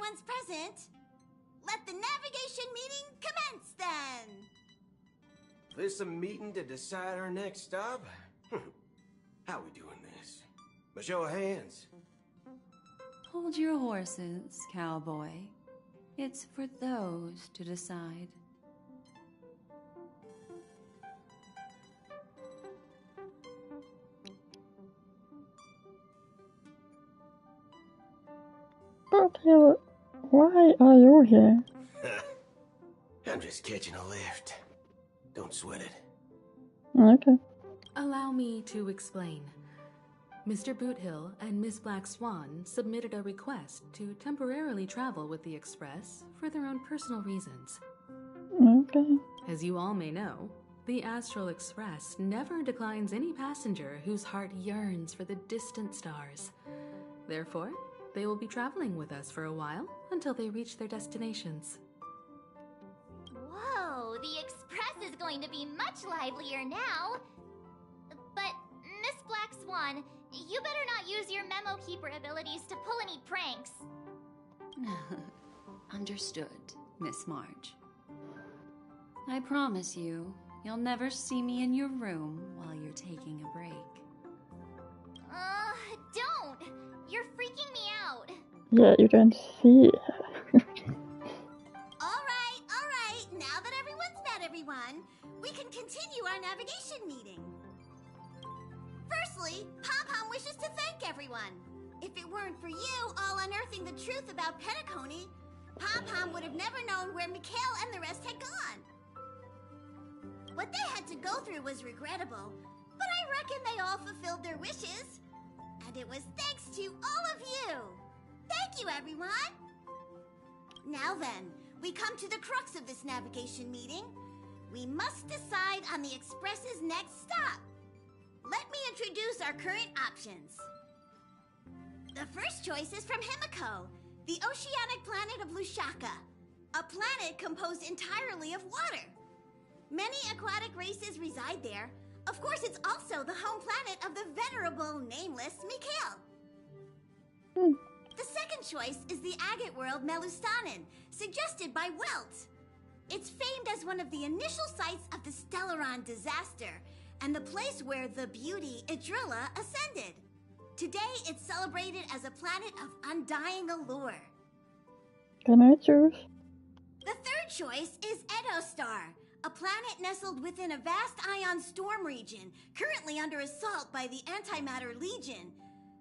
everyone's present, let the navigation meeting commence then! This a meeting to decide our next stop? How we doing this? A show of hands. Hold your horses, cowboy. It's for those to decide. But why are you here? I'm just catching a lift. Don't sweat it. Okay. Allow me to explain. Mr. Boothill and Miss Black Swan submitted a request to temporarily travel with the Express for their own personal reasons. Okay. As you all may know, the Astral Express never declines any passenger whose heart yearns for the distant stars. Therefore, they will be traveling with us for a while until they reach their destinations. Whoa, the Express is going to be much livelier now. But, Miss Black Swan, you better not use your Memo Keeper abilities to pull any pranks. Understood, Miss Marge. I promise you, you'll never see me in your room while you're taking a break. Don't! You're freaking me out. Yeah, you can see. Alright, now that everyone's met everyone, we can continue our navigation meeting. Firstly, Pom-Pom wishes to thank everyone. If it weren't for you all unearthing the truth about Penacony, Pom-Pom would have never known where Mikhail and the rest had gone. What they had to go through was regrettable, but I reckon they all fulfilled their wishes. And it was thanks to all of you. Thank you, everyone. Now then, we come to the crux of this navigation meeting. We must decide on the Express's next stop. Let me introduce our current options. The first choice is from Himiko, the oceanic planet of Lushaka, a planet composed entirely of water. Many aquatic races reside there. Of course, it's also the home planet of the venerable, nameless Mikhail. The second choice is the agate world Melustanen, suggested by Welt. It's famed as one of the initial sites of the Stellaron disaster, and the place where the beauty Idrilla ascended. Today, it's celebrated as a planet of undying allure. Can I choose? The third choice is Edostar, a planet nestled within a vast ion storm region, currently under assault by the Antimatter Legion.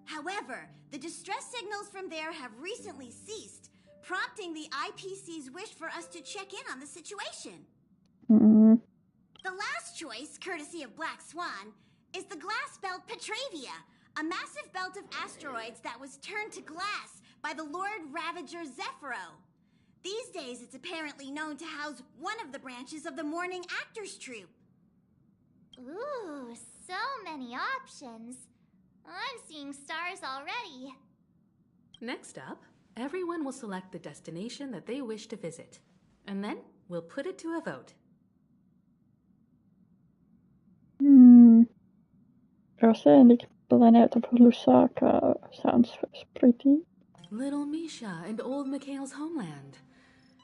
However, the distress signals from there have recently ceased, prompting the IPC's wish for us to check in on the situation. The last choice, courtesy of Black Swan, is the glass belt Petravia, a massive belt of asteroids that was turned to glass by the Lord Ravager Zephyro. These days, it's apparently known to house one of the branches of the Morning Actors Troupe. Ooh, so many options. I'm seeing stars already. Next up, everyone will select the destination that they wish to visit. And then we'll put it to a vote. Oceanic planet of Lusaka sounds pretty. Little Misha and old Mikhail's homeland.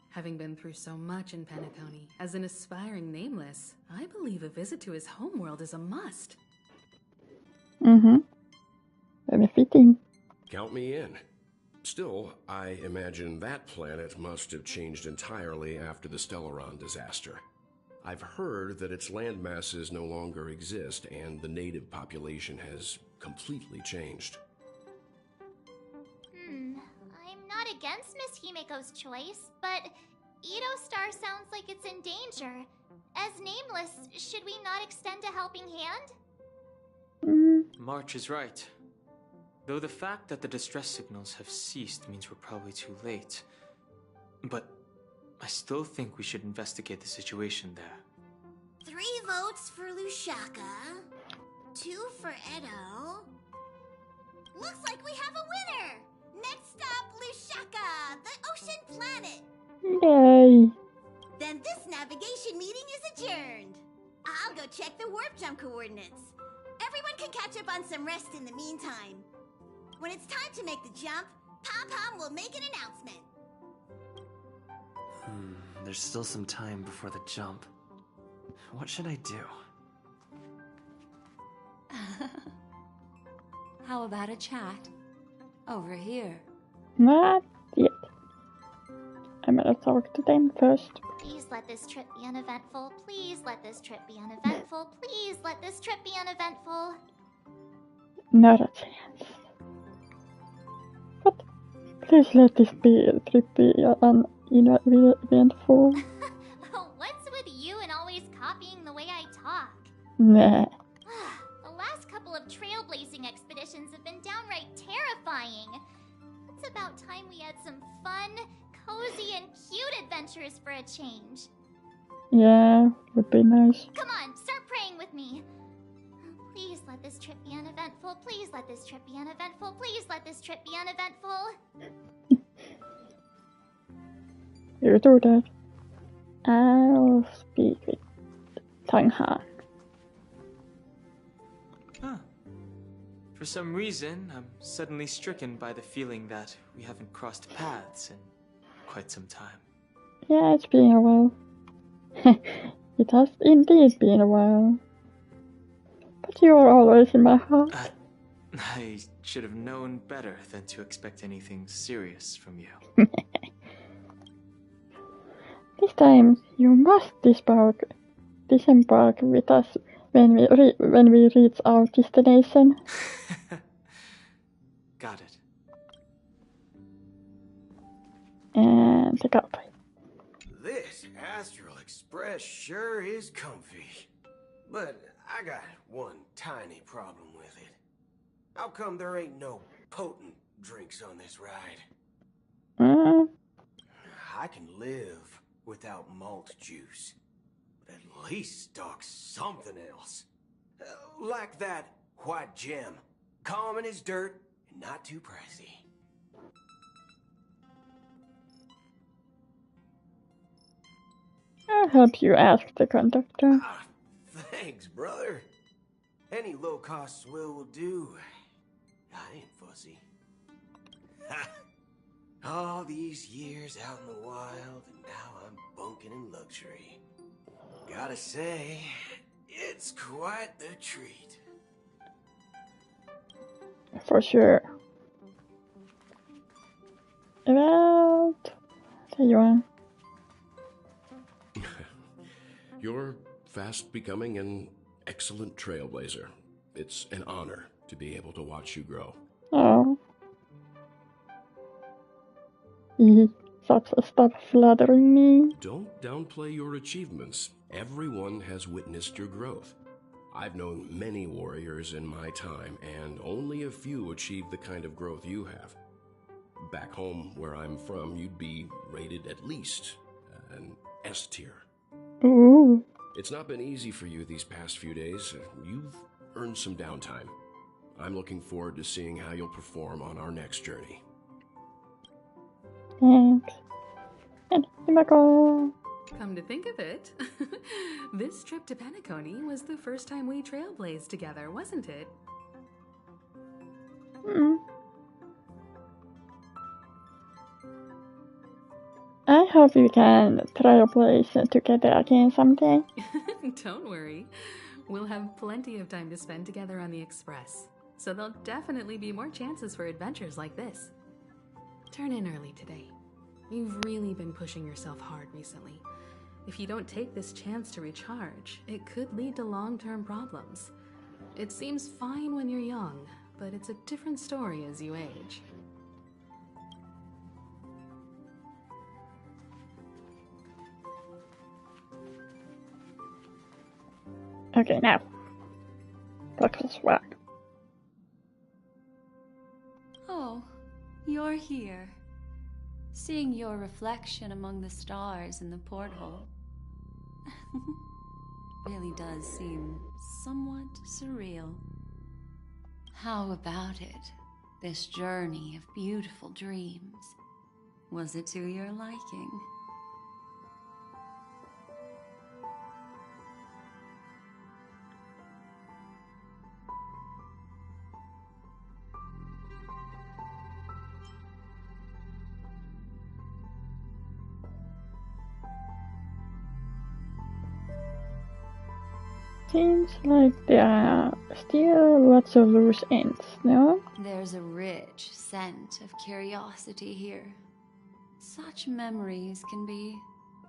Having been through so much in Penacony, as an aspiring nameless, I believe a visit to his homeworld is a must. Very fitting. Count me in. Still, I imagine that planet must have changed entirely after the Stellaron disaster. I've heard that its land masses no longer exist and the native population has completely changed. I'm not against Miss Himiko's choice, but Edostar sounds like it's in danger. As nameless, should we not extend a helping hand? March is right. Though the fact that the distress signals have ceased means we're probably too late. But I still think we should investigate the situation there. 3 votes for Lushaka, 2 for Edo. Looks like we have a winner! Next stop, Lushaka, the ocean planet. Yay! Then this navigation meeting is adjourned. I'll go check the warp jump coordinates. Everyone can catch up on some rest in the meantime. When it's time to make the jump, Pom-Pom will make an announcement. and there's still some time before the jump. What should I do? How about a chat? Over here. Not yet. I'm gonna talk to them first. Please let this trip be uneventful. Please let this trip be uneventful. Please let this trip be uneventful. Not a chance. But please let this be a trip be uneventful. What's with you and always copying the way I talk? Nah. The last couple of trailblazing expeditions have been downright terrifying. It's about time we had some fun, cozy, and cute adventures for a change. Yeah, would be nice. Come on, start praying with me. Please let this trip be uneventful. Please let this trip be uneventful. Please let this trip be uneventful. You do that. I'll speak with Tangha. Huh. For some reason, I'm suddenly stricken by the feeling that we haven't crossed paths in quite some time. Yeah, it's been a while. It has indeed been a while. But you are always in my heart. I should have known better than to expect anything serious from you. This time you must disembark with us when we reach our destination. Got it. And the up. This Astral Express sure is comfy. But I got one tiny problem with it. How come there ain't no potent drinks on this ride? I can live without malt juice, but at least stock something else. Like that white gem, common as dirt and not too pricey. I'll help you ask the conductor. Thanks, brother. Any low-cost swill will do. I ain't fussy. All these years out in the wild, and now I'm bunking in luxury. Gotta say, it's quite the treat. For sure. Well, there you are. You're fast becoming an excellent trailblazer. It's an honor to be able to watch you grow. Oh. Such a stop flattering me. Don't downplay your achievements. Everyone has witnessed your growth. I've known many warriors in my time, and only a few achieved the kind of growth you have. Back home, where I'm from, you'd be rated at least an S tier. Ooh. It's not been easy for you these past few days. You've earned some downtime. I'm looking forward to seeing how you'll perform on our next journey. Thanks. And here I go. Come to think of it, this trip to Penacony was the first time we trailblazed together, wasn't it? I hope we can trailblaze together again someday. Don't worry. We'll have plenty of time to spend together on the Express, so there'll definitely be more chances for adventures like this. Turn in early today. You've really been pushing yourself hard recently. If you don't take this chance to recharge, it could lead to long-term problems. It seems fine when you're young, but it's a different story as you age. Okay, now. Breakfast rock. Oh, you're here. Seeing your reflection among the stars in the porthole really does seem somewhat surreal. How about it? This journey of beautiful dreams. Was it to your liking? seems like there are still lots of loose ends, no? There's a rich scent of curiosity here. Such memories can be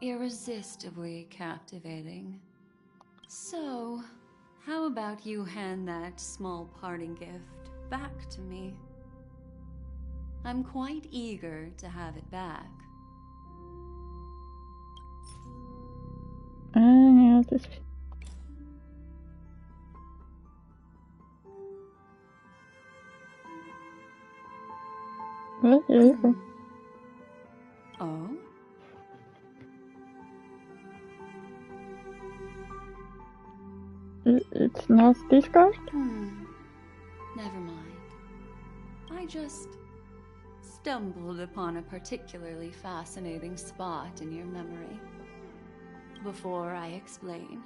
irresistibly captivating. So, how about you hand that small parting gift back to me? I'm quite eager to have it back. Ja, het is... Wat even. Oh? It's not this card? Never mind. I just stumbled upon a particularly fascinating spot in your memory. Before I explain,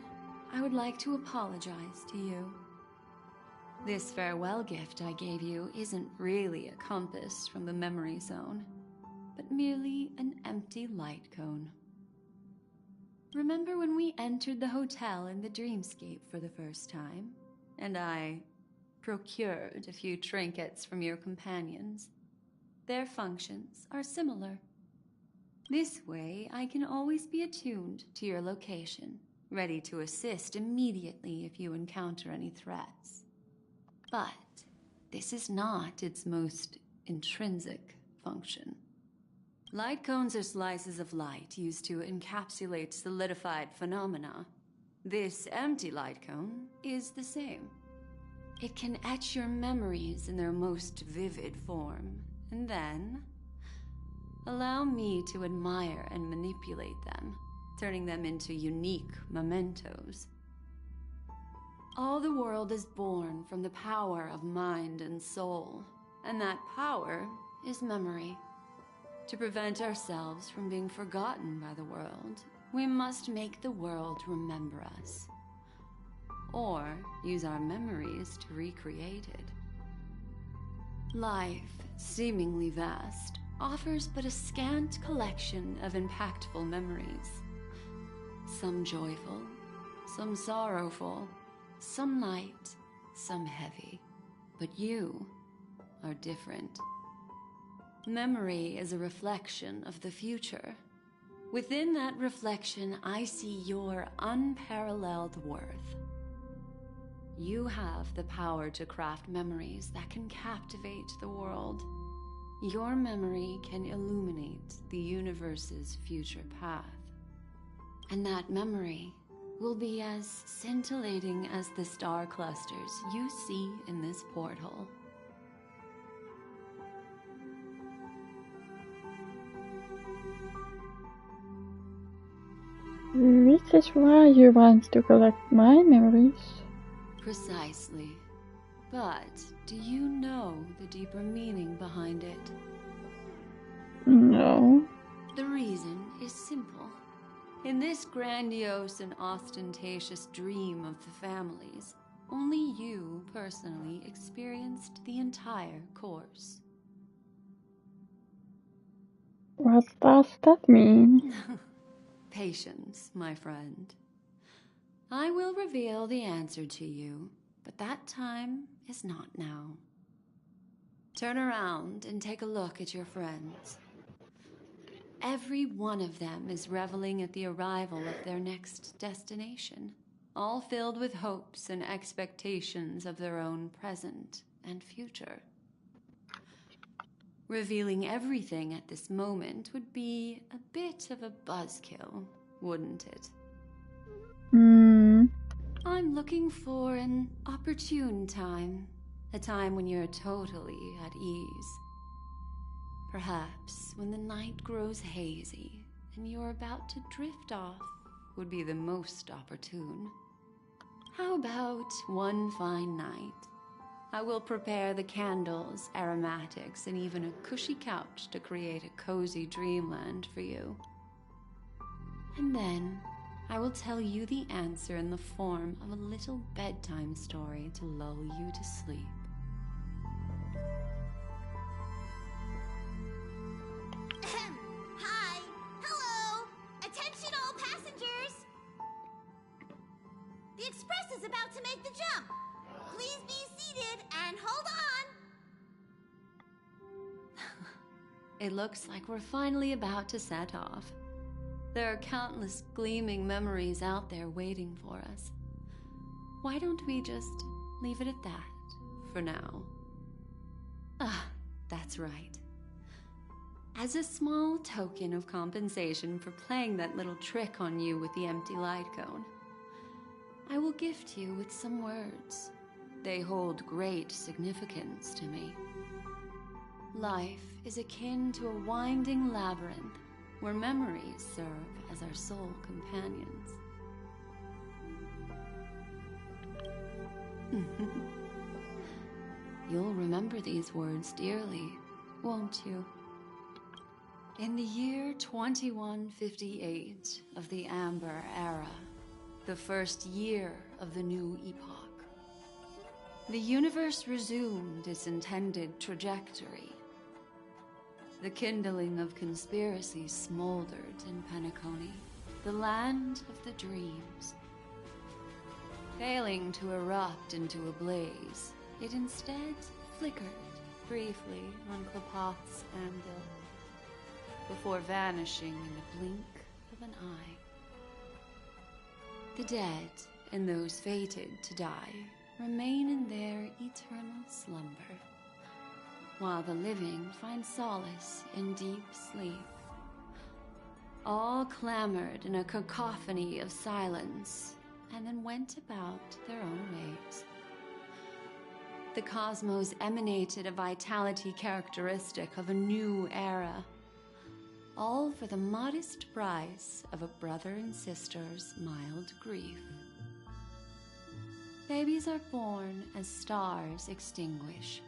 I would like to apologize to you. This farewell gift I gave you isn't really a compass from the memory zone, but merely an empty light cone. Remember when we entered the hotel in the dreamscape for the first time, and I procured a few trinkets from your companions? Their functions are similar. This way, I can always be attuned to your location, ready to assist immediately if you encounter any threats. But this is not its most intrinsic function. Light cones are slices of light used to encapsulate solidified phenomena. This empty light cone is the same. It can etch your memories in their most vivid form, and then allow me to admire and manipulate them, turning them into unique mementos. All the world is born from the power of mind and soul, and that power is memory. To prevent ourselves from being forgotten by the world, we must make the world remember us, or use our memories to recreate it. Life, seemingly vast, offers but a scant collection of impactful memories. Some joyful, some sorrowful, some light, some heavy. But you are different. Memory is a reflection of the future. Within that reflection, I see your unparalleled worth. You have the power to craft memories that can captivate the world. Your memory can illuminate the universe's future path. And that memory will be as scintillating as the star clusters you see in this portal. Which is why you want to collect my memories. Precisely. But do you know the deeper meaning behind it? No. The reason is simple. In this grandiose and ostentatious dream of the families, only you personally experienced the entire course. What does that mean? Patience, my friend. I will reveal the answer to you, but that time is not now. Turn around and take a look at your friends. Every one of them is reveling at the arrival of their next destination, all filled with hopes and expectations of their own present and future. Revealing everything at this moment would be a bit of a buzzkill, wouldn't it? I'm looking for an opportune time, a time when you're totally at ease. Perhaps when the night grows hazy and you're about to drift off would be the most opportune. How about one fine night? I will prepare the candles, aromatics, and even a cushy couch to create a cozy dreamland for you. And then I will tell you the answer in the form of a little bedtime story to lull you to sleep. Hi! Hello! Attention all passengers! The express is about to make the jump. Please be seated and hold on. It looks like we're finally about to set off. There are countless gleaming memories out there waiting for us. Why don't we just leave it at that for now? Ah, that's right. As a small token of compensation for playing that little trick on you with the empty light cone, I will gift you with some words. They hold great significance to me. Life is akin to a winding labyrinth where memories serve as our sole companions. You'll remember these words dearly, won't you? In the year 2158 of the Amber Era, the first year of the new epoch, the universe resumed its intended trajectory. The kindling of conspiracy smoldered in Penacony, the land of the dreams. Failing to erupt into a blaze, it instead flickered briefly on Klapoth's anvil, before vanishing in the blink of an eye. The dead and those fated to die remain in their eternal slumber, while the living find solace in deep sleep. All clamored in a cacophony of silence, and then went about their own ways. The cosmos emanated a vitality characteristic of a new era, all for the modest price of a brother and sister's mild grief. Babies are born as stars extinguish.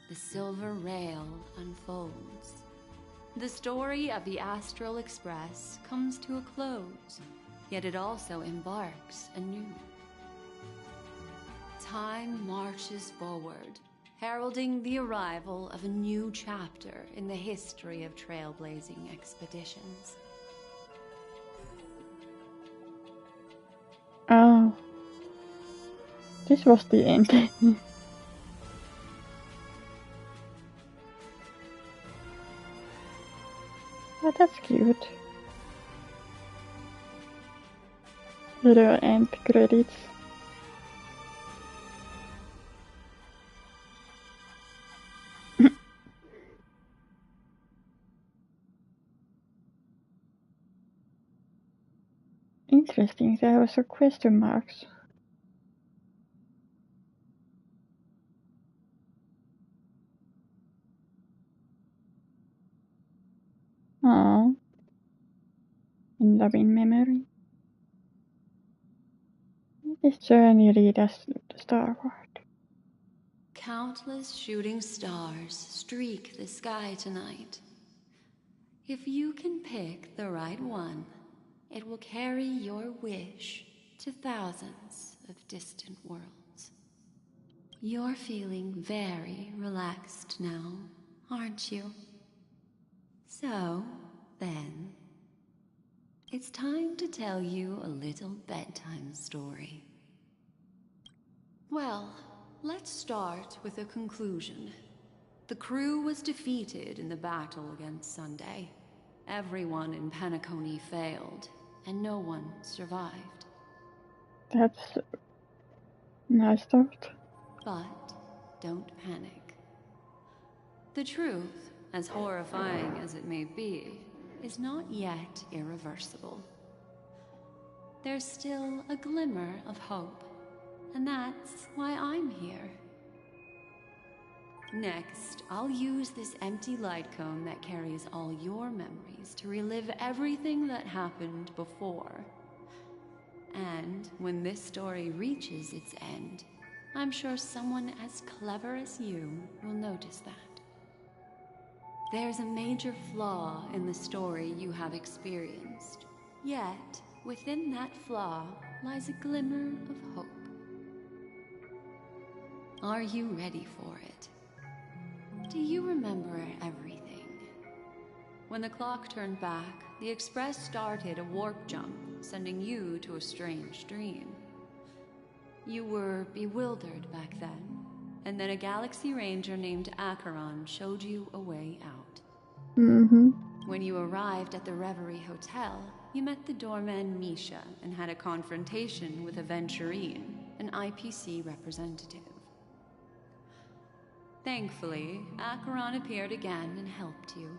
The silver rail unfolds. The story of the Astral Express comes to a close, yet it also embarks anew. Time marches forward, heralding the arrival of a new chapter in the history of trailblazing expeditions. Oh. This was the end. Oh, that's cute. Little end credits. Interesting, there was a question marks. Aww. In loving memory. This journey leads us to the starward. Countless shooting stars streak the sky tonight. If you can pick the right one, it will carry your wish to thousands of distant worlds. You're feeling very relaxed now, aren't you? So, then, it's time to tell you a little bedtime story. Well, let's start with a conclusion. The crew was defeated in the battle against Sunday. Everyone in Penacony failed, and no one survived. That's a nice thought. But don't panic. The truth, as horrifying as it may be, is not yet irreversible. There's still a glimmer of hope, and that's why I'm here. Next, I'll use this empty light cone that carries all your memories to relive everything that happened before. And when this story reaches its end, I'm sure someone as clever as you will notice that. There's a major flaw in the story you have experienced, yet within that flaw lies a glimmer of hope. Are you ready for it? Do you remember everything? When the clock turned back, the Express started a warp jump, sending you to a strange dream. You were bewildered back then, and then a Galaxy Ranger named Acheron showed you a way out. Mm-hmm. When you arrived at the Reverie Hotel, you met the doorman Misha and had a confrontation with Aventurine, an IPC representative. Thankfully, Acheron appeared again and helped you.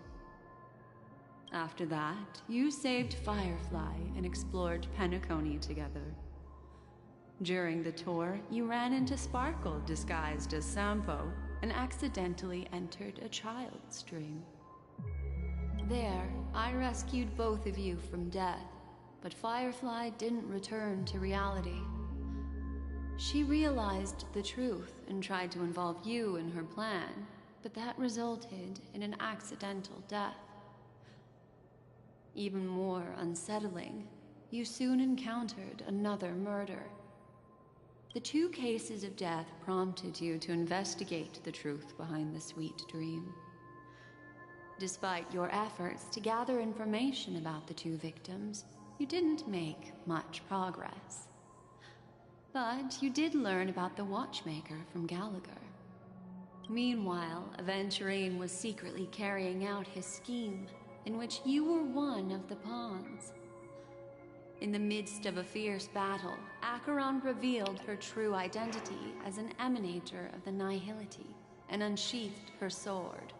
After that, you saved Firefly and explored Penacony together. During the tour, you ran into Sparkle disguised as Sampo and accidentally entered a child's dream. There, I rescued both of you from death, but Firefly didn't return to reality. She realized the truth and tried to involve you in her plan, but that resulted in an accidental death. Even more unsettling, you soon encountered another murder. The 2 cases of death prompted you to investigate the truth behind the sweet dream. Despite your efforts to gather information about the 2 victims, you didn't make much progress. But you did learn about the watchmaker from Gallagher. Meanwhile, Aventurine was secretly carrying out his scheme, in which you were one of the pawns. In the midst of a fierce battle, Acheron revealed her true identity as an emanator of the Nihility and unsheathed her sword.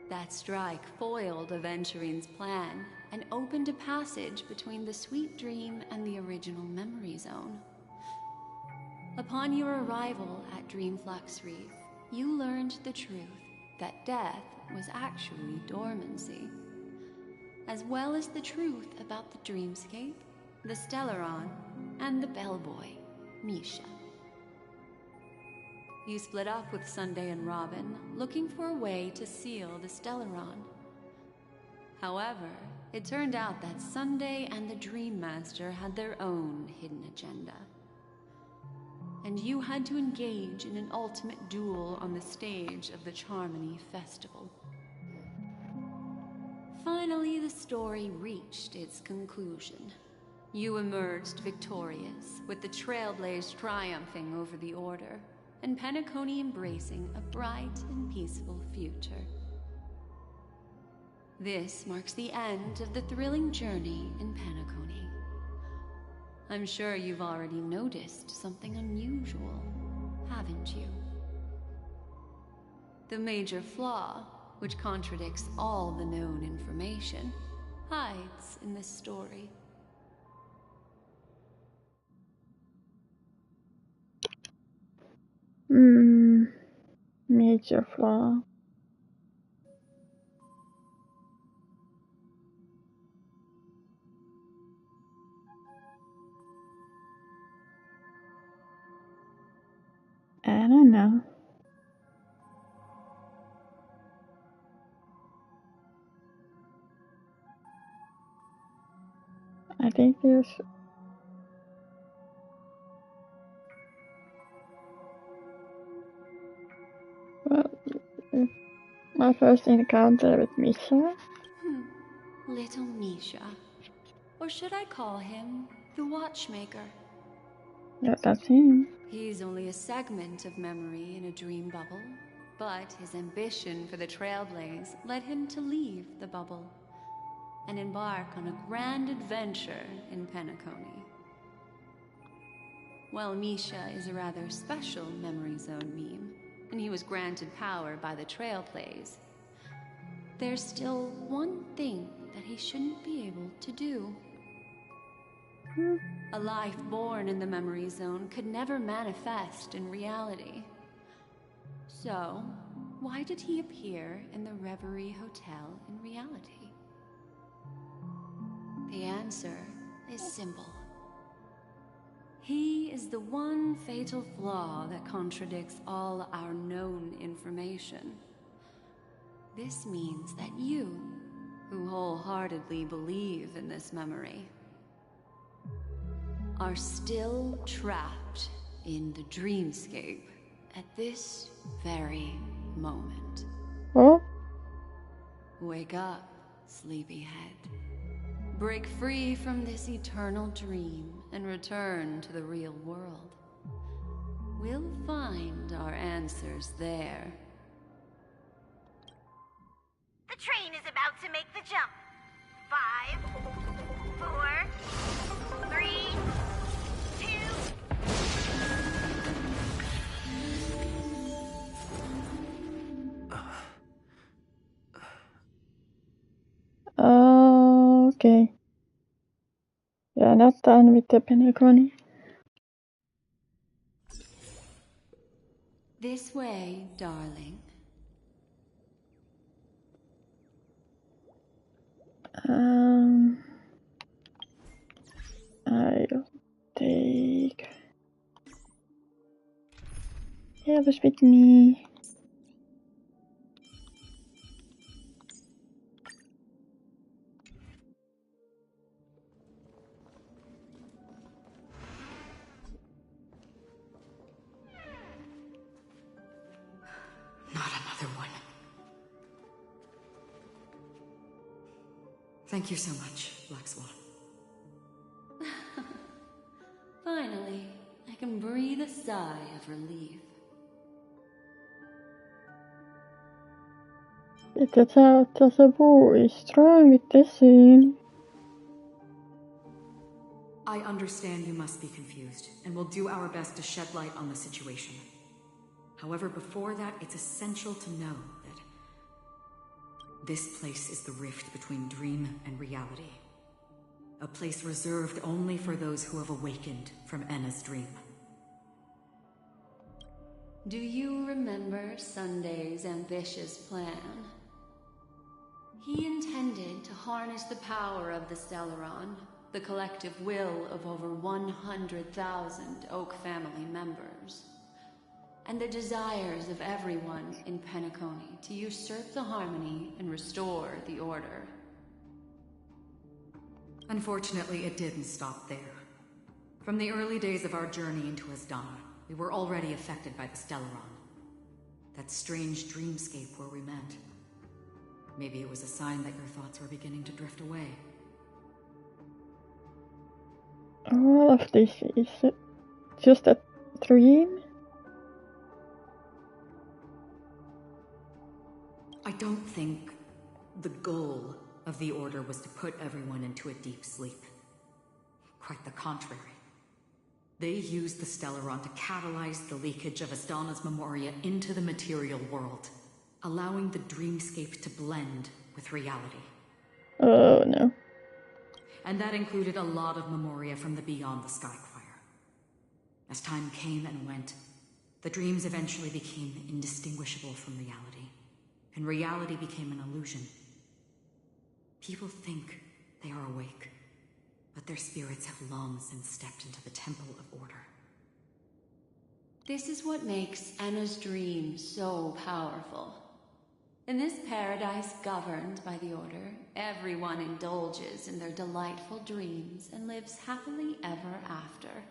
That strike foiled Aventurine's plan and opened a passage between the sweet dream and the original memory zone. Upon your arrival at Dreamflux Reef, you learned the truth that death was actually dormancy, as well as the truth about the dreamscape, the Stellaron, and the bellboy, Misha. You split up with Sunday and Robin, looking for a way to seal the Stellaron. However, it turned out that Sunday and the Dream Master had their own hidden agenda. And you had to engage in an ultimate duel on the stage of the Charmony Festival. Finally, the story reached its conclusion. You emerged victorious, with the Trailblaze triumphing over the Order, and Penacony embracing a bright and peaceful future. This marks the end of the thrilling journey in Penacony. I'm sure you've already noticed something unusual, haven't you? The major flaw, which contradicts all the known information, hides in this story. Major flaw. I don't know. I think there's... Well, my first encounter with Misha. Little Misha. Or should I call him the Watchmaker? Yeah, that's him. He's only a segment of memory in a dream bubble, but his ambition for the Trailblaze led him to leave the bubble and embark on a grand adventure in Penacony. While Misha is a rather special memory zone meme, and he was granted power by the Trailblaze, there's still one thing that he shouldn't be able to do. A life born in the memory zone could never manifest in reality. So, why did he appear in the Reverie Hotel in reality? The answer is simple. He is the one fatal flaw that contradicts all our known information. This means that you, who wholeheartedly believe in this memory, are still trapped in the dreamscape at this very moment. Oh? Wake up, sleepyhead. Break free from this eternal dream and return to the real world. We'll find our answers there. The train is about to make the jump. 5, 4, 3, 2. Okay. Yeah, not done with the Penacony. This way, darling. I'll take... Yeah, this with me. Not another one. Thank you so much, Black Swan. Finally, I can breathe a sigh of relief. Lite trött, alltså boyström with this scene. I understand you must be confused, and will do our best to shed light on the situation. However, before that, it's essential to know that this place is the rift between dream and reality. A place reserved only for those who have awakened from Enna's dream. Do you remember Sunday's ambitious plan? He intended to harness the power of the Stellaron, the collective will of over 100,000 Oak family members, and the desires of everyone in Penacony to usurp the harmony and restore the order. Unfortunately, it didn't stop there. From the early days of our journey into Asdana, we were already affected by the Stellaron. That strange dreamscape where we met. Maybe it was a sign that your thoughts were beginning to drift away. All of this is just a dream? I don't think the goal of the Order was to put everyone into a deep sleep. Quite the contrary. They used the Stellaron to catalyze the leakage of Asdana's memoria into the material world, allowing the dreamscape to blend with reality. Oh no. And that included a lot of memoria from the Beyond the Skychoir. As time came and went, the dreams eventually became indistinguishable from reality, and reality became an illusion. People think they are awake, but their spirits have long since stepped into the Temple of Order. This is what makes Enna's dream so powerful. In this paradise governed by the Order, everyone indulges in their delightful dreams and lives happily ever after.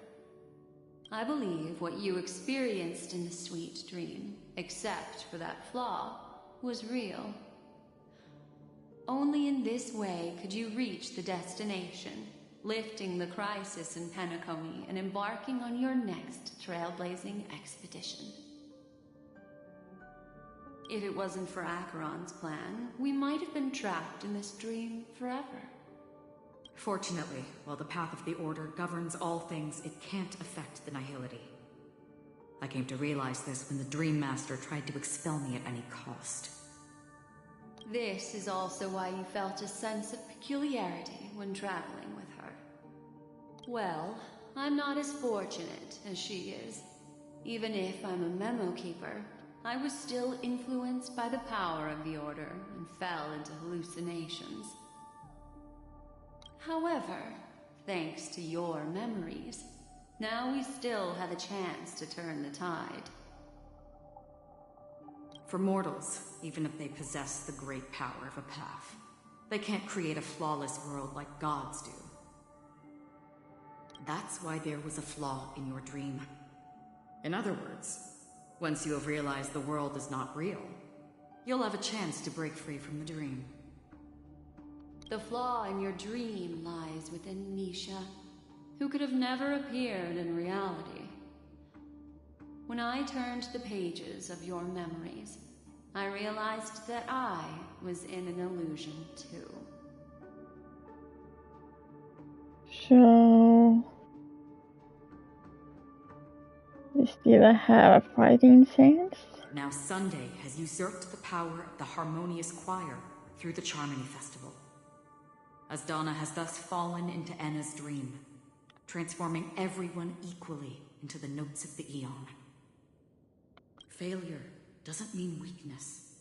I believe what you experienced in the sweet dream, except for that flaw, was real. Only in this way could you reach the destination, lifting the crisis in Penacony and embarking on your next trailblazing expedition. If it wasn't for Acheron's plan, we might have been trapped in this dream forever. Fortunately, while the path of the Order governs all things, it can't affect the Nihility. I came to realize this when the Dream Master tried to expel me at any cost. This is also why you felt a sense of peculiarity when traveling with her. Well, I'm not as fortunate as she is. Even if I'm a memo keeper, I was still influenced by the power of the Order and fell into hallucinations. However, thanks to your memories, now we still have a chance to turn the tide. For mortals, even if they possess the great power of a path, they can't create a flawless world like gods do. That's why there was a flaw in your dream. In other words, once you have realized the world is not real, you'll have a chance to break free from the dream. The flaw in your dream lies within Nisha, who could have never appeared in reality. When I turned the pages of your memories, I realized that I was in an illusion too. So... we still have a fighting sense? Now Sunday has usurped the power of the harmonious choir through the Charmony Festival. Asdana has thus fallen into Enna's dream, transforming everyone equally into the notes of the Aeon. Failure doesn't mean weakness.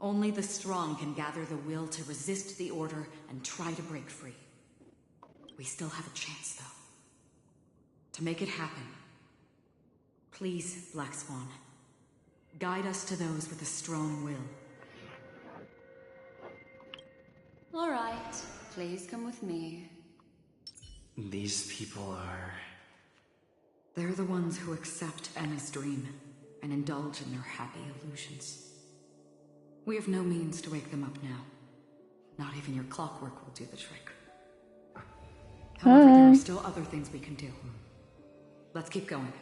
Only the strong can gather the will to resist the order and try to break free. We still have a chance, though. To make it happen, please, Black Swan, guide us to those with a strong will. All right, please come with me. These people are... They're the ones who accept Enna's dream and indulge in their happy illusions. We have no means to wake them up now. Not even your clockwork will do the trick. However, there are still other things we can do. Let's keep going.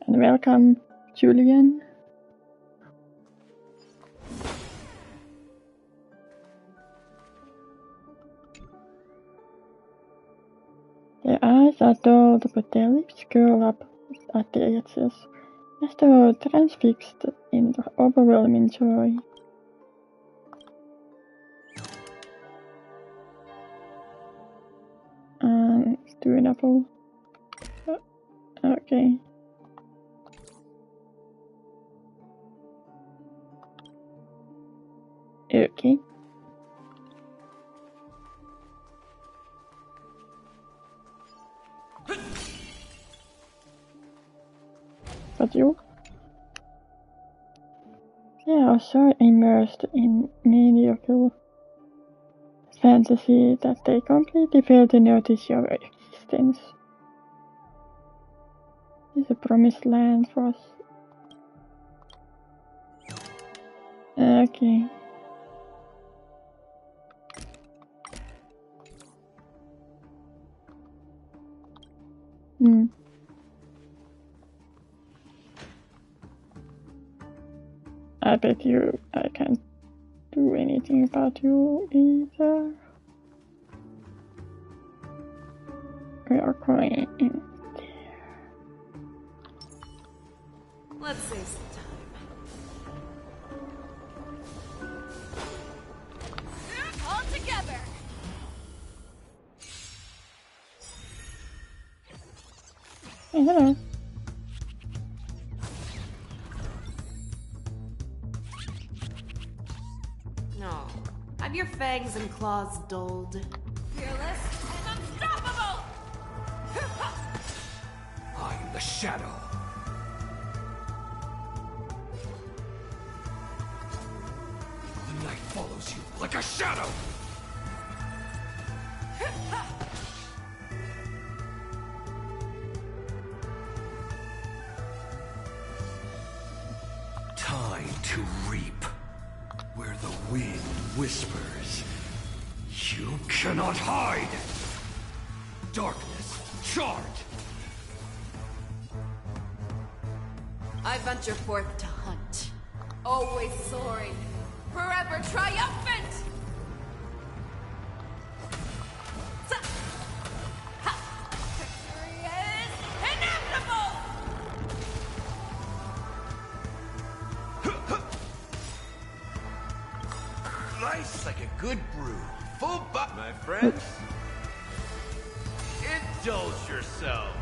And welcome, Julian. Their eyes are dulled, but their lips curl up at the edges, as though transfixed in the overwhelming joy. It's doable. Okay. Okay. But you? They are so immersed in mediocre fantasy that they completely fail to notice your existence. It's a promised land for us. Okay. I bet I can't do anything about you either. We are going in there. Let's save some time. All together! Hey, hello. No. Have your fangs and claws dulled. Fearless and unstoppable! I'm the shadow. The night follows you like a shadow. Time to reap. Where the wind whispers, you cannot hide. Darkness, charge! I venture forth to hunt. Always soaring. Forever triumphant! Victory is inevitable! Nice like a good brew. Full butt, my friends. Indulge yourself.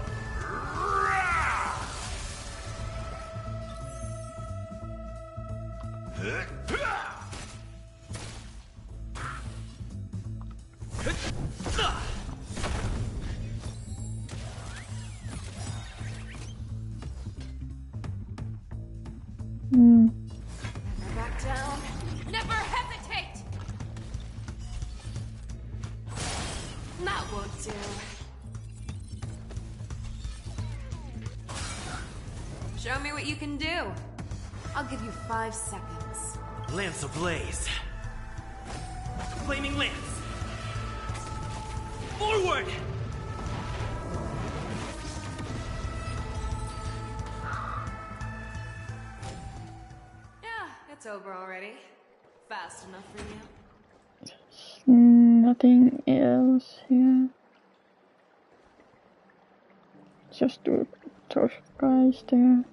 Never back down. Never hesitate! That won't do. Show me what you can do. I'll give you 5 seconds. Lance ablaze. flaming lance! Forward! Yeah, it's over already. Fast enough for you. Nothing else here. Just those guys there.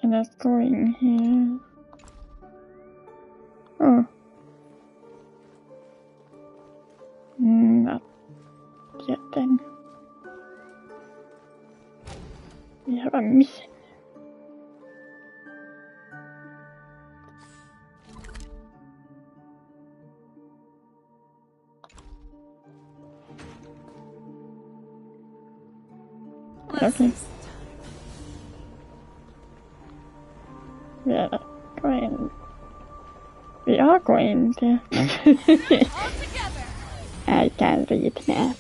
And that's going here. Oh. Not yet then. We have a mission. Okay. We are going to. I can read map.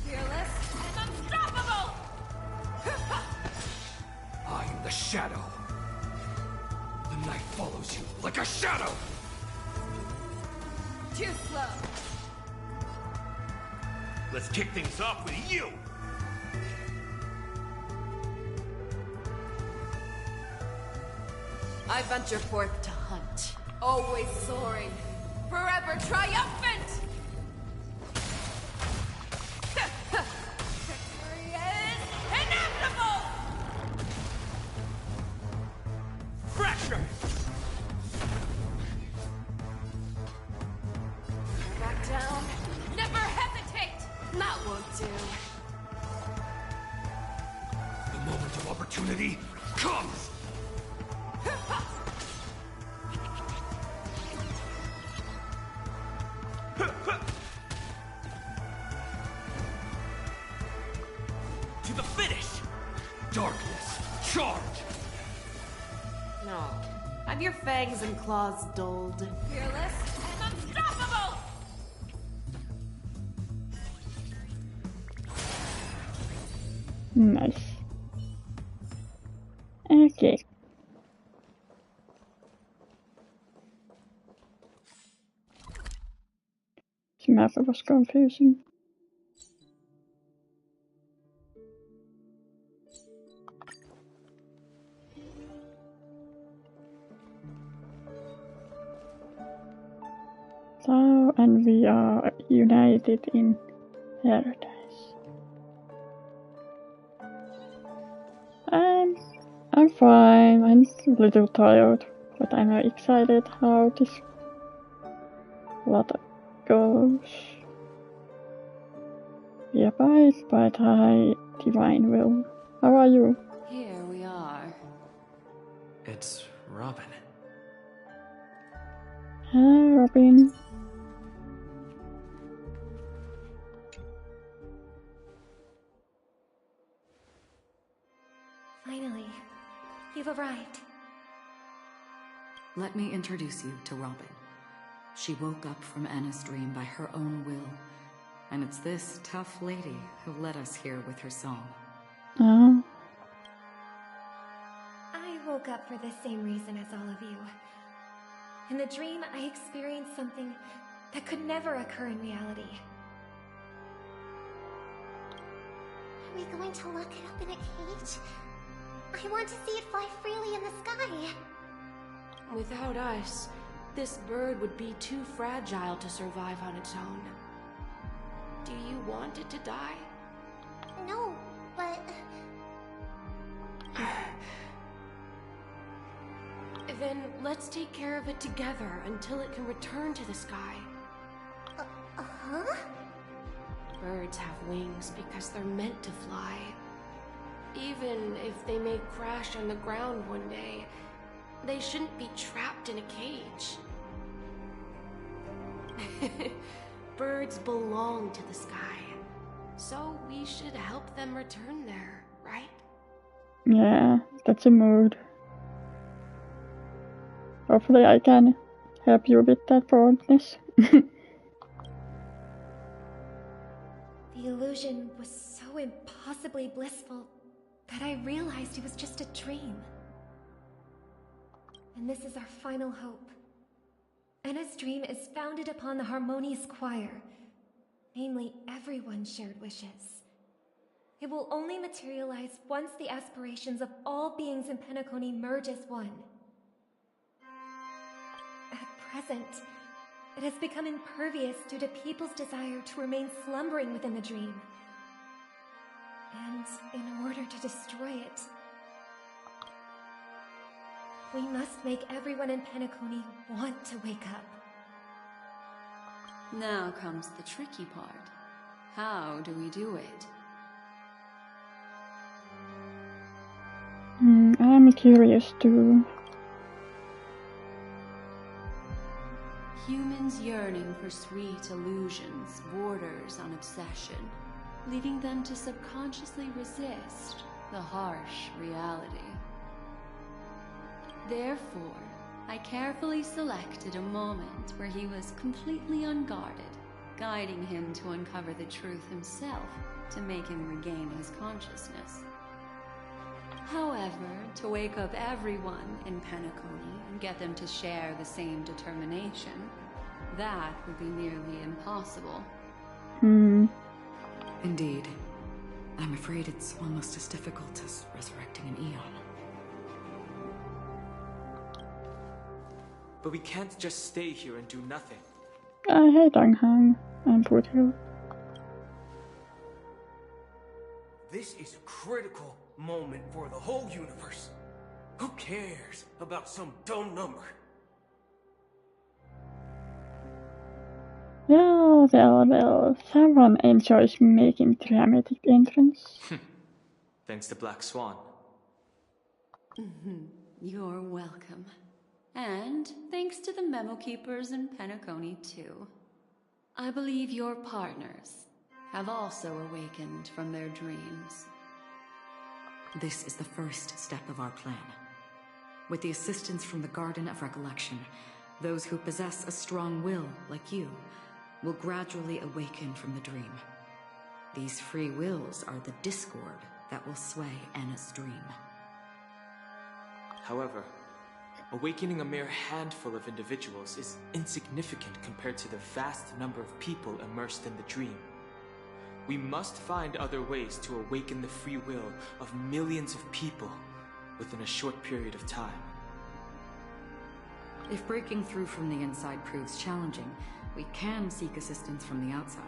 Fearless and unstoppable! I am the shadow. The night follows you like a shadow! Too slow. Let's kick things off with you! I venture forth to hunt, always soaring, forever triumphant! Victory is inevitable! Fracture! Back down, never hesitate! That won't do. The moment of opportunity comes! To the finish! Darkness, charge! No. Have your fangs and claws dulled. Fearless and unstoppable! Nice. Okay. This map was confusing. So, and we are united in paradise. I'm fine. I'm a little tired, but I'm excited how this lot goes. We abide by thy divine will. How are you? Here we are. It's Robin. Hi, Robin. Finally, you've arrived. Let me introduce you to Robin. She woke up from Anna's dream by her own will, and it's this tough lady who led us here with her song. Oh. I woke up for the same reason as all of you. In the dream, I experienced something that could never occur in reality. Are we going to lock it up in a cage? I want to see it fly freely in the sky. Without us, this bird would be too fragile to survive on its own. Do you want it to die? No, but... Then let's take care of it together until it can return to the sky. Huh? Birds have wings because they're meant to fly. Even if they may crash on the ground one day, they shouldn't be trapped in a cage. Birds belong to the sky, so we should help them return there, right? Yeah, that's a mood. Hopefully I can help you with that boldness. The illusion was so impossibly blissful that I realized it was just a dream. And this is our final hope. Enna's dream is founded upon the harmonious choir, namely everyone's shared wishes. It will only materialize once the aspirations of all beings in Penacony merge as one. At present, it has become impervious due to people's desire to remain slumbering within the dream. And in order to destroy it, we must make everyone in Penacony want to wake up. Now comes the tricky part. How do we do it? I'm curious too. Humans yearning for sweet illusions borders on obsession, leading them to subconsciously resist the harsh reality. Therefore, I carefully selected a moment where he was completely unguarded, guiding him to uncover the truth himself to make him regain his consciousness. However, to wake up everyone in Penacony and get them to share the same determination, that would be nearly impossible. Indeed. I'm afraid it's almost as difficult as resurrecting an Eon. But we can't just stay here and do nothing. I hate Anghang and Foothill. This is a critical moment for the whole universe. Who cares about some dumb number? Well, someone enjoys making dramatic entrance. Thanks to Black Swan. You're welcome. And thanks to the memo keepers in Penacony too. I believe your partners have also awakened from their dreams. This is the first step of our plan. With the assistance from the Garden of Recollection, those who possess a strong will, like you, will gradually awaken from the dream. These free wills are the discord that will sway Enna's dream. However, awakening a mere handful of individuals is insignificant compared to the vast number of people immersed in the dream. We must find other ways to awaken the free will of millions of people within a short period of time. If breaking through from the inside proves challenging, we can seek assistance from the outside.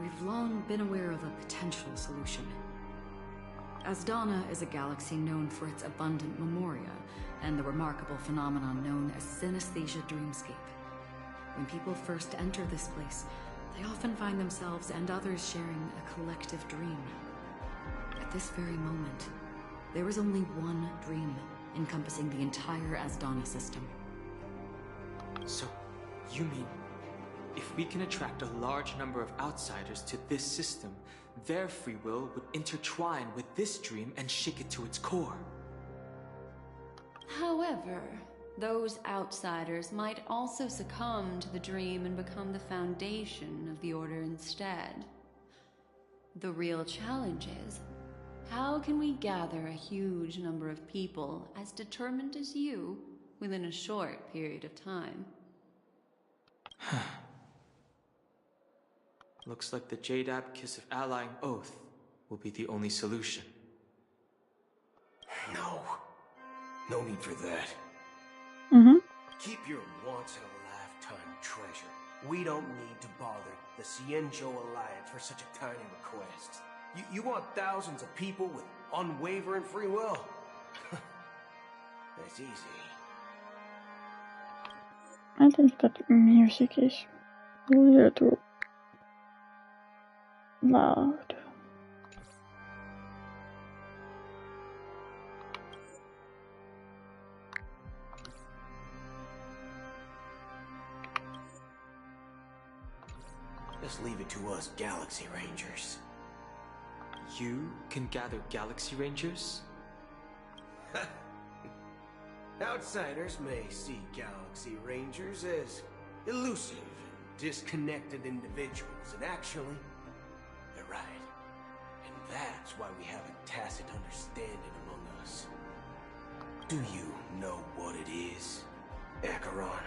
We've long been aware of a potential solution. Asdana is a galaxy known for its abundant memoria and the remarkable phenomenon known as synesthesia dreamscape. When people first enter this place, they often find themselves and others sharing a collective dream. At this very moment, there is only one dream encompassing the entire Asdana system. So, you mean, if we can attract a large number of outsiders to this system, their free will would intertwine with this dream and shake it to its core? However, those outsiders might also succumb to the dream and become the foundation of the Order instead. The real challenge is, how can we gather a huge number of people as determined as you within a short period of time? Looks like the Jadab Kiss of Allying Oath will be the only solution. No need for that. Keep your once-in-a-lifetime treasure. We don't need to bother the Cienjo Alliance for such a tiny request. You want thousands of people with unwavering free will? That's easy. I think that music is a little loud. just leave it to us Galaxy Rangers. You can gather Galaxy Rangers? Outsiders may see Galaxy Rangers as elusive and disconnected individuals, and actually, they're right. And that's why we have a tacit understanding among us. Do you know what it is, Acheron?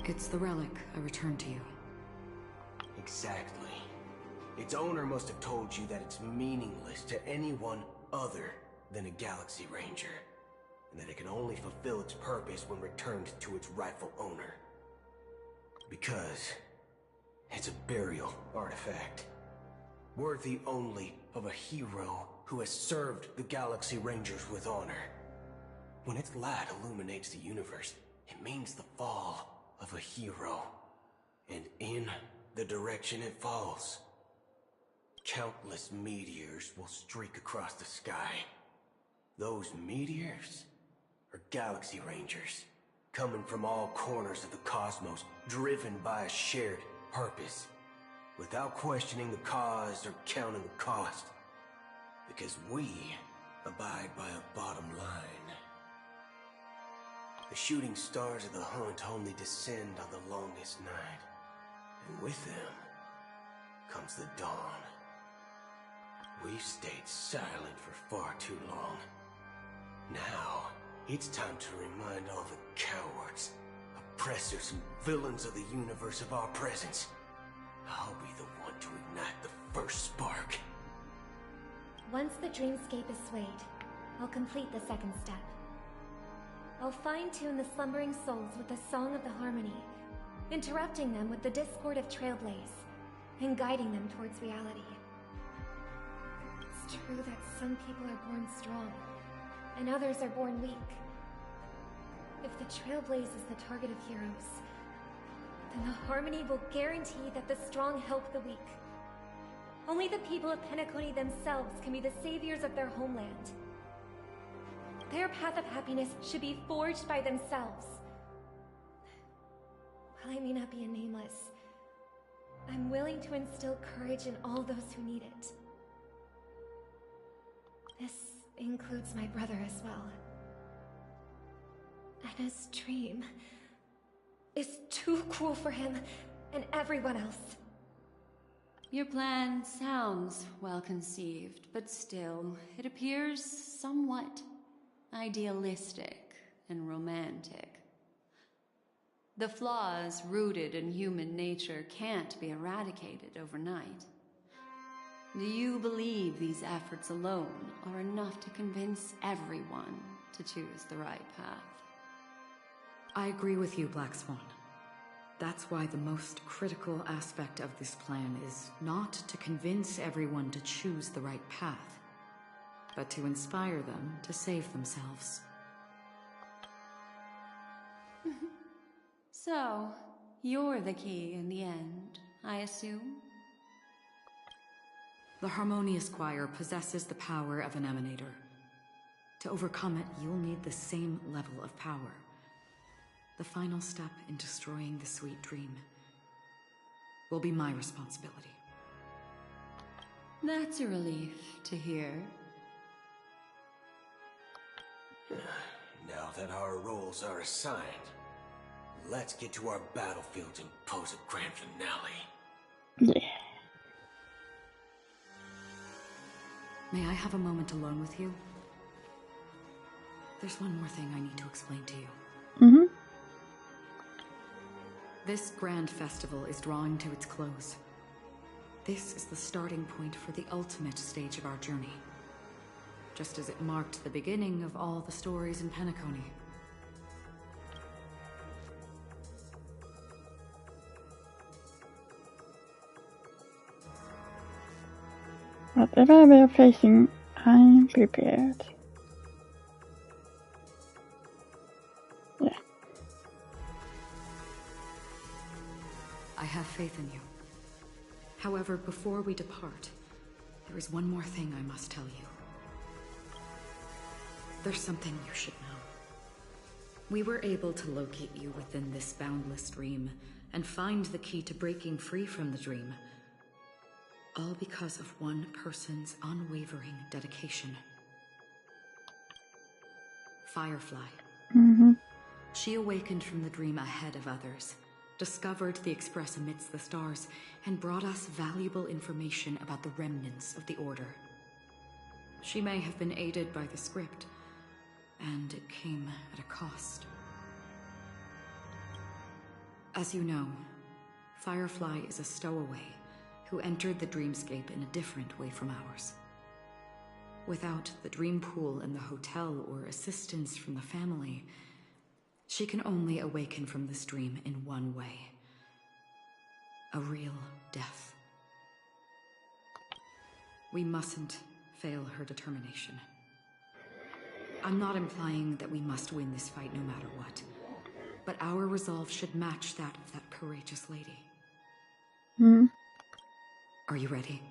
It's the relic I returned to you. Exactly. Its owner must have told you that it's meaningless to anyone other than a Galaxy Ranger, and that it can only fulfill its purpose when returned to its rightful owner. Because it's a burial artifact, worthy only of a hero who has served the Galaxy Rangers with honor. When its light illuminates the universe, it means the fall of a hero. And in the direction it falls, countless meteors will streak across the sky. Those meteors are Galaxy Rangers, coming from all corners of the cosmos, driven by a shared purpose, without questioning the cause or counting the cost, because we abide by a bottom line. The shooting stars of the hunt only descend on the longest night, and with them comes the dawn. We've stayed silent for far too long. Now, it's time to remind all the cowards, oppressors, and villains of the universe of our presence. I'll be the one to ignite the first spark. Once the dreamscape is swayed, I'll complete the second step. I'll fine-tune the slumbering souls with the Song of the Harmony, interrupting them with the discord of Trailblaze, and guiding them towards reality. It's true that some people are born strong, and others are born weak. If the Trailblaze is the target of heroes, then the Harmony will guarantee that the strong help the weak. Only the people of Penacony themselves can be the saviors of their homeland. Their path of happiness should be forged by themselves. While I may not be a nameless, I'm willing to instill courage in all those who need it. This includes my brother as well. And his dream is too cruel for him and everyone else. Your plan sounds well conceived, but still, it appears somewhat idealistic and romantic. The flaws rooted in human nature can't be eradicated overnight. Do you believe these efforts alone are enough to convince everyone to choose the right path? I agree with you, Black Swan. That's why the most critical aspect of this plan is not to convince everyone to choose the right path, but to inspire them to save themselves. So, you're the key in the end, I assume? The Harmonious Choir possesses the power of an emanator. To overcome it, you'll need the same level of power. The final step in destroying the sweet dream will be my responsibility. That's a relief to hear. Now that our roles are assigned, let's get to our battlefields and pose a grand finale. Yeah. May I have a moment alone with you? There's one more thing I need to explain to you. Mm-hmm. This grand festival is drawing to its close. This is the starting point for the ultimate stage of our journey. Just as it marked the beginning of all the stories in Penacony. Whatever we're facing, I'm prepared. Yeah. I have faith in you. However, before we depart, there is one more thing I must tell you. There's something you should know. We were able to locate you within this boundless dream and find the key to breaking free from the dream. All because of one person's unwavering dedication. Firefly. Mm-hmm. She awakened from the dream ahead of others, discovered the Express amidst the stars, and brought us valuable information about the remnants of the Order. She may have been aided by the script, and it came at a cost. As you know, Firefly is a stowaway who entered the dreamscape in a different way from ours. Without the dream pool in the hotel or assistance from the family, she can only awaken from this dream in one way. A real death. We mustn't fail her determination. I'm not implying that we must win this fight no matter what, but our resolve should match that of that courageous lady. Hmm. Are you ready?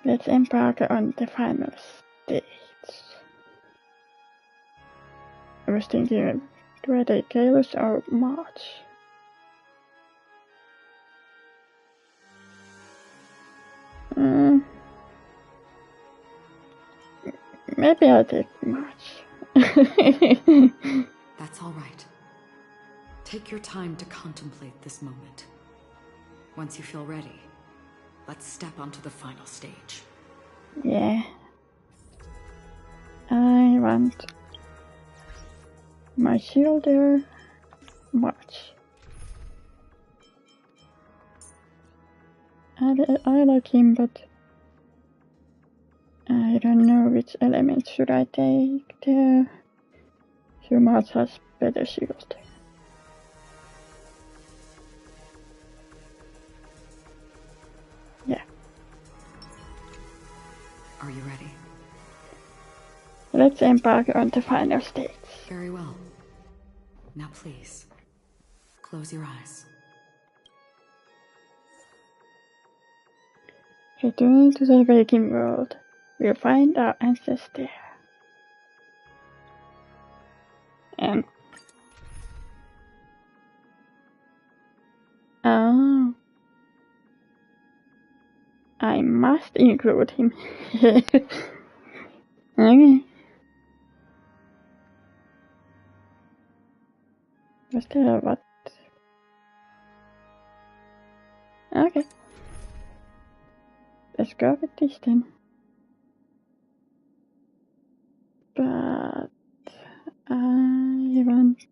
Let's embark on the final stage. I was thinking, do I take Kalos or March? Maybe I'll take March. That's all right. Take your time to contemplate this moment. Once you feel ready, let's step onto the final stage. Yeah. I want my shoulder March. I like him, but I don't know which element should I take there. So March has better shield. Yeah. Are you ready? Let's embark on the final stage. Very well. Now please, close your eyes. Returning to the waking world, we'll find our answers there. Oh. I must include him. Okay. Was there what? Okay. Let's go with this then. But I want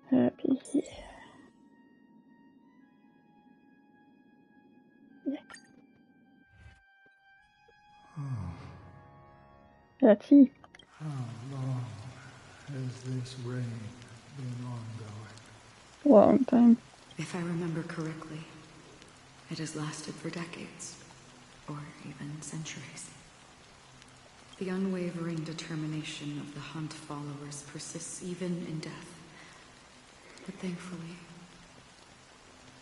her to be here. Yeah. Let's see. How long has this rain been ongoing? Long time. If I remember correctly, it has lasted for decades, or even centuries. The unwavering determination of the Hunt followers persists even in death. But thankfully,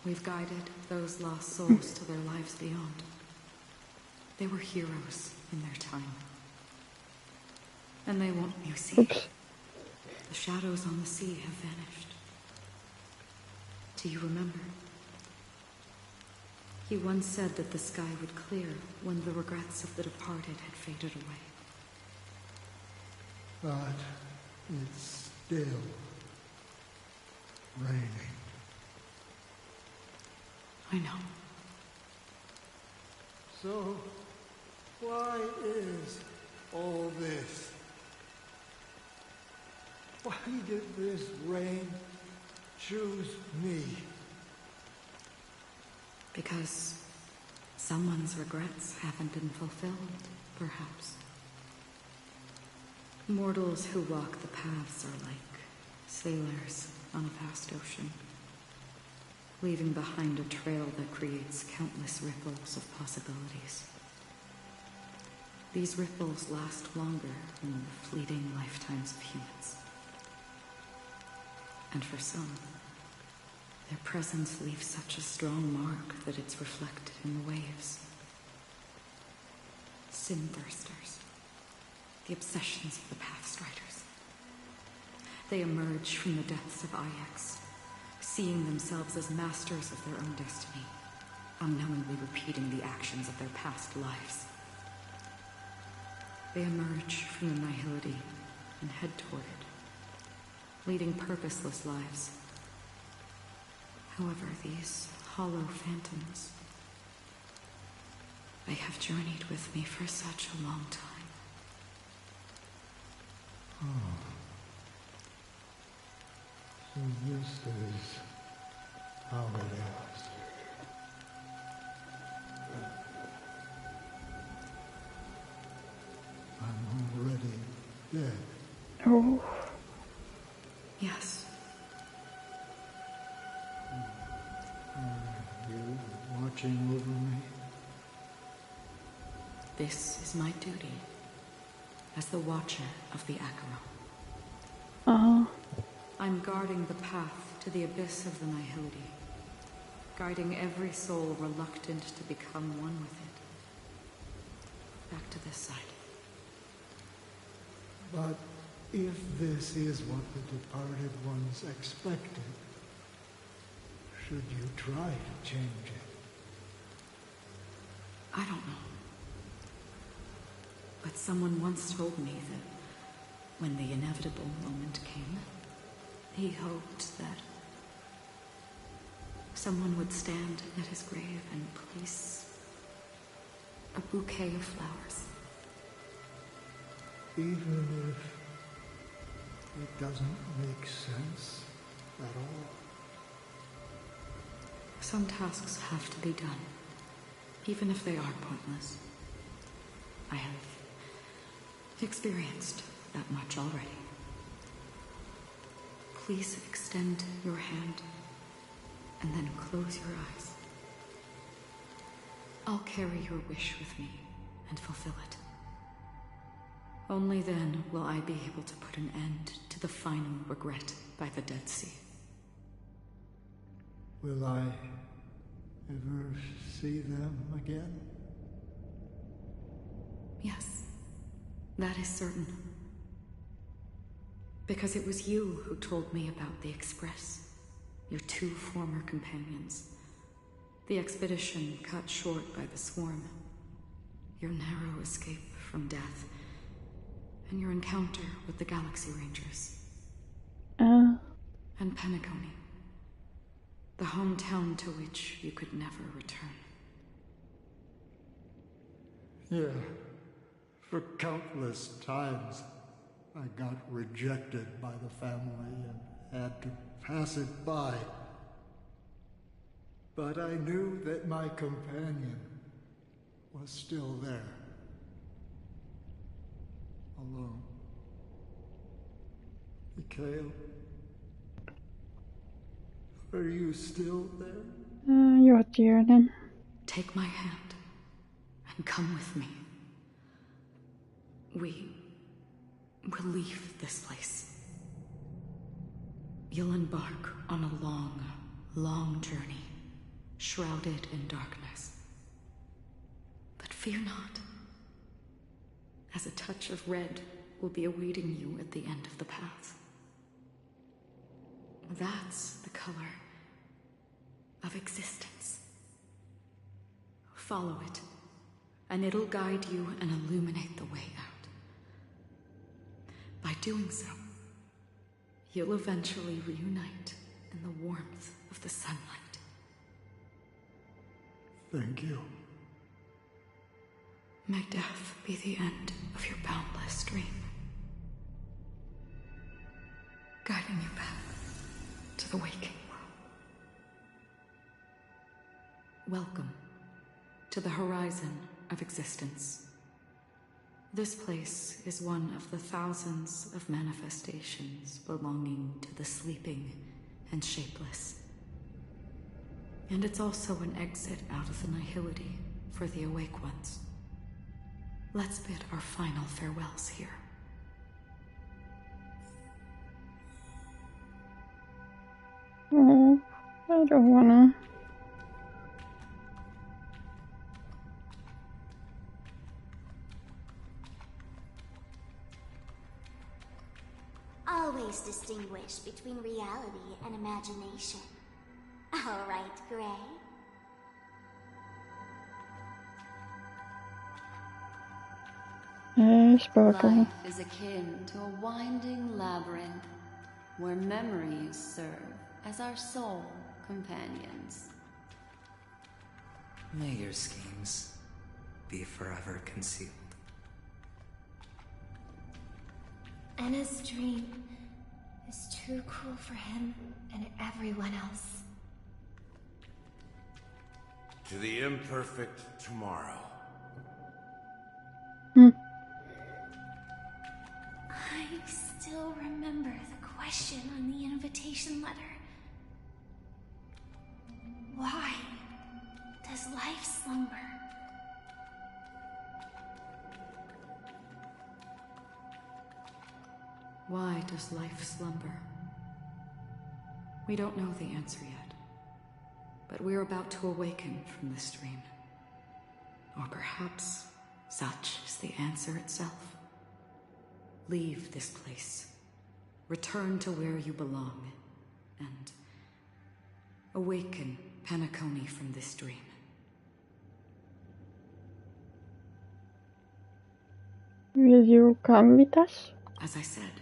we've guided those lost souls to their lives beyond. They were heroes in their time. And they won't, you see. Oops. The shadows on the sea have vanished. Do you remember? He once said that the sky would clear when the regrets of the departed had faded away. But it's still raining. I know. So, why is all this? Why did this rain choose me? Because someone's regrets haven't been fulfilled, perhaps. Mortals who walk the paths are like sailors on a vast ocean, leaving behind a trail that creates countless ripples of possibilities. These ripples last longer than the fleeting lifetimes of humans. And for some, their presence leaves such a strong mark that it's reflected in the waves. sin-thirsters, the obsessions of the Pathstriders. They emerge from the depths of Ix, seeing themselves as masters of their own destiny, unknowingly repeating the actions of their past lives. They emerge from the nihility and head toward it, leading purposeless lives. However, these hollow phantoms, they have journeyed with me for such a long time. Oh. So this is how it is. I'm already dead. Oh. Yes. Are you watching over me? This is my duty as the Watcher of the Acheron. I'm guarding the path to the abyss of the nihility, guiding every soul reluctant to become one with it. Back to this side. But if this is what the departed ones expected, should you try to change it? I don't know. But someone once told me that when the inevitable moment came, he hoped that someone would stand at his grave and place a bouquet of flowers. Even if it doesn't make sense at all. Some tasks have to be done, even if they are pointless. I have experienced that much already. Please extend your hand and then close your eyes. I'll carry your wish with me and fulfill it. Only then will I be able to put an end to the final regret by the Dead Sea. Will I ever see them again? Yes, that is certain. Because it was you who told me about the Express, your two former companions. The expedition cut short by the swarm, your narrow escape from death, and your encounter with the Galaxy Rangers. And Penacony, the hometown to which you could never return. Yeah, for countless times I got rejected by the family and had to pass it by. But I knew that my companion was still there. Alone. Mikhail, are you still there? Ja, Jordan. Take my hand and come with me. We will leave this place. You'll embark on a long, long journey, shrouded in darkness. But fear not, as a touch of red will be awaiting you at the end of the path. That's the color of existence. Follow it, and it'll guide you and illuminate the way out. By doing so, you'll eventually reunite in the warmth of the sunlight. Thank you. May death be the end of your boundless dream, guiding you back to the waking world. Welcome to the horizon of existence. This place is one of the thousands of manifestations belonging to the sleeping and shapeless. And it's also an exit out of the nihility for the awake ones. Let's bid our final farewells here. Oh, I don't wanna. always distinguish between reality and imagination. All right, Gray. Sparkle. Life is akin to a winding labyrinth where memories serve as our sole companions. May your schemes be forever concealed. Anna's dream is too cruel for him and everyone else. To the imperfect tomorrow. I still remember the question on the invitation letter. Why does life slumber? Why does life slumber? We don't know the answer yet, but we're about to awaken from this dream. Or perhaps such is the answer itself. Leave this place, return to where you belong, and awaken Penacony from this dream. Will you come with us? As I said,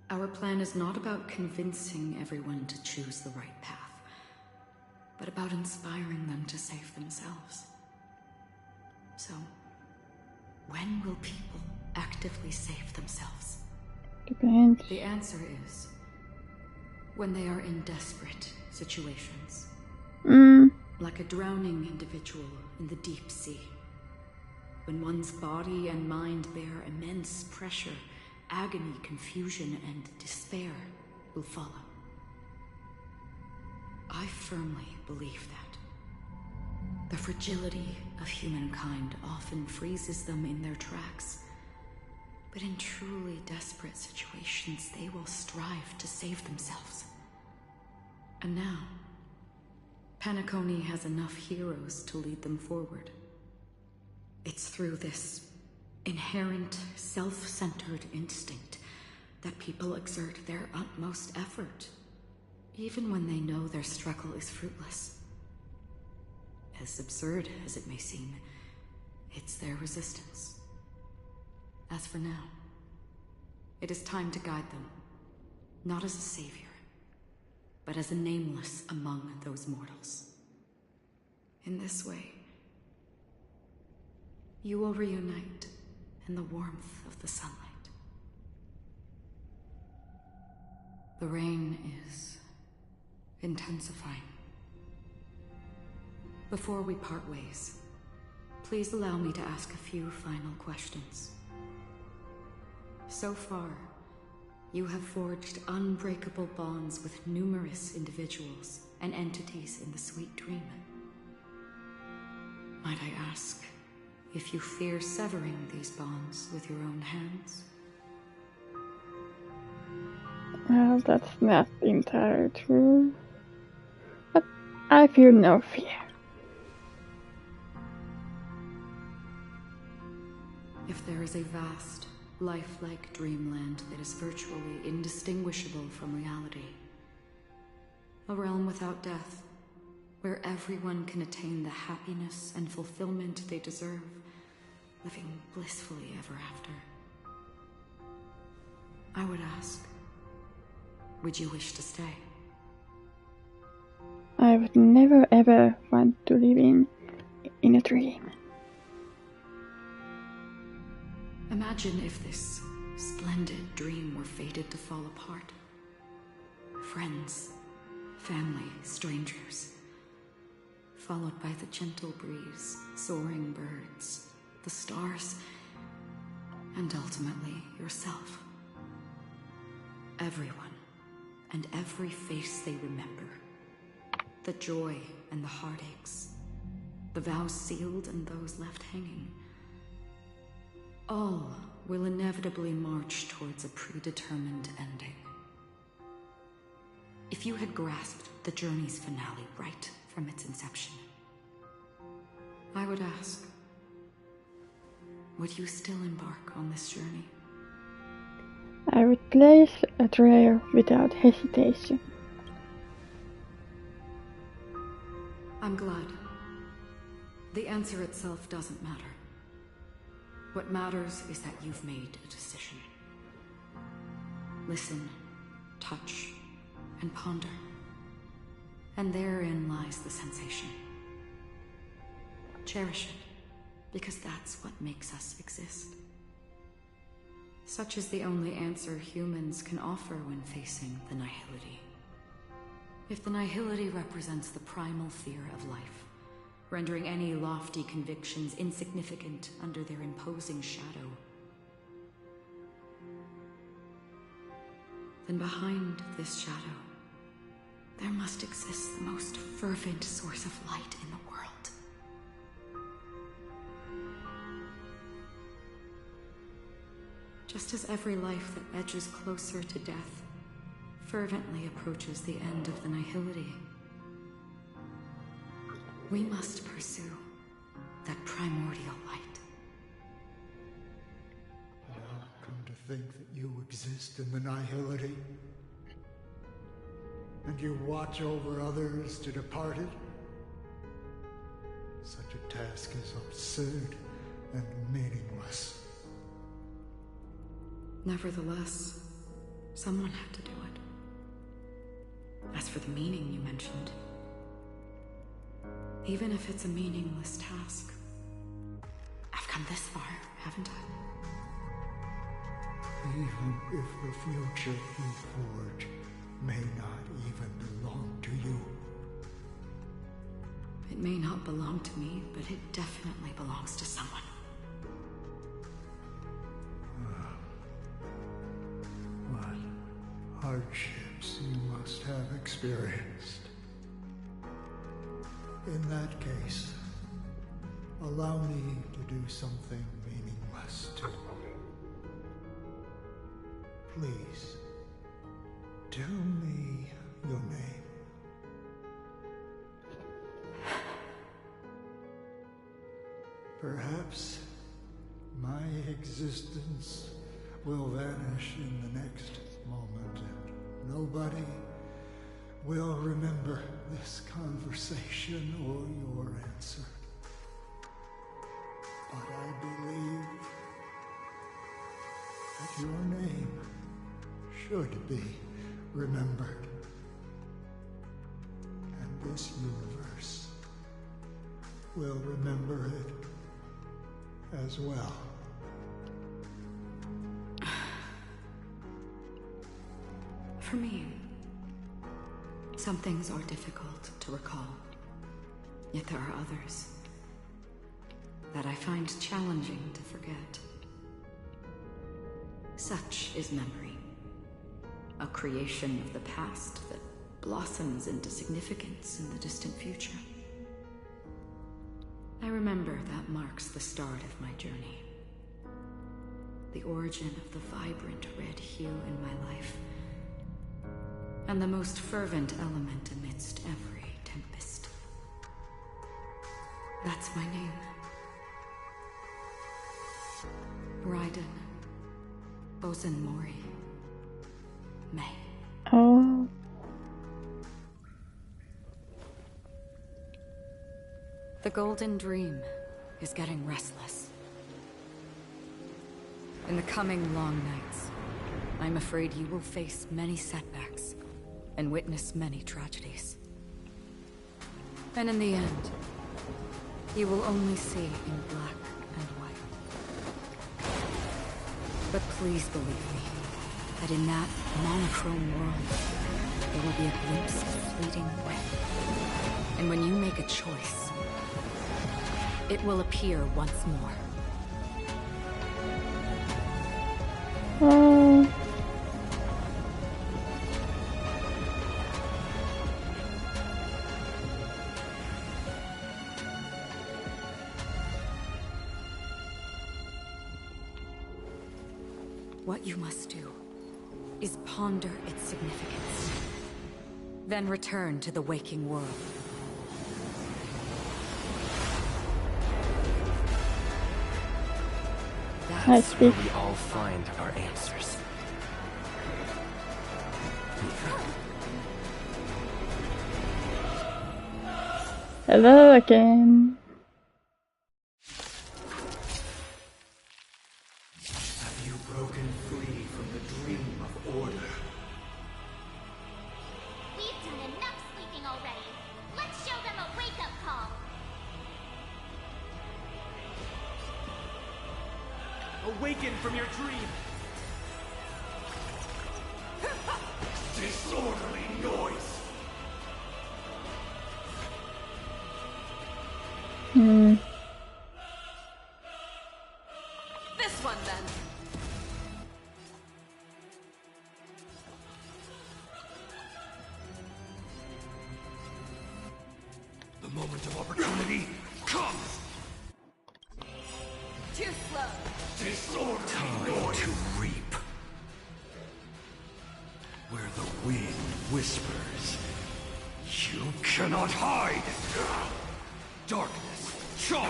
our plan is not about convincing everyone to choose the right path, but about inspiring them to save themselves. So, when will people actively save themselves? Depends. The answer is when they are in desperate situations. Like a drowning individual in the deep sea. When one's body and mind bear immense pressure, agony, confusion, and despair will follow. I firmly believe that. The fragility of humankind often freezes them in their tracks. But in truly desperate situations, they will strive to save themselves. And now, Penacony has enough heroes to lead them forward. It's through this inherent, self-centered instinct that people exert their utmost effort, even when they know their struggle is fruitless. As absurd as it may seem, it's their resistance. As for now, it is time to guide them, not as a savior, but as a nameless among those mortals. In this way, you will reunite in the warmth of the sunlight. The rain is intensifying. Before we part ways, please allow me to ask a few final questions. So far, you have forged unbreakable bonds with numerous individuals and entities in the sweet dream. Might I ask if you fear severing these bonds with your own hands? Well, that's not entirely true. But I feel no fear. If there is a vast, lifelike dreamland that is virtually indistinguishable from reality, a realm without death, where everyone can attain the happiness and fulfillment they deserve, living blissfully ever after, I would ask, would you wish to stay? I would never ever want to live in a dream. Imagine if this splendid dream were fated to fall apart. Friends, family, strangers, followed by the gentle breeze, soaring birds, the stars, and ultimately yourself. Everyone, and every face they remember. The joy and the heartaches, the vows sealed and those left hanging. All will inevitably march towards a predetermined ending. If you had grasped the journey's finale right from its inception, I would ask, would you still embark on this journey? I would place a trail without hesitation. I'm glad. The answer itself doesn't matter. What matters is that you've made a decision. Listen, touch, and ponder. And therein lies the sensation. Cherish it, because that's what makes us exist. Such is the only answer humans can offer when facing the nihility. If the nihility represents the primal fear of life, rendering any lofty convictions insignificant under their imposing shadow, then behind this shadow, there must exist the most fervent source of light in the world. Just as every life that edges closer to death fervently approaches the end of the nihility, we must pursue that primordial light. Now come to think that you exist in the nihility, and you watch over others to depart it. Such a task is absurd and meaningless. Nevertheless, someone had to do it. As for the meaning you mentioned, even if it's a meaningless task, I've come this far, haven't I? Even if the future you forge may not even belong to you. It may not belong to me, but it definitely belongs to someone. What hardships you must have experienced. In that case, allow me to do something meaningless too. Please, tell me your name. Perhaps my existence will vanish in the next moment, and nobody will remember this conversation or your answer. But I believe that your name should be remembered. And this universe will remember it as well. For me, some things are difficult to recall, yet there are others that I find challenging to forget. Such is memory, a creation of the past that blossoms into significance in the distant future. I remember that marks the start of my journey, the origin of the vibrant red hue in my life, and the most fervent element amidst every tempest. That's my name. Raiden Bozen Mori May. Oh. The Golden Dream is getting restless. In the coming long nights, I'm afraid you will face many setbacks and witness many tragedies. And in the end, you will only see in black and white. But please believe me, that in that monochrome world, there will be a glimpse of fleeting red. And when you make a choice, it will appear once more. What you must do is ponder its significance, then return to the waking world. I That's where speak. we all find our answers. Hello again. Have you broken free from the dream of order? We've done enough sleeping already. Let's show them a wake-up call. Awaken from your dream! Disorderly noise! This one then. The moment of opportunity comes! Too slow. Disorderly noise! To reap. Where the wind whispers, you cannot hide! Darkness, charge!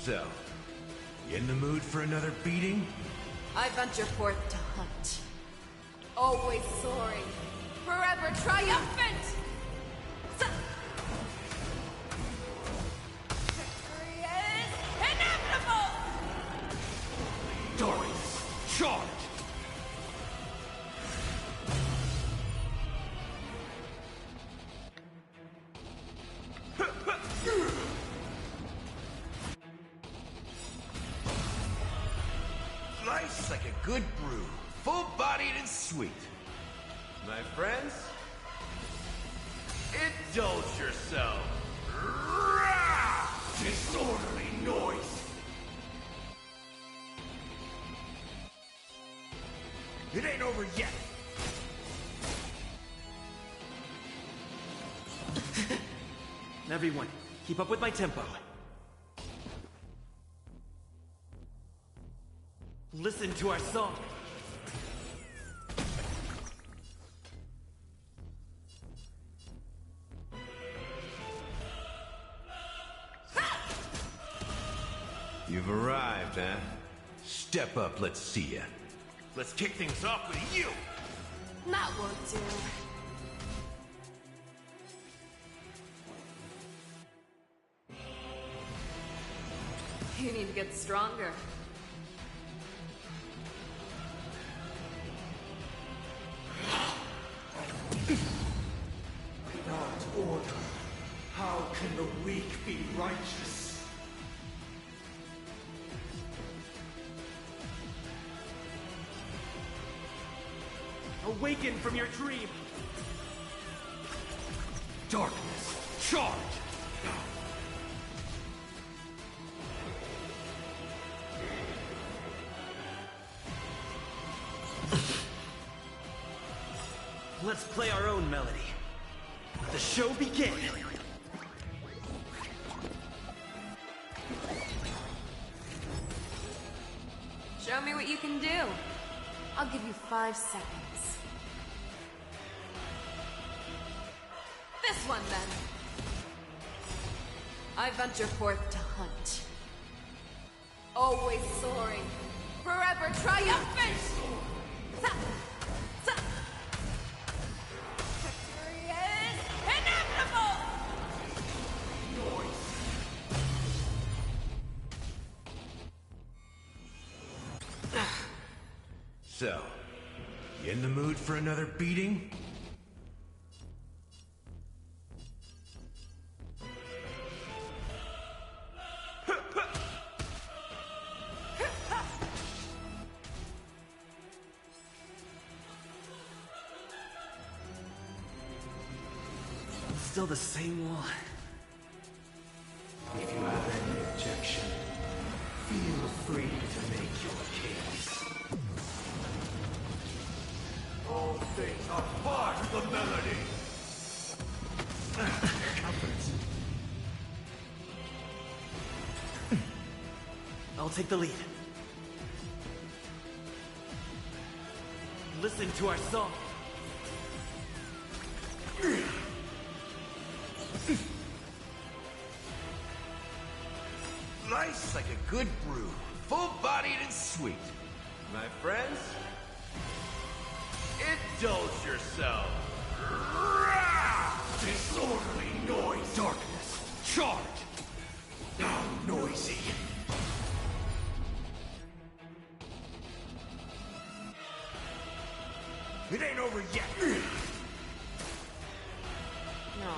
So, you in the mood for another beating? I venture forth to hunt. Always soaring, forever triumphant! Victory is inevitable! Darkness, charge! Life's like a good brew, full-bodied and sweet. My friends, indulge yourself. Disorderly noise! It ain't over yet. Everyone, keep up with my tempo. Listen to our song. You've arrived, huh? Step up, let's see ya. Let's kick things off with you! That won't do. You need to get stronger. Without order, how can the weak be righteous? Awaken from your dream! Darkness, charge! Let's play our own melody. Let the show begin! Show me what you can do. I'll give you 5 seconds. This one, then. I venture forth to hunt. Always soaring, forever triumphant! Victory is inevitable! So, you in the mood for another beating? Still the same wall. If you have any objection, feel free to make your case. All things are part of the melody. I'll take the lead. Listen to our song. Life's like a good brew, full-bodied and sweet. My friends, indulge yourself. Disorderly noise! Darkness! Charge! Now noisy! It ain't over yet! No.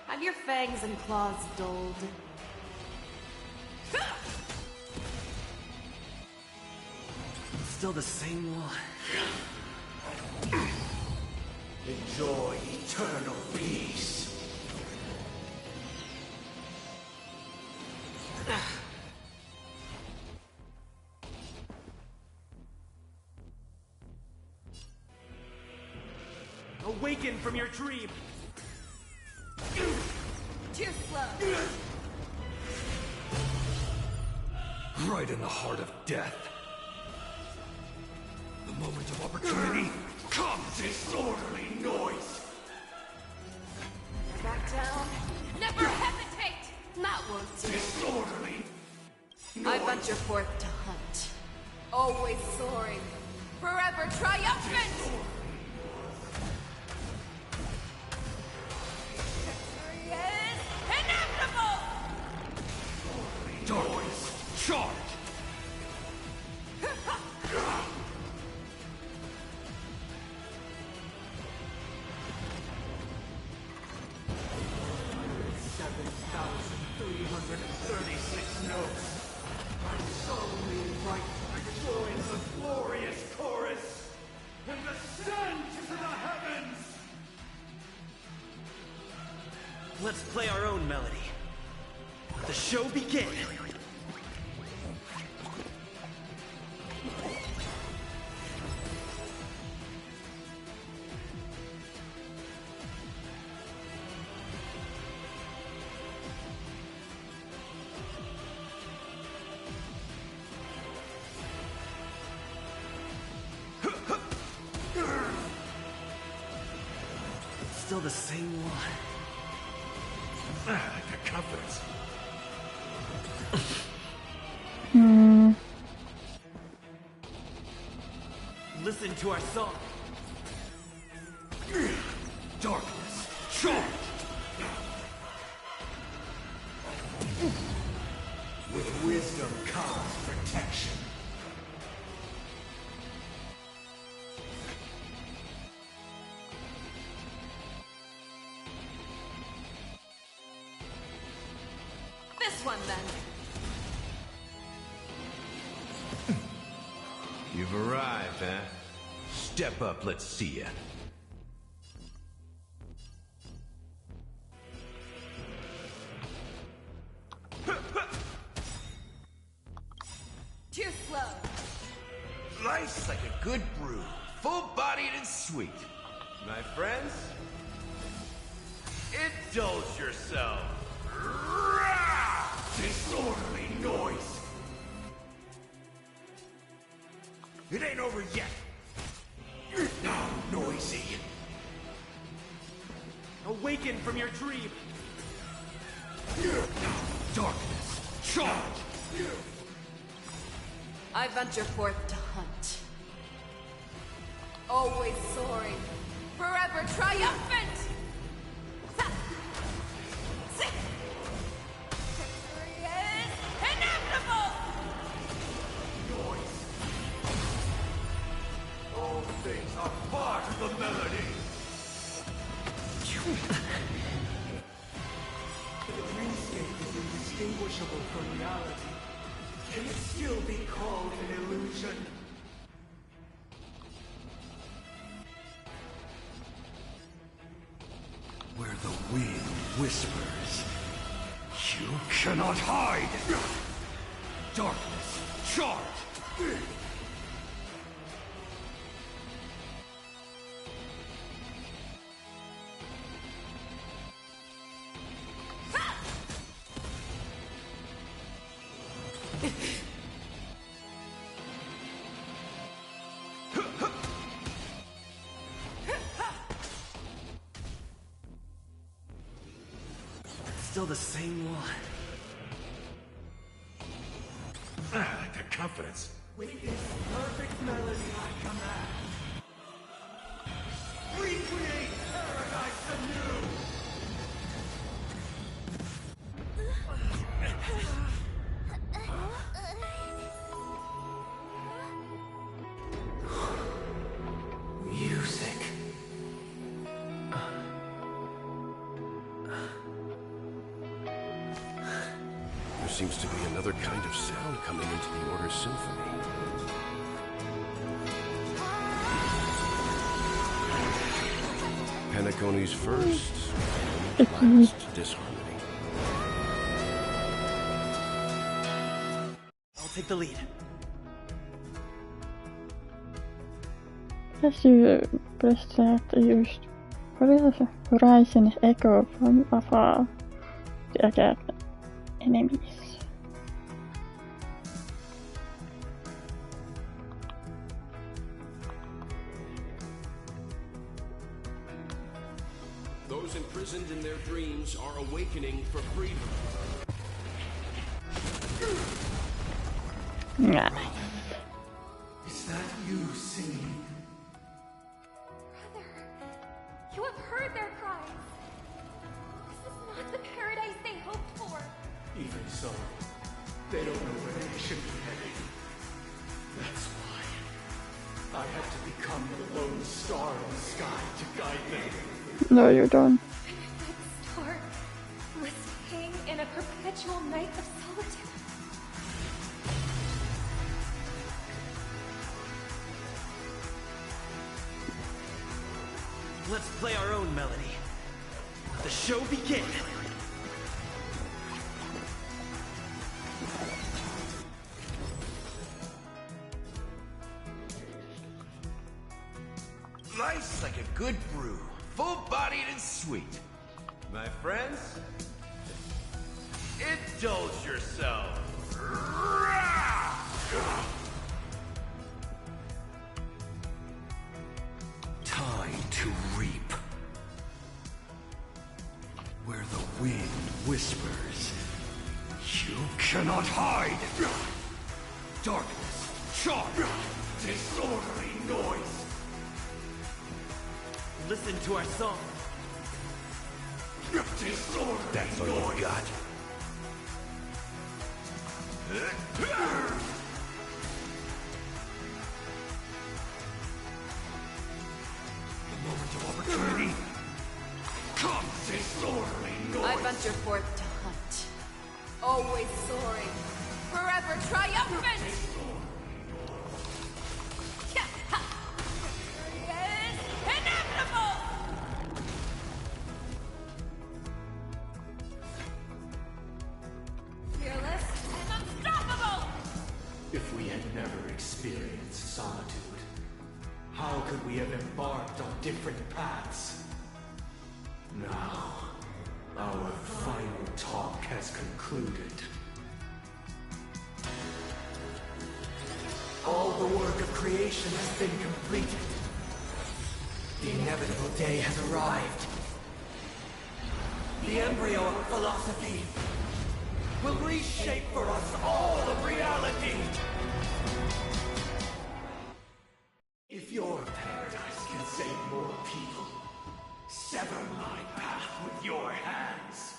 Have your fangs and claws dulled. Still the same one. Enjoy eternal peace. Awaken from your dream! Too slow. Right in the heart of death. The moment of opportunity comes. Disorderly noise. Back down. Never hesitate! That won't do. Disorderly I venture forth to hunt. Always soaring. Forever triumphant! Victory is inevitable! Darkness! Charge! Notes. I solemnly invite to join the glorious chorus and ascend to the heavens! Let's play our own melody. Let the show begin! Still the same one. The confidence. Listen to our song. Darkness, charge! With wisdom comes protection. This one, then. You've arrived, huh? Step up, let's see ya. Too slow. Life's like a good brew, full-bodied and sweet. My friends, indulge yourself. Disorderly noise! It ain't over yet! Now noisy! Awaken from your dream! Darkness, charge! I venture forth to hunt. Always soaring. Forever triumphant! Victory is inevitable! Noise! All things are part of the melody! The dreamscape is indistinguishable from reality. Can it still be called an illusion? Where the wind whispers, you cannot hide! Darkness, charge! Still the same one. The confidence. With this perfect melody I command. Recreate paradise! Music. There seems to be another kind of sound coming into the Order's symphony. Penacony's first and last disharmony. I'll take the lead. Tässä plötsligt att just Horizon echo from afar to attack enemies. Those imprisoned in their dreams are awakening for freedom. Nice. Is that you singing? Brother, you have heard their cries. This is not the paradise they hoped for. Even so, they don't know where they should be heading. That's why I had to become the lone star in the sky to guide them. No, you don't. That star must hang in a perpetual night of solitude. Let's play our own melody. The show begin! Nice like a good brew, full-bodied and sweet. My friends, indulge yourselves. Time to reap. Where the wind whispers, you cannot hide. Darkness, charm, disorderly noise. Listen to our song. Disorderly That's all noise. you got. The moment of opportunity. Come, disorderly noise. I venture forth to hunt. Always soaring. Forever triumphant! Yeah, ha. Victory is inevitable! Fearless and unstoppable! If we had never experienced solitude, how could we have embarked on different paths? Now, our final talk has concluded. All the work of creation has been completed. The inevitable day has arrived. The embryo of philosophy will reshape for us all of reality. If your paradise can save more people, sever my path with your hands.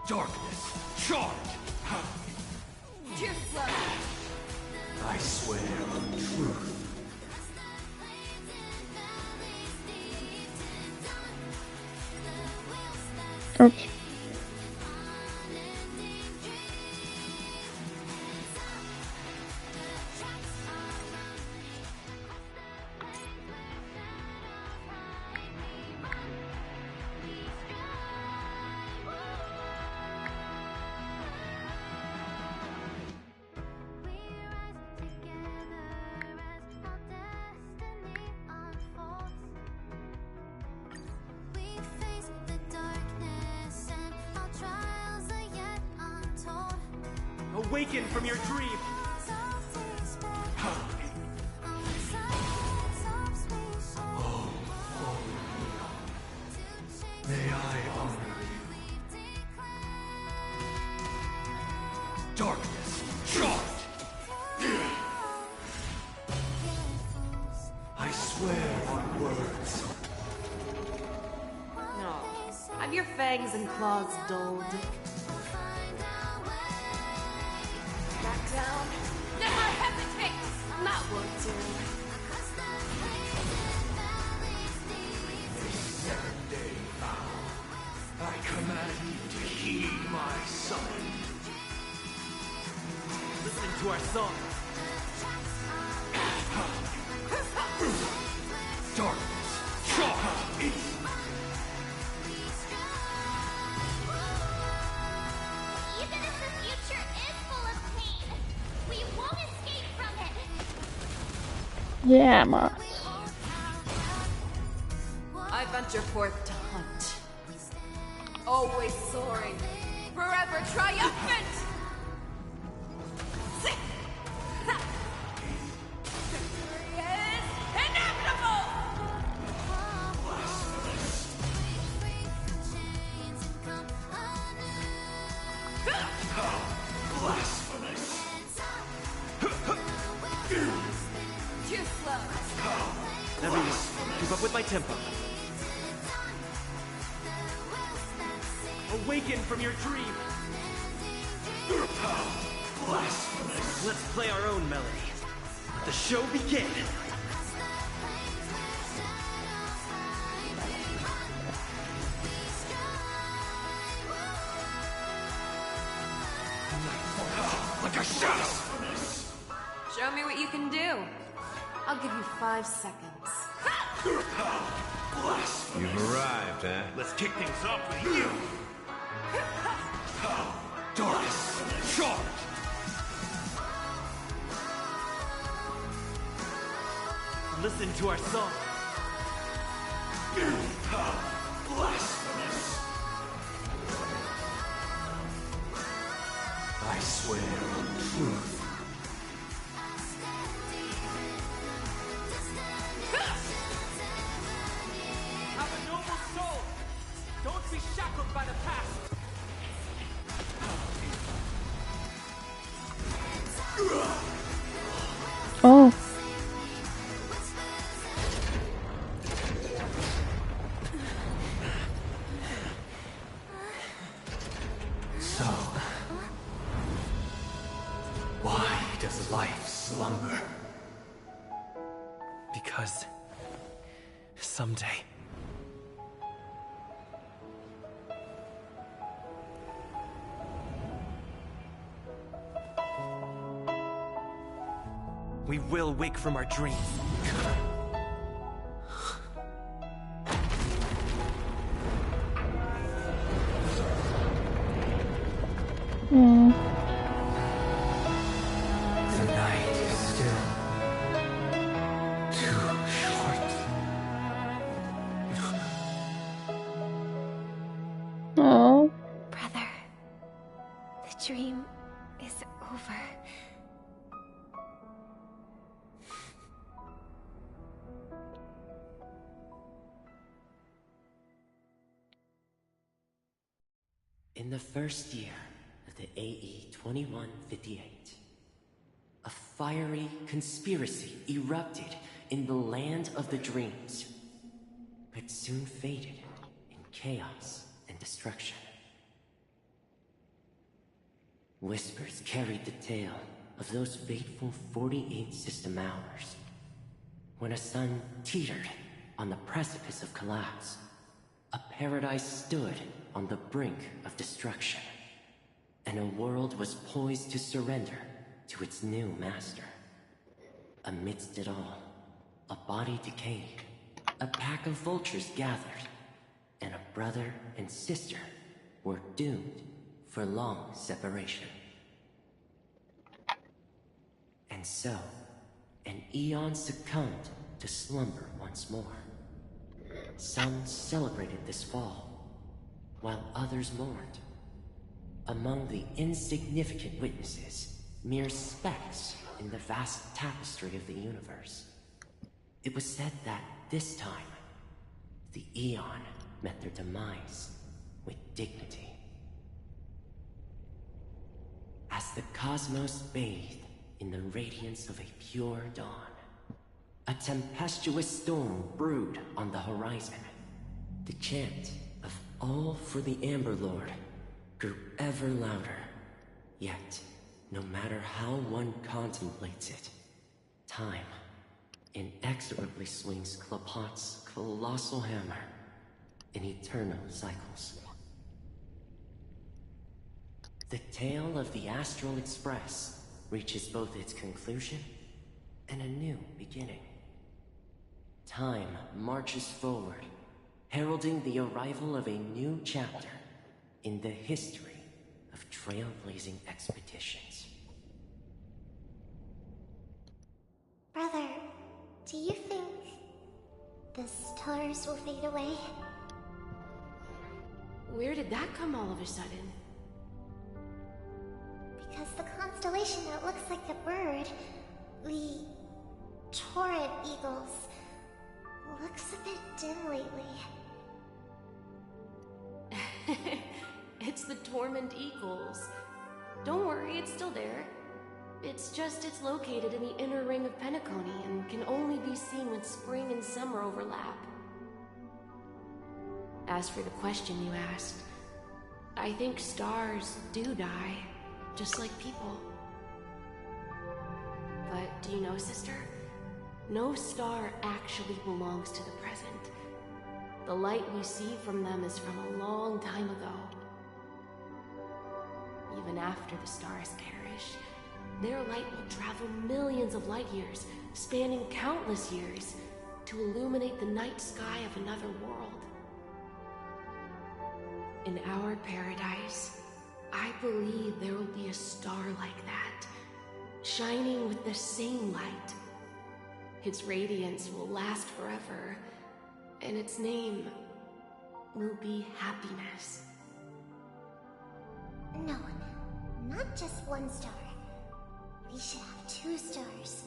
Darkness, charmed. Too slow. I swear on truth. Oops. Awaken from your dream! May I honor you? Darkness, charmed! I swear on words. fangs and claws dulled. Back down. Never hesitate! That won't do. Seven-day vow. I command you to heed my summon. Listen to our song. Darkness, shock, Even if the future is full of pain, we won't escape from it. Yeah, Mars. I venture forth to hunt. Always soaring, forever triumphant! Victory is inevitable! blasphemous. Too slow. Everyone, keep up with my tempo. Awaken from your dream. Blasphemous. Let's play our own melody. Let the show begin. Like a shadow. Show me what you can do. I'll give you 5 seconds. You've arrived, huh? Let's kick things off with you. Darkness, charge. Listen to our song. Blasphemous. I swear on truth. Have a noble soul. Don't be shackled by the past. Oh. So, why does life slumber? Because someday we will wake from our dreams. Yeah. The night is still too short. Oh. Brother, the dream is over. In the first year of the AE 2158, a fiery conspiracy erupted in the land of the dreams, but soon faded in chaos and destruction. Whispers carried the tale of those fateful 48 system hours, when a sun teetered on the precipice of collapse. A paradise stood on the brink of destruction, and a world was poised to surrender to its new master. Amidst it all, a body decayed, a pack of vultures gathered, and a brother and sister were doomed for long separation. And so, an eon succumbed to slumber once more. Some celebrated this fall, while others mourned. Among the insignificant witnesses, mere specks in the vast tapestry of the universe. It was said that this time, the Eon met their demise with dignity. As the cosmos bathed in the radiance of a pure dawn, a tempestuous storm brewed on the horizon. The chant of all for the Amber Lord, grew ever louder. Yet, no matter how one contemplates it, time inexorably swings Klapot's colossal hammer in eternal cycles. The tale of the Astral Express reaches both its conclusion and a new beginning. Time marches forward, heralding the arrival of a new chapter in the history of trailblazing expeditions. Brother, do you think the stars will fade away? Where did that come all of a sudden? Because the constellation that looks like a bird, the Torrid Eagles, looks a bit dim lately. It's the Torment Eagles. Don't worry, it's still there. It's just it's located in the inner ring of Penacony and can only be seen when spring and summer overlap. As for the question you asked, I think stars do die, just like people. But do you know, sister? No star actually belongs to the present. The light we see from them is from a long time ago. Even after the stars perish, their light will travel millions of light years, spanning countless years, to illuminate the night sky of another world. In our paradise, I believe there will be a star like that, shining with the same light. Its radiance will last forever, and its name will be happiness. No, not just one star. We should have 2 stars,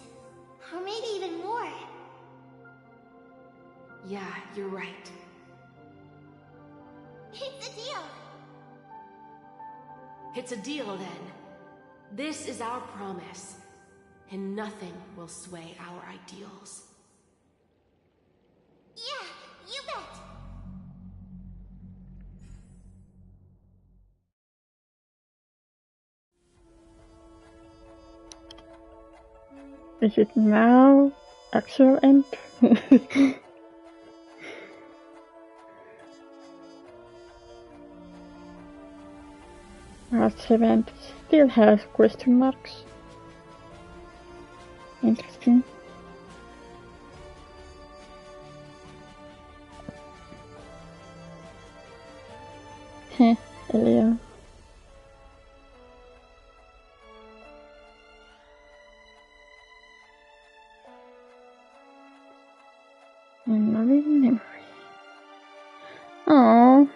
or maybe even more. Yeah, you're right. It's a deal. It's a deal, then. This is our promise, and nothing will sway our ideals. Yeah, you bet. Is it now actual end? Last event still has question marks. Interesting. Heh, Elia. Memory, memory. Oh.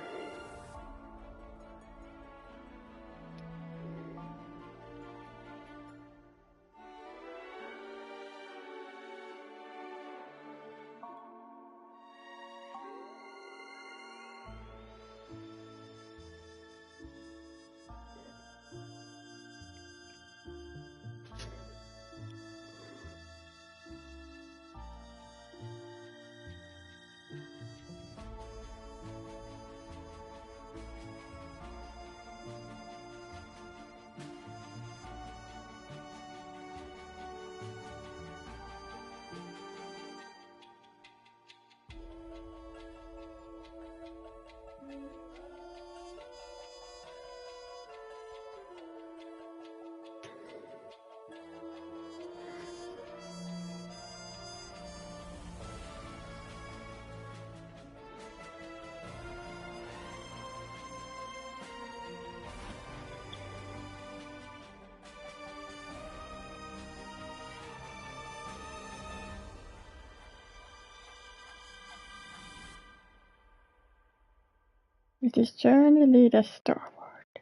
It is journey lead us starward.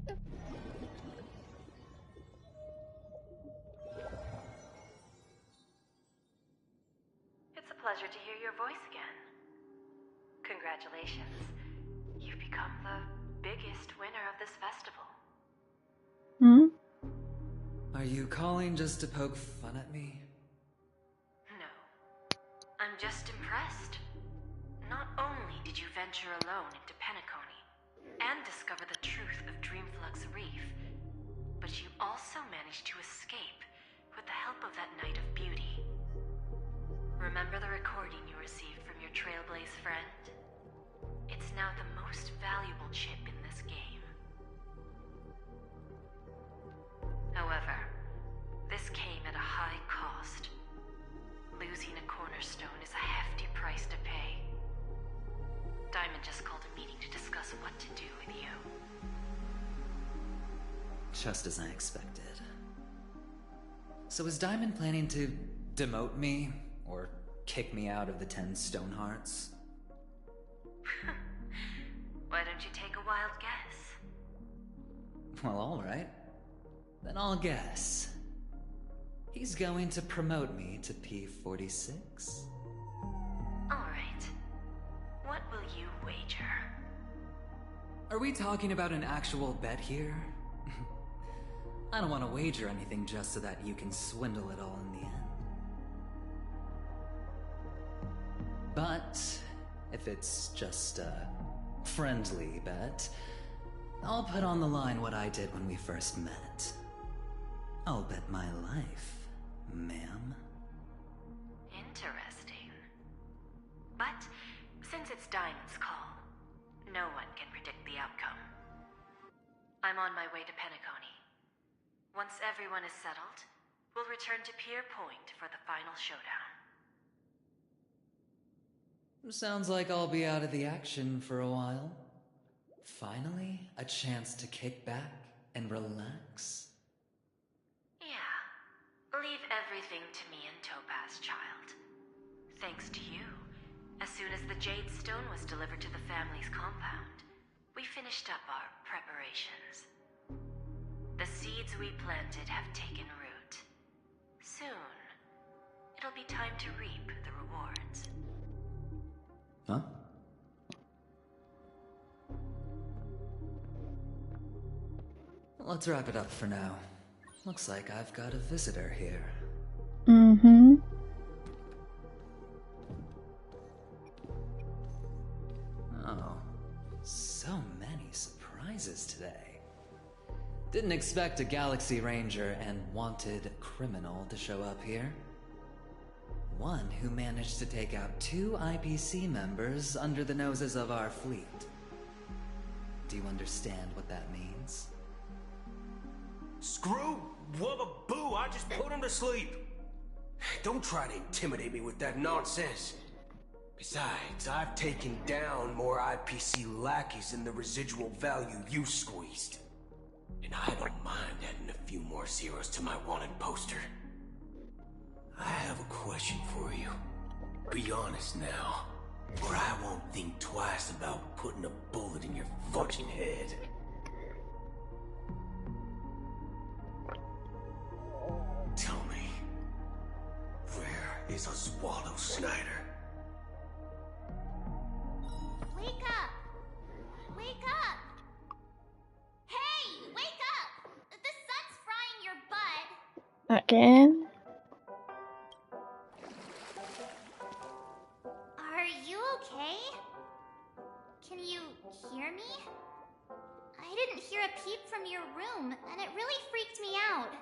It's a pleasure to hear your voice again. Congratulations. You've become the biggest winner of this festival. Hmm? Are you calling just to poke fun at me? No. I'm just impressed. Not only did did you venture alone into Penacony and discover the truth of Dreamflux Reef, but you also managed to escape with the help of that Knight of Beauty. Remember the recording you received from your Trailblaze friend? It's now the most valuable chip in this game. However, this came at a high cost. Losing a cornerstone is a hefty price to pay. Diamond just called a meeting to discuss what to do with you. Just as I expected. So is Diamond planning to demote me? Or kick me out of the 10 Stonehearts? Why don't you take a wild guess? Well, alright. Then I'll guess. He's going to promote me to P46? Alright. What will you wager? Are we talking about an actual bet here? I don't want to wager anything just so that you can swindle it all in the end. But if it's just a friendly bet, I'll put on the line what I did when we first met. I'll bet my life, ma'am. Interesting. But since it's Diamond's call, no one can predict the outcome. I'm on my way to Penacony. Once everyone is settled, we'll return to Pier Point for the final showdown. Sounds like I'll be out of the action for a while. Finally, a chance to kick back and relax. Yeah. Leave everything to me and Topaz, child. Thanks to you, as soon as the Jade Stone was delivered to the family's compound, we finished up our preparations. The seeds we planted have taken root. Soon, it'll be time to reap the rewards. Huh? Let's wrap it up for now. Looks like I've got a visitor here. Mm-hmm. Oh, so many surprises today. Didn't expect a Galaxy Ranger and wanted criminal to show up here. One who managed to take out 2 IPC members under the noses of our fleet. Do you understand what that means? Screw Wubba Boo, I just put him to sleep. Don't try to intimidate me with that nonsense. Besides, I've taken down more IPC lackeys than the residual value you squeezed. And I don't mind adding a few more zeros to my wanted poster. I have a question for you. Be honest now, or I won't think twice about putting a bullet in your fucking head. Tell me, where is Oswaldo Snyder? Wake up! Wake up! Hey, wake up! The sun's frying your butt! Again? Are you okay? Can you hear me? I didn't hear a peep from your room, and it really freaked me out.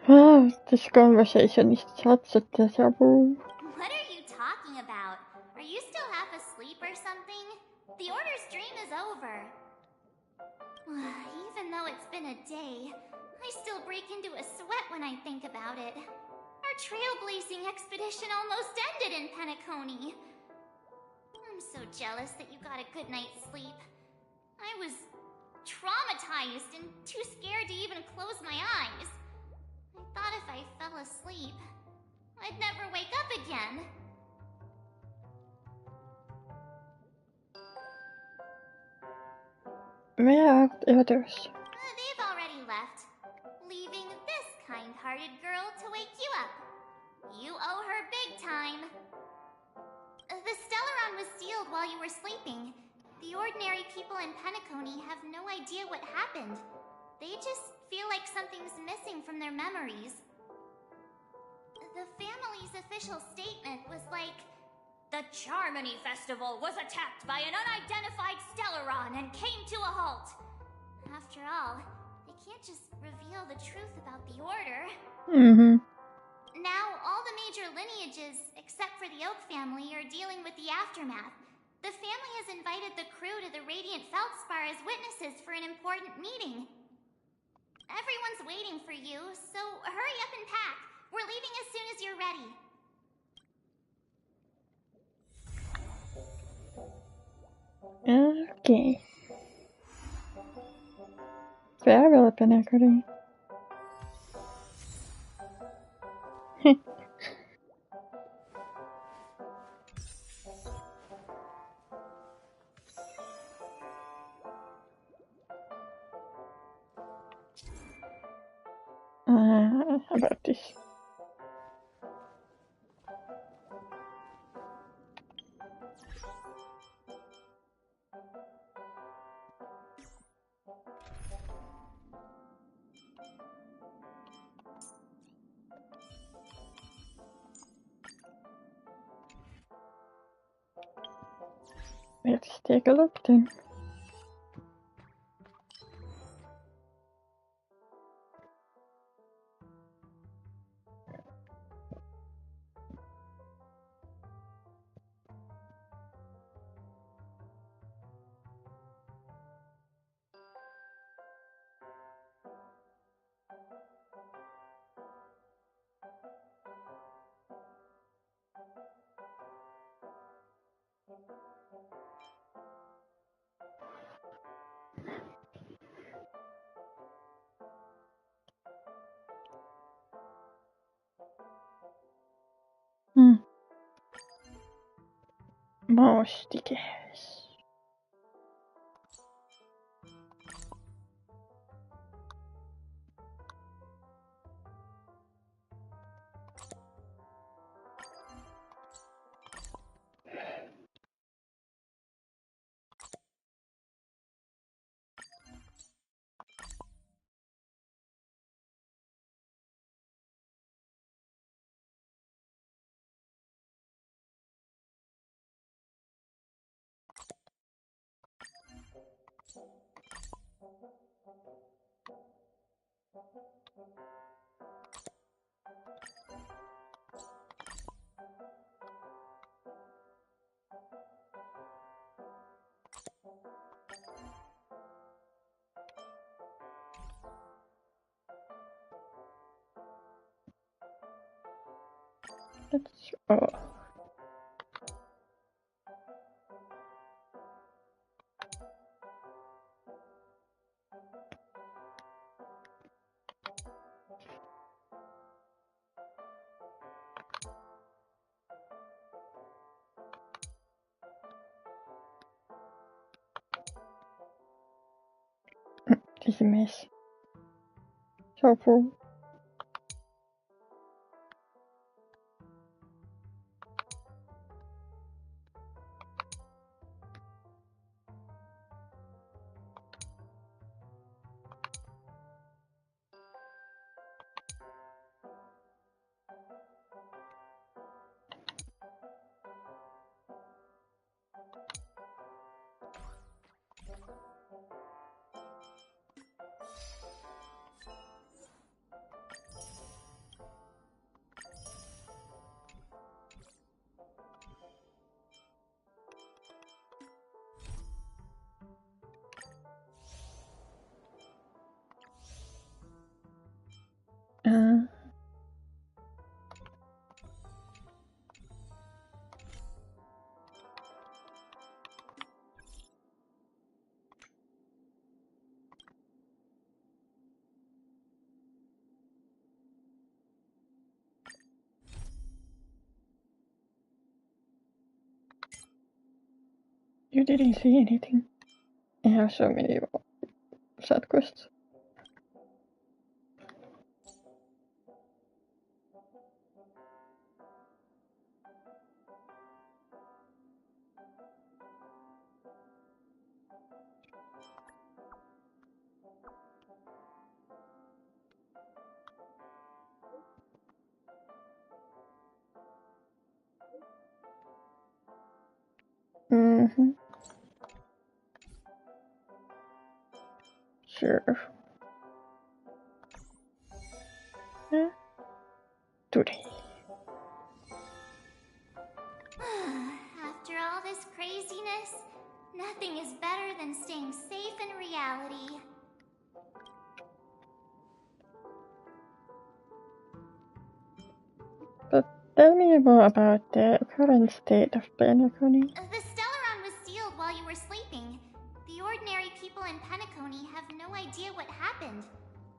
Wow, this conversation is such a deja vu. What are you talking about? Are you still half asleep or something? The Order's dream is over. Even though it's been a day, I still break into a sweat when I think about it. Our trailblazing expedition almost ended in Penacony. I'm so jealous that you got a good night's sleep. I was traumatized and too scared to even close my eyes. I thought if I fell asleep, I'd never wake up again. Where are the others? They've already left, leaving this kind-hearted girl to wake you up. You owe her big time. The Stellaron was sealed while you were sleeping. The ordinary people in Penacony have no idea what happened. They just feel like something's missing from their memories. The family's official statement was like, "The Charmony Festival was attacked by an unidentified Stellaron and came to a halt." After all, they can't just reveal the truth about the Order. Now, all the major lineages, except for the Oak family, are dealing with the aftermath. The family has invited the crew to the Radiant Feldspar as witnesses for an important meeting. Everyone's waiting for you, so hurry up and pack. We're leaving as soon as you're ready. Okay. Farewell, Penacony. How about this? Let's take a look then. More stickers. Let's go. This is a mess. So full. You didn't see anything. I have so many side quests. Mm-hmm. Sure. Yeah. Today. After all this craziness, nothing is better than staying safe in reality. But tell me more about the current state of Penacony. The Stellaron was sealed while you were sleeping. The ordinary people in Penacony have no idea what happened.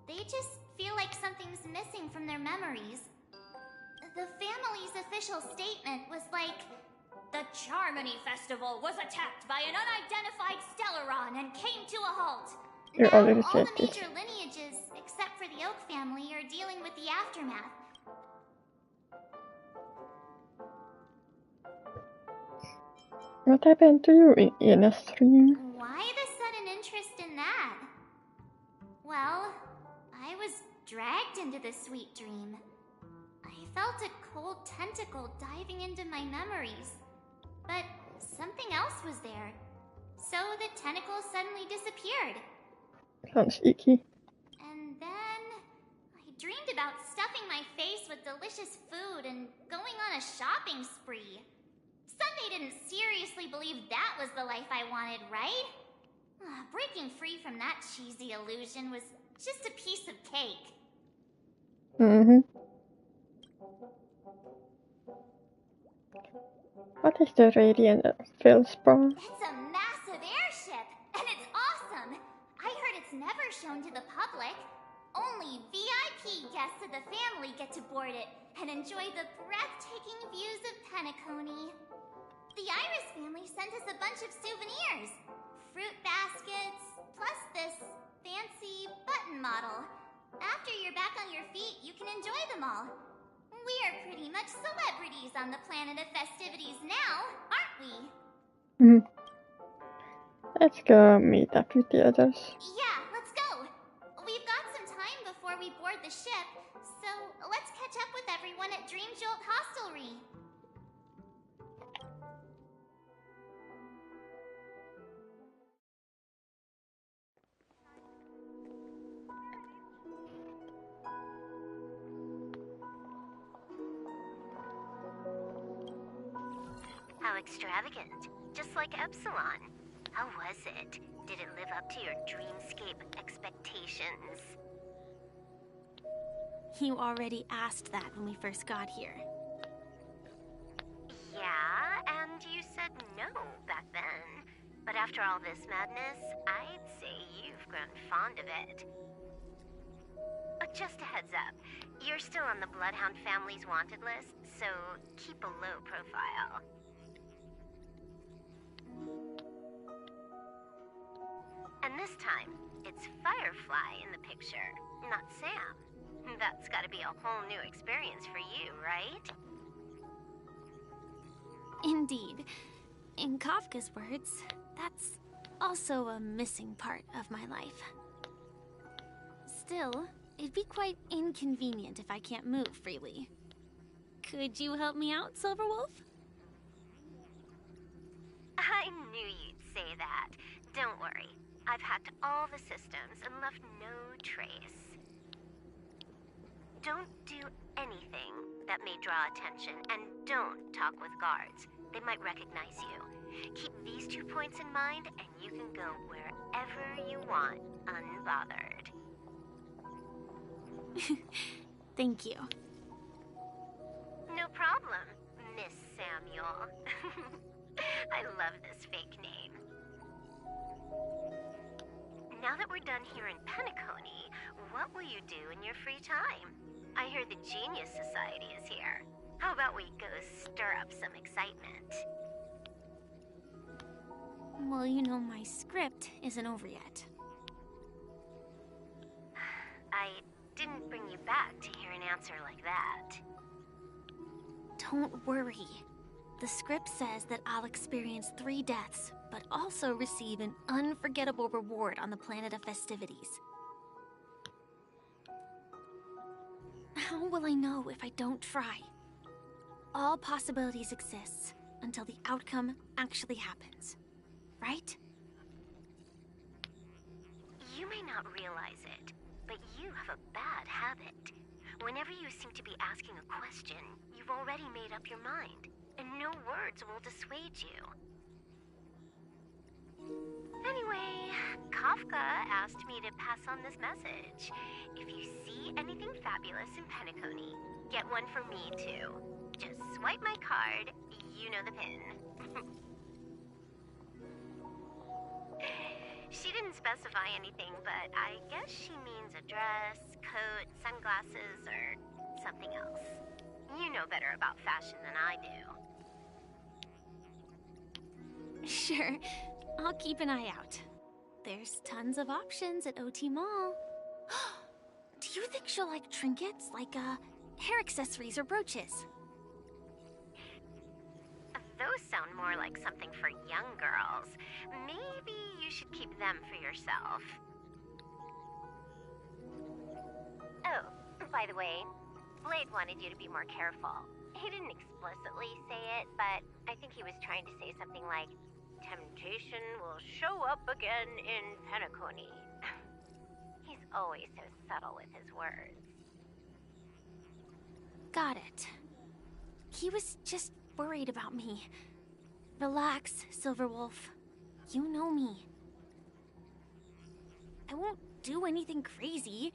They just feel like something's missing from their memories. The family's official statement was like, "The Charmony Festival was attacked by an unidentified Stellaron and came to a halt. You Now, already all said the this. major lineages, except for the Oak family, are dealing with the aftermath." What happened to you in a stream? Why the sudden interest in that? Well, I was dragged into the sweet dream. I felt a cold tentacle diving into my memories. But something else was there. So the tentacle suddenly disappeared. Sounds icky. And then I dreamed about stuffing my face with delicious food and going on a shopping spree. Sunday didn't seriously believe that was the life I wanted, right? Breaking free from that cheesy illusion was just a piece of cake. Mm-hmm. What is the Radiant Feldspar? It's a massive airship, and it's awesome. I heard it's never shown to the public. Only VIP guests of the family get to board it and enjoy the breathtaking views of Penacony. The Iris family sent us a bunch of souvenirs. Fruit baskets, plus this fancy button model. After you're back on your feet, you can enjoy them all. We are pretty much celebrities on the planet of festivities now, aren't we? Mm. Let's go meet up with the others. Yeah, let's go. We've got some time before we board the ship, so let's catch up with everyone at Dream Jolt Hostelry. How extravagant. Just like Epsilon. How was it? Did it live up to your dreamscape expectations? You already asked that when we first got here. Yeah, and you said no back then. But after all this madness, I'd say you've grown fond of it. Just a heads up, you're still on the Bloodhound family's wanted list, so keep a low profile. And this time, it's Firefly in the picture, not Sam. That's gotta be a whole new experience for you, right? Indeed. In Kafka's words, that's also a missing part of my life. Still, it'd be quite inconvenient if I can't move freely. Could you help me out, Silverwolf? I knew you'd say that. Don't worry. I've hacked all the systems and left no trace. Don't do anything that may draw attention, and don't talk with guards. They might recognize you. Keep these 2 points in mind, and you can go wherever you want, unbothered. Thank you. No problem, Miss Samuel. I love this fake name. Now that we're done here in Penacony, what will you do in your free time? I hear the Genius Society is here. How about we go stir up some excitement? Well, you know my script isn't over yet. I didn't bring you back to hear an answer like that. Don't worry. The script says that I'll experience 3 deaths, but also receive an unforgettable reward on the planet of festivities. How will I know if I don't try? All possibilities exist, until the outcome actually happens. Right? You may not realize it, but you have a bad habit. Whenever you seem to be asking a question, you've already made up your mind, and no words will dissuade you. Anyway, Kafka asked me to pass on this message. If you see anything fabulous in Penacony, get one for me too. Just swipe my card, you know the pin. She didn't specify anything, but I guess she means a dress, coat, sunglasses, or something else. You know better about fashion than I do. Sure, I'll keep an eye out. There's tons of options at OT Mall. Do you think she'll like trinkets, like hair accessories or brooches? Those sound more like something for young girls. Maybe you should keep them for yourself. Oh, by the way, Blade wanted you to be more careful. He didn't explicitly say it, but I think he was trying to say something like, temptation will show up again in Penacony. He's always so subtle with his words. Got it. He was just worried about me. Relax, Silverwolf. You know me. I won't do anything crazy.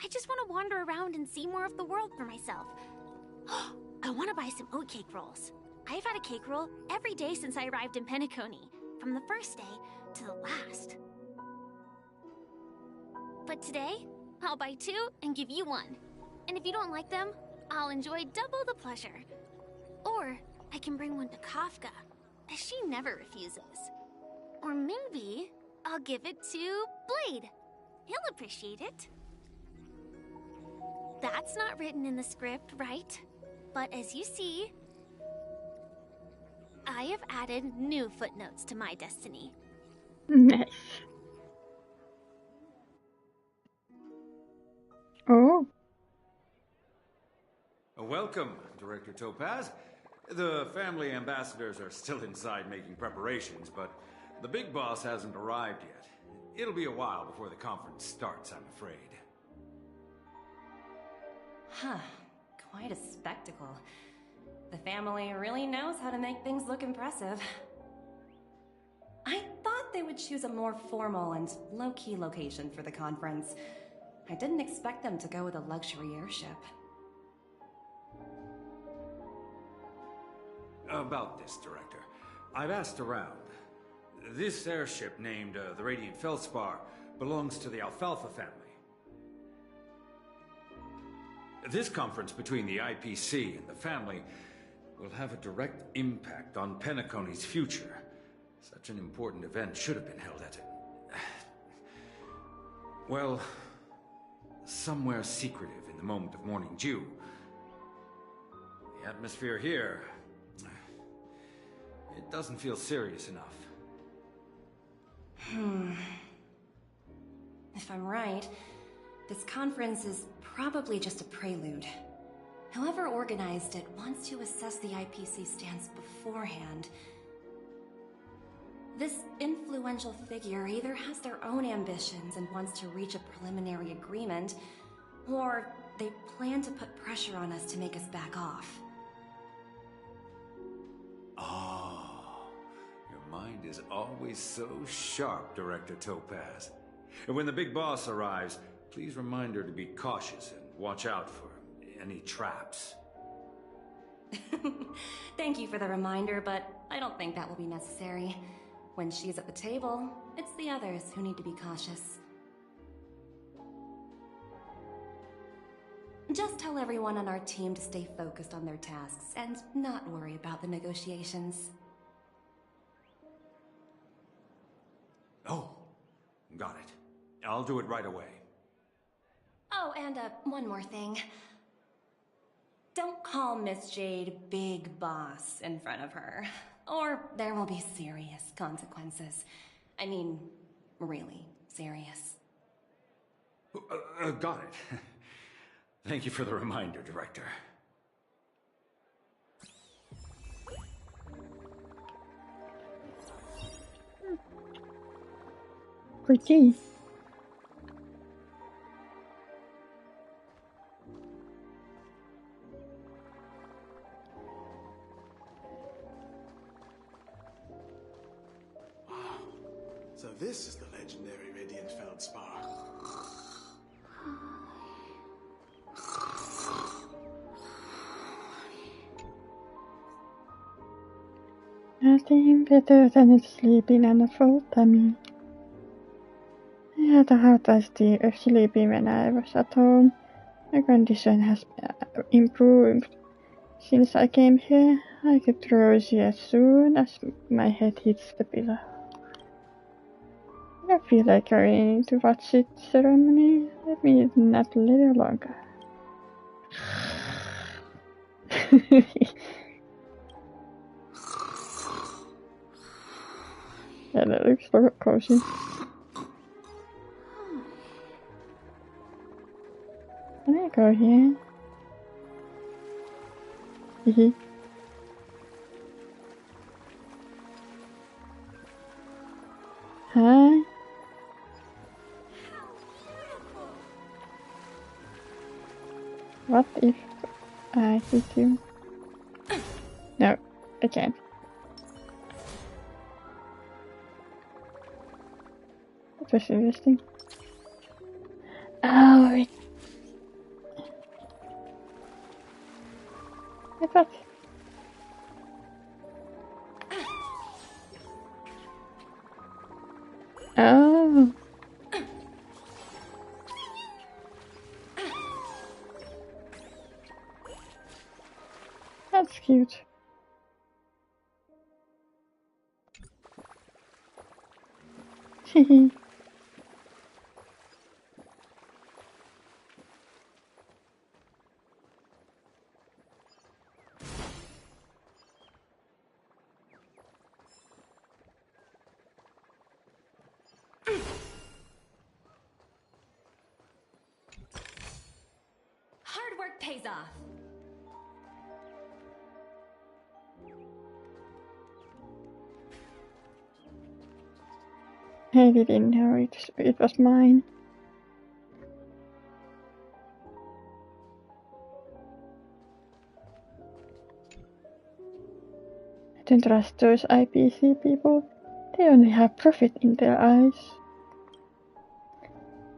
I just want to wander around and see more of the world for myself. I want to buy some oat cake rolls. I've had a cake roll every day since I arrived in Penacony, from the first day to the last. But today, I'll buy 2 and give you 1. And if you don't like them, I'll enjoy double the pleasure. Or I can bring one to Kafka, as she never refuses. Or maybe I'll give it to Blade. He'll appreciate it. That's not written in the script, right? But as you see, I have added new footnotes to my destiny. Nice. Oh. Welcome, Director Topaz. The family ambassadors are still inside making preparations, but the big boss hasn't arrived yet. It'll be a while before the conference starts, I'm afraid. Huh. Quite a spectacle. The family really knows how to make things look impressive. I thought they would choose a more formal and low-key location for the conference. I didn't expect them to go with a luxury airship. About this, Director. I've asked around. This airship, named the Radiant Feldspar, belongs to the Alfalfa family. This conference between the IPC and the family will have a direct impact on Penacony's future. Such an important event should have been held at well, somewhere secretive in the moment of morning dew. The atmosphere here, it doesn't feel serious enough. If I'm right, this conference is probably just a prelude. Whoever organized it wants to assess the IPC stance beforehand. This influential figure either has their own ambitions and wants to reach a preliminary agreement, or they plan to put pressure on us to make us back off. Oh, your mind is always so sharp, Director Topaz. And when the big boss arrives, please remind her to be cautious and watch out for any traps. Thank you for the reminder, but I don't think that will be necessary. When she's at the table, it's the others who need to be cautious. Just tell everyone on our team to stay focused on their tasks and not worry about the negotiations. Oh, got it. I'll do it right away. Oh, and one more thing. Don't call Miss Jade Big Boss in front of her, or there will be serious consequences. I mean, really serious. Got it. Thank you for the reminder, Director. pretty. So this is the legendary Radiant Feldspar. Nothing better than sleeping on a full tummy. I had a hard time sleeping when I was at home. My condition has improved. Since I came here, I get drowsy as soon as my head hits the pillow. I don't feel like going to watch it ceremony. Let me nap a little longer. Yeah, that looks so cozy. Can I go here? Hehe. Hi. What if I hit you? No, I can't. That was interesting. Oh, I thought. Oh. That's cute. Hehe. Hard work pays off. I didn't know it was mine. I don't trust those IPC people. They only have profit in their eyes.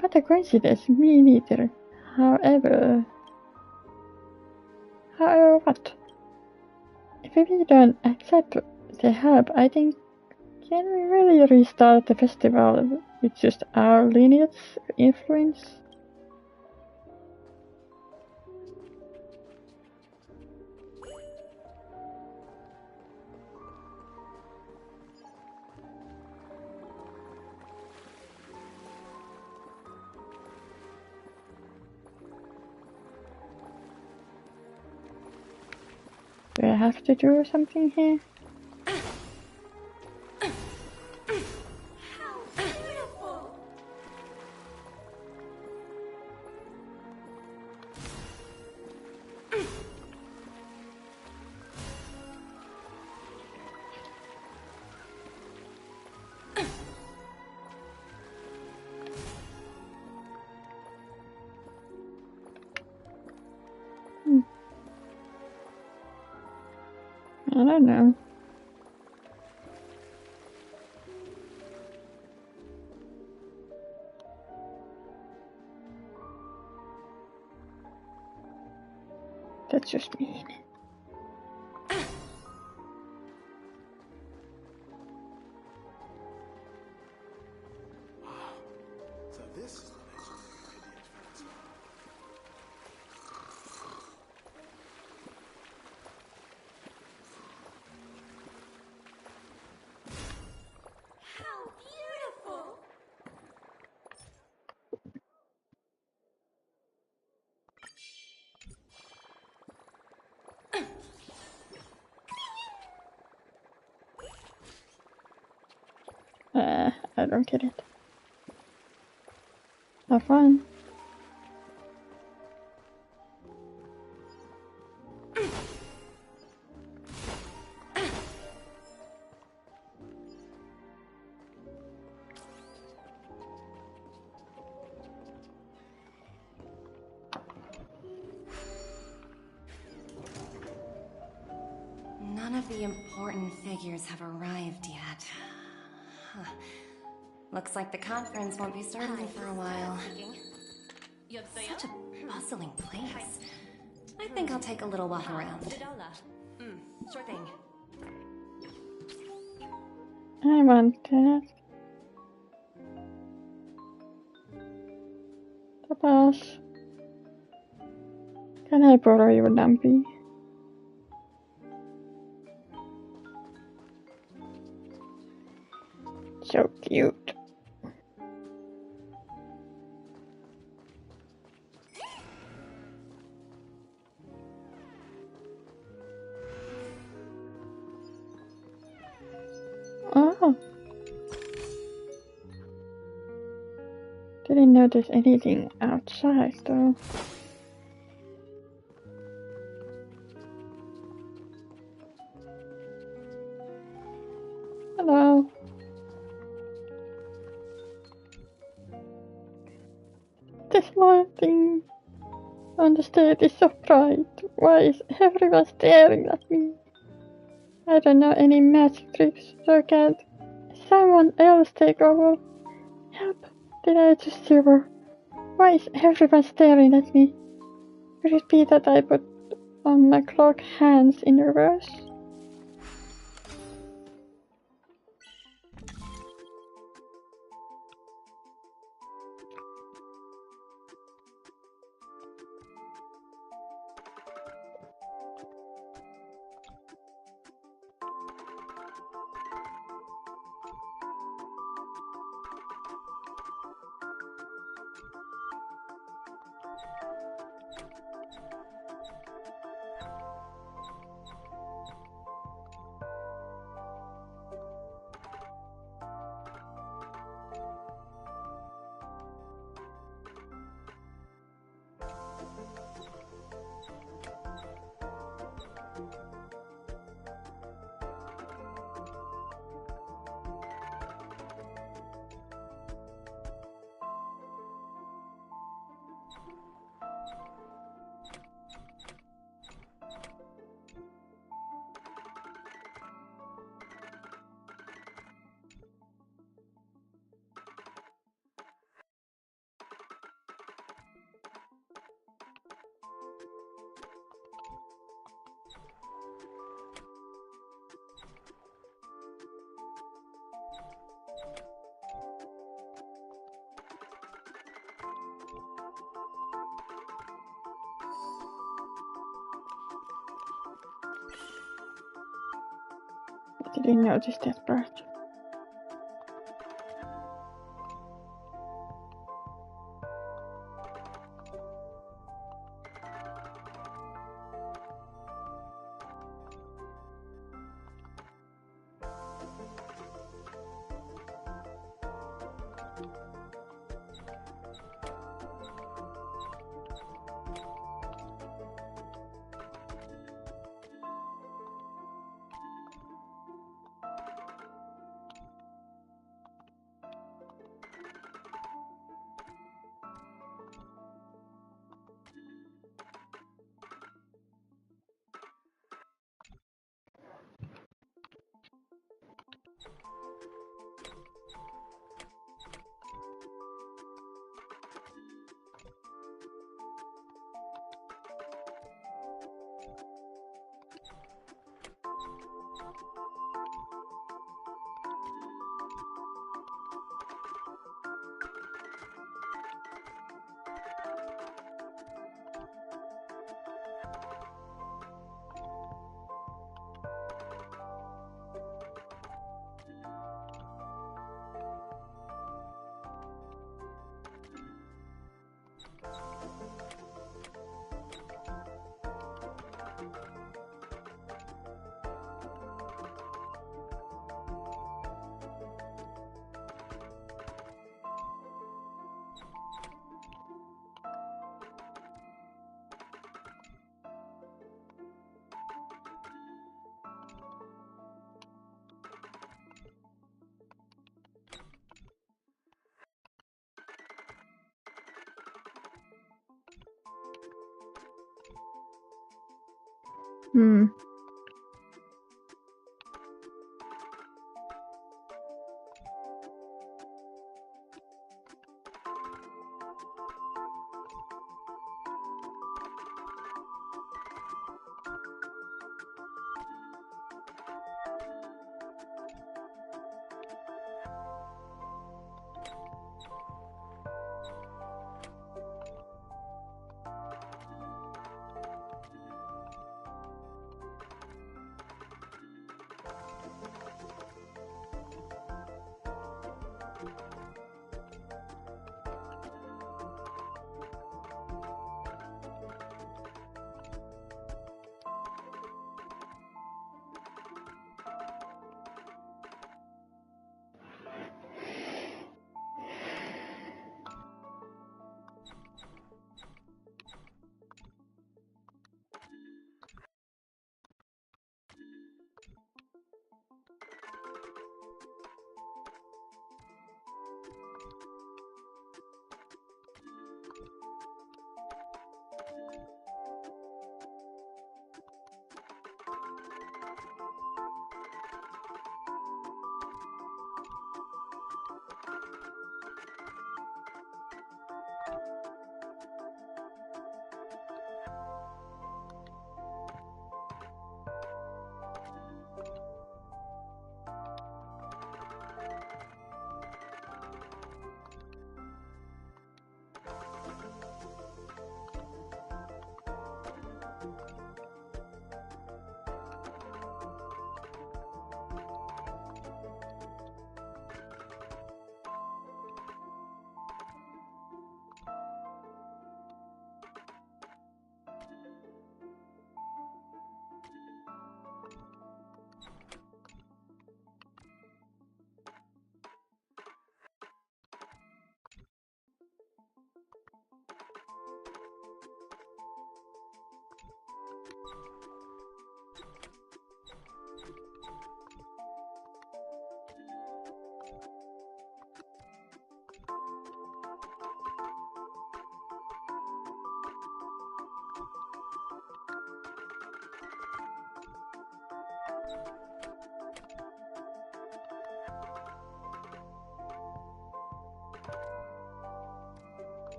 But a coincidence, me neither. However, what? If we don't accept the help, I think, can we really restart the festival with just our lineage influence? Do I have to do something here? I don't know. That's just mean. So this is the legendary Radiant Feldspar. How beautiful! I don't get it. Have fun. of the important figures have arrived yet. Huh. Looks like the conference won't be starting for a while. Such a bustling place. I think I'll take a little walk around. Sure thing. I want that. Tapas. Can I borrow your dumpy? So cute. Oh. Didn't notice anything outside though. Hello. This lighting on the stage is so bright. Why is everyone staring at me? I don't know any magic tricks, so can't someone else take over? Help! Did I just shiver? Why is everyone staring at me? Could it be that I put on my clock hands in reverse? I didn't notice that part.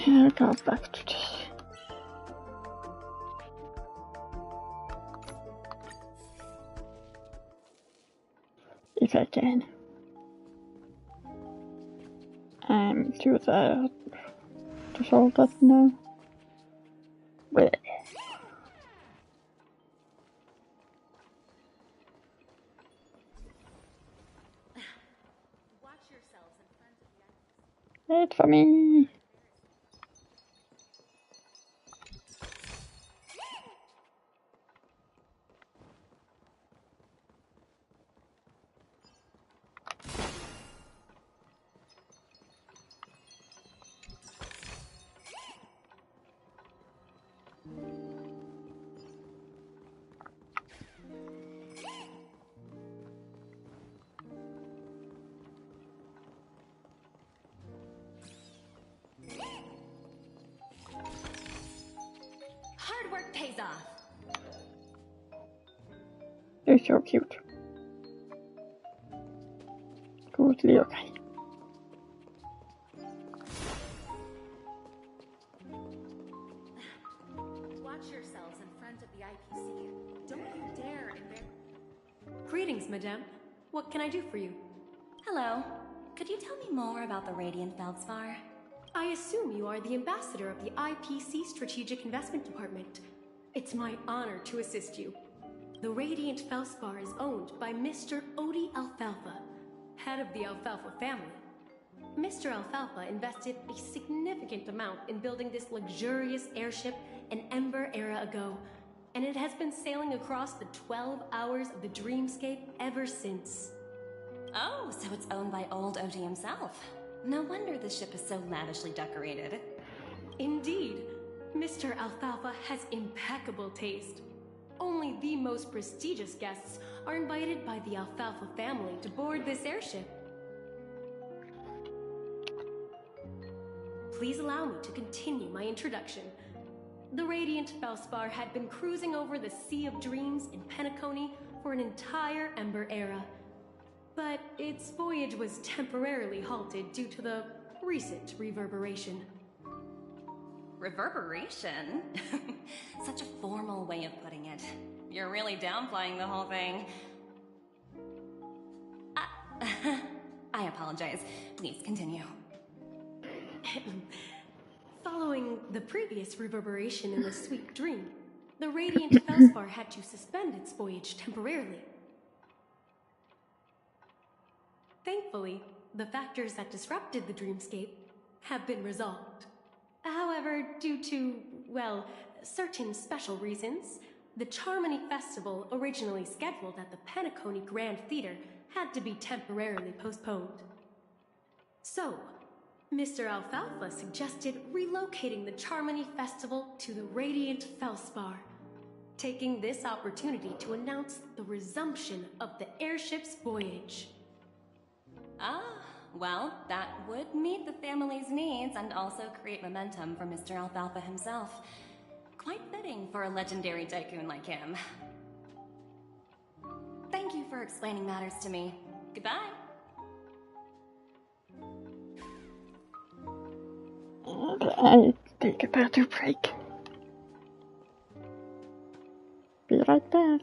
I'll go back to this. If I can. I'm too tired to solve that now. Blech. Wait for me. Hard work pays off. You're so cute. Totally okay. Watch yourselves in front of the IPC. Greetings, madame. What can I do for you? Hello. Could you tell me more about the Radiant Feldspar? I assume you are the ambassador of the IPC Strategic Investment Department. It's my honor to assist you. The Radiant Feldspar is owned by Mr. Odie Alfalfa, head of the Alfalfa family. Mr. Alfalfa invested a significant amount in building this luxurious airship an Ember era ago, and it has been sailing across the 12 hours of the dreamscape ever since. Oh, so it's owned by old Odie himself. No wonder the ship is so lavishly decorated. Indeed. Mr. Alfalfa has impeccable taste. Only the most prestigious guests are invited by the Alfalfa family to board this airship. Please allow me to continue my introduction. The Radiant Feldspar had been cruising over the Sea of Dreams in Penacony for an entire Ember era. But its voyage was temporarily halted due to the recent reverberation. Reverberation? Such a formal way of putting it. You're really downplaying the whole thing. I apologize. Please continue. Following the previous reverberation in the Sweet Dream, the Radiant Feldspar had to suspend its voyage temporarily. Thankfully, the factors that disrupted the dreamscape have been resolved. However, due to, well, certain special reasons, the Charmony Festival, originally scheduled at the Penacony Grand Theater, had to be temporarily postponed. So, Mr. Alfalfa suggested relocating the Charmony Festival to the Radiant Feldspar, taking this opportunity to announce the resumption of the airship's voyage. Ah, well, that would meet the family's needs and also create momentum for Mr. Alfalfa himself. Quite fitting for a legendary tycoon like him. Thank you for explaining matters to me. Goodbye. I take a bathroom break. Be right back.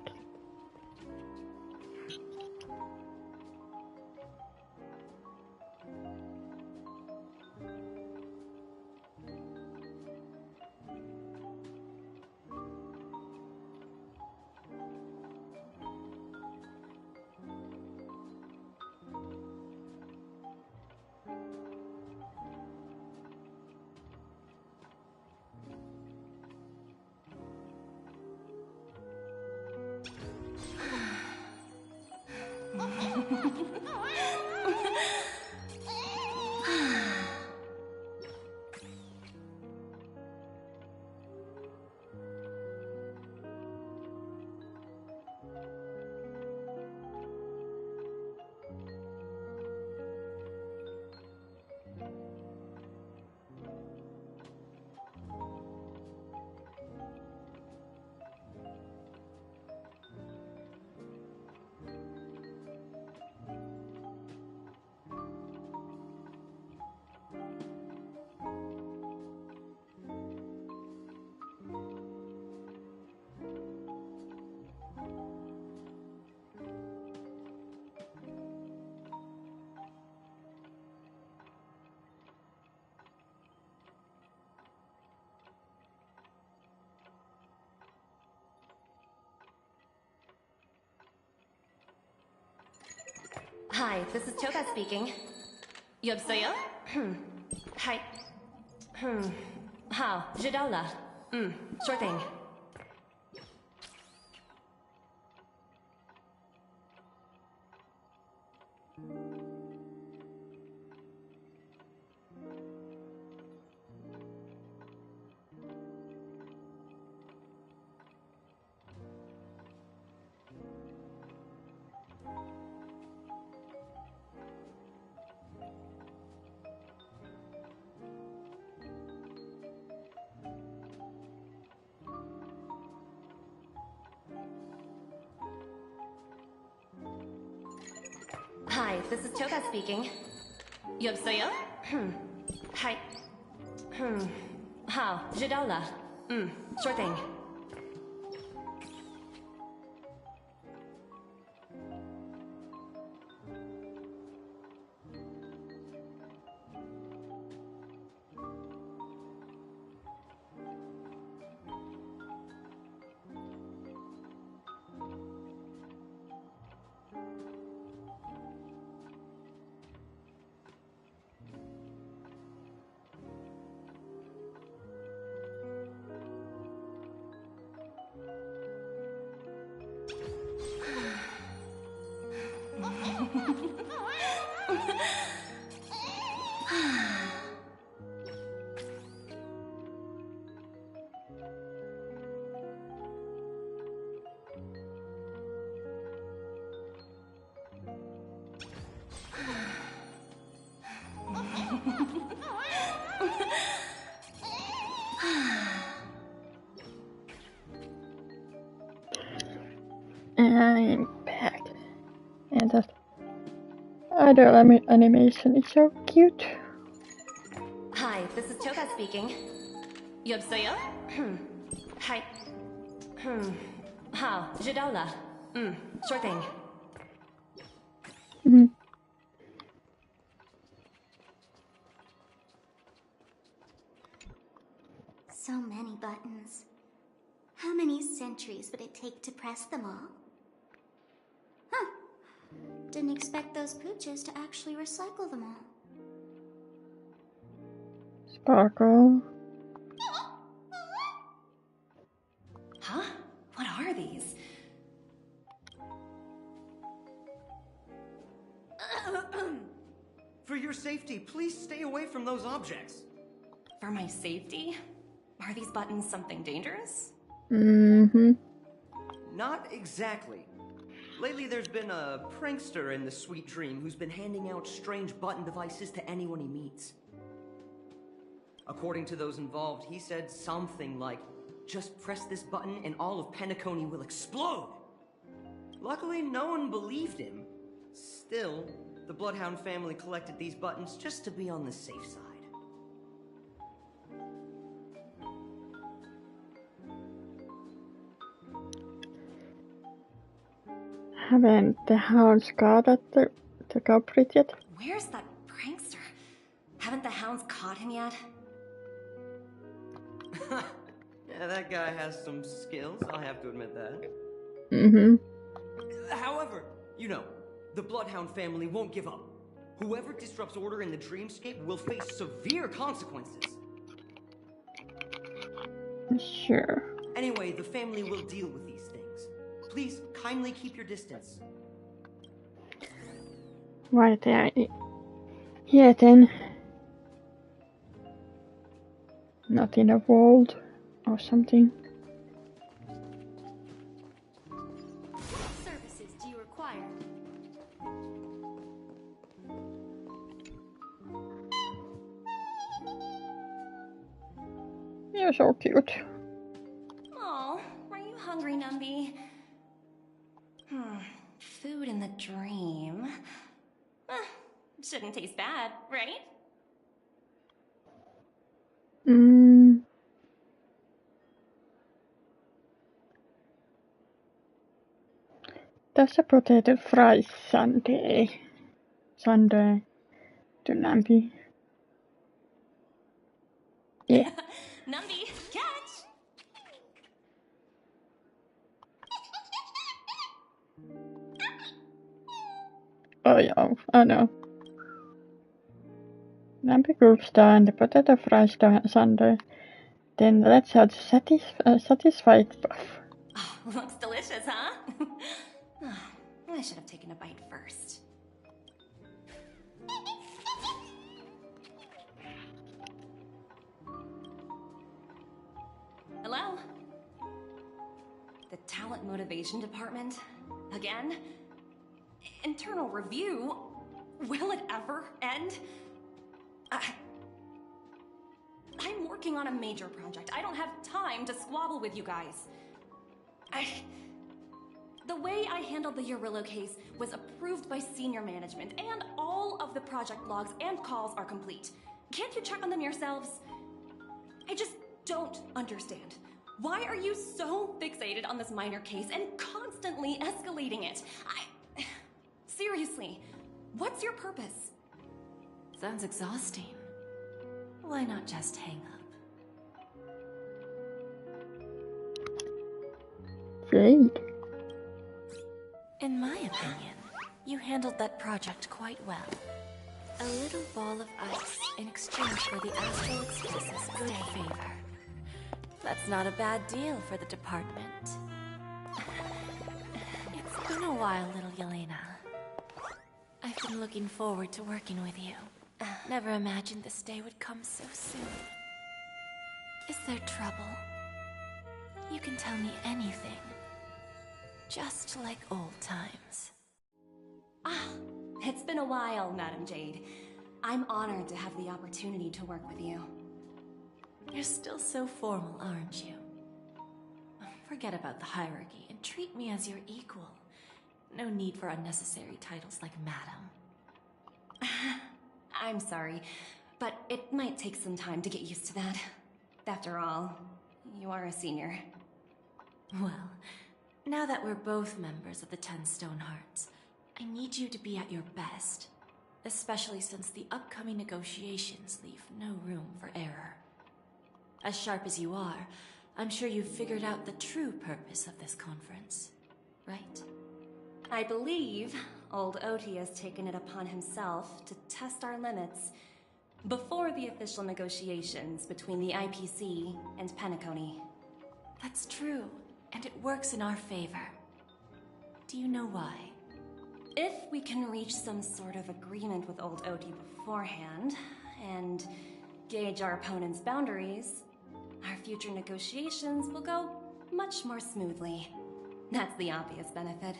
Hi, this is Toka speaking. 여보세요? Hi. How? 知道了. Sure thing. Hi, this is Toka speaking. 여보세요? Hi. How? 知道了. Sure thing. I'm back. And that idol animation is so cute. Hi, this is Choka speaking. 여보세요? Hi. Ha, Jidola. Sure thing. So many buttons. How many centuries would it take to press them all? Huh. Didn't expect those pooches to actually recycle them all. Sparkle. Huh? What are these? For your safety, please stay away from those objects. For my safety? Are these buttons something dangerous? Not exactly. Lately there's been a prankster in the Sweet Dream who's been handing out strange button devices to anyone he meets. According to those involved, he said something like, "Just press this button and all of Penacony will explode." Luckily, no one believed him. Still, the Bloodhound family collected these buttons just to be on the safe side. Haven't the hounds got at the culprit yet? Where's that prankster? Haven't the hounds caught him yet? Yeah, that guy has some skills, I'll have to admit that. However, you know, the Bloodhound family won't give up. Whoever disrupts order in the dreamscape will face severe consequences. Sure. Anyway, the family will deal with these things. Please, kindly keep your distance. Right there. Yeah, then. Not in a vault or something. What services do you require? You're so cute. Oh, are you hungry, Numby? Food in the dream. Shouldn't taste bad, right? That's a potato fries sundae. Sundae to Nambi. Yeah. Numby, catch! Oh yeah, oh no. Nambi groups down the potato fries sundae. Then let's have satisfied puff. Oh, looks delicious, huh? I should have taken a bite first. Hello? The talent motivation department? Again? Internal review? Will it ever end? I'm working on a major project. I don't have time to squabble with you guys. The way I handled the Urillo case was approved by senior management, and all of the project logs and calls are complete. Can't you check on them yourselves? I just don't understand. Why are you so fixated on this minor case and constantly escalating it? Seriously, what's your purpose? Sounds exhausting. Why not just hang up? Jade. In my opinion, you handled that project quite well. A little ball of ice in exchange for the Astral Express's good favor. That's not a bad deal for the department. It's been a while, little Yelena. I've been looking forward to working with you. Never imagined this day would come so soon. Is there trouble? You can tell me anything. Just like old times. It's been a while, Madam Jade. I'm honored to have the opportunity to work with you. You're still so formal, aren't you? Forget about the hierarchy and treat me as your equal. No need for unnecessary titles like Madam. I'm sorry, but it might take some time to get used to that. After all, you are a senior. Well, now that we're both members of the 10 Stonehearts, I need you to be at your best. Especially since the upcoming negotiations leave no room for error. As sharp as you are, I'm sure you've figured out the true purpose of this conference, right? I believe old Oti has taken it upon himself to test our limits before the official negotiations between the IPC and Penacony. That's true, and it works in our favor. Do you know why? If we can reach some sort of agreement with old Oti beforehand, and gauge our opponent's boundaries, our future negotiations will go much more smoothly. That's the obvious benefit.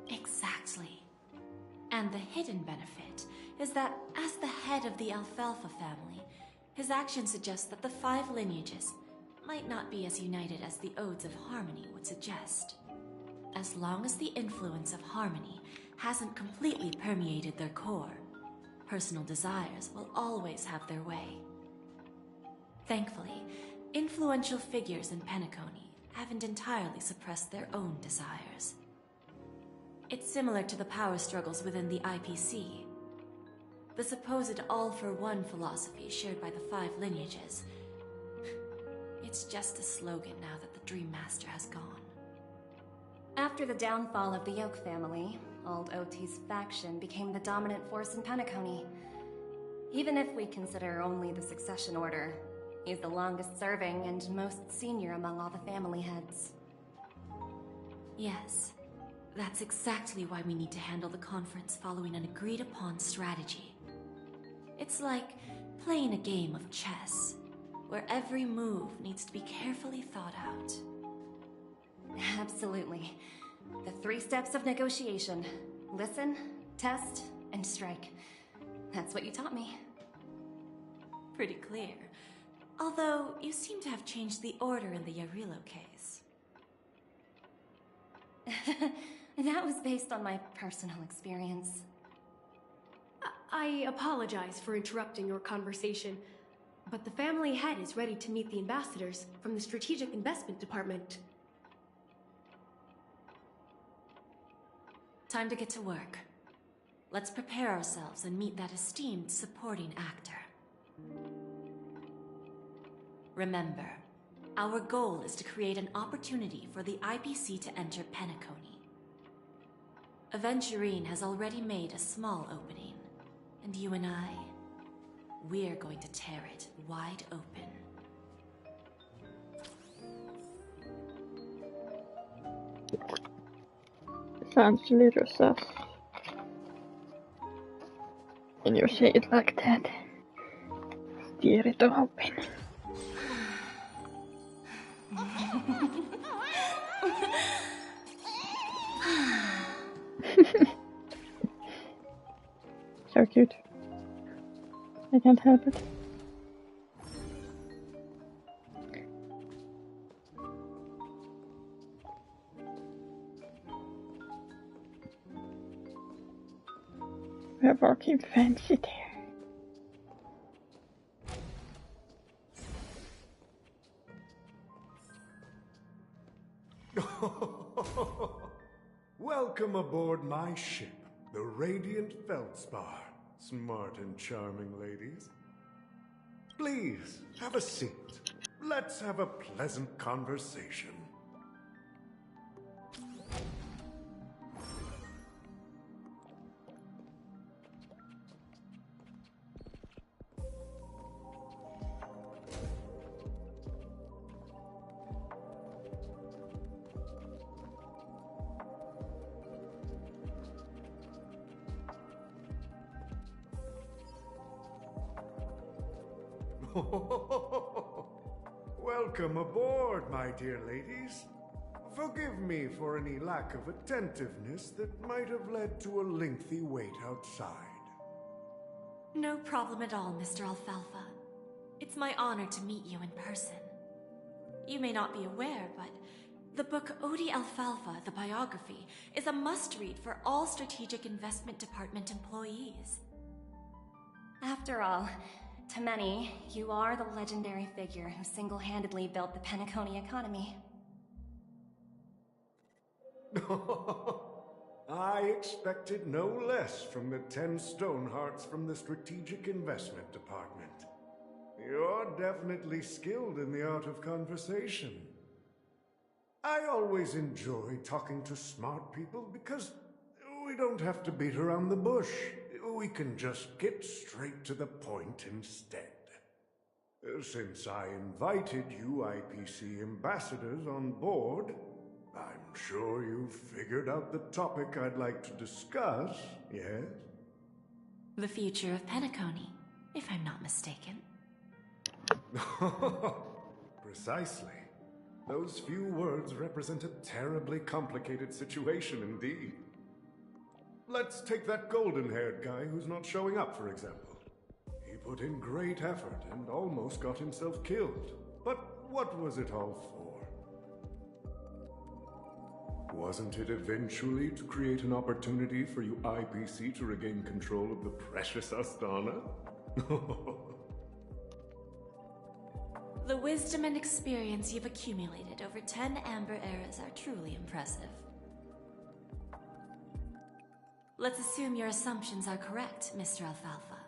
Exactly. And the hidden benefit is that as the head of the Alfalfa family, his actions suggest that the 5 lineages might not be as united as the Odes of Harmony would suggest. As long as the influence of Harmony hasn't completely permeated their core, personal desires will always have their way. Thankfully, influential figures in Penacony haven't entirely suppressed their own desires. It's similar to the power struggles within the IPC. The supposed all-for-one philosophy shared by the 5 lineages. It's just a slogan now that the Dream Master has gone. After the downfall of the Yoke family, old Oti's faction became the dominant force in Penacony. Even if we consider only the succession order, he's the longest serving and most senior among all the family heads. Yes, that's exactly why we need to handle the conference following an agreed-upon strategy. It's like playing a game of chess, where every move needs to be carefully thought out. Absolutely. The 3 steps of negotiation. Listen, test, and strike. That's what you taught me. Pretty clear. Although, you seem to have changed the order in the Yarilo case. That was based on my personal experience. I apologize for interrupting your conversation, but the family head is ready to meet the ambassadors from the Strategic Investment Department. Time to get to work. Let's prepare ourselves and meet that esteemed supporting actor. Remember, our goal is to create an opportunity for the IPC to enter Penacony. Aventurine has already made a small opening, and you and I, we're going to tear it wide open. Sounds a little sus. When you say it like that, tear it open. So cute. I can't help it. We're walking fancy there. Welcome aboard my ship, the Radiant Feldspar. Smart and charming ladies. Please, have a seat. Let's have a pleasant conversation. Welcome aboard, my dear ladies. Forgive me for any lack of attentiveness that might have led to a lengthy wait outside. No problem at all, Mr. Alfalfa. It's my honor to meet you in person. You may not be aware, but the book Odi Alfalfa, the biography, is a must-read for all Strategic Investment Department employees. After all, to many, you are the legendary figure who single-handedly built the Penacony economy. I expected no less from the 10 Stonehearts from the Strategic Investment Department. You're definitely skilled in the art of conversation. I always enjoy talking to smart people because we don't have to beat around the bush. We can just get straight to the point instead. Since I invited you IPC ambassadors on board, I'm sure you've figured out the topic I'd like to discuss, yes? The future of Penacony, if I'm not mistaken. Precisely. Those few words represent a terribly complicated situation indeed. Let's take that golden-haired guy who's not showing up, for example. He put in great effort and almost got himself killed. But what was it all for? Wasn't it eventually to create an opportunity for you IPC to regain control of the precious Astana? The wisdom and experience you've accumulated over 10 Amber Eras are truly impressive. Let's assume your assumptions are correct, Mr. Alfalfa.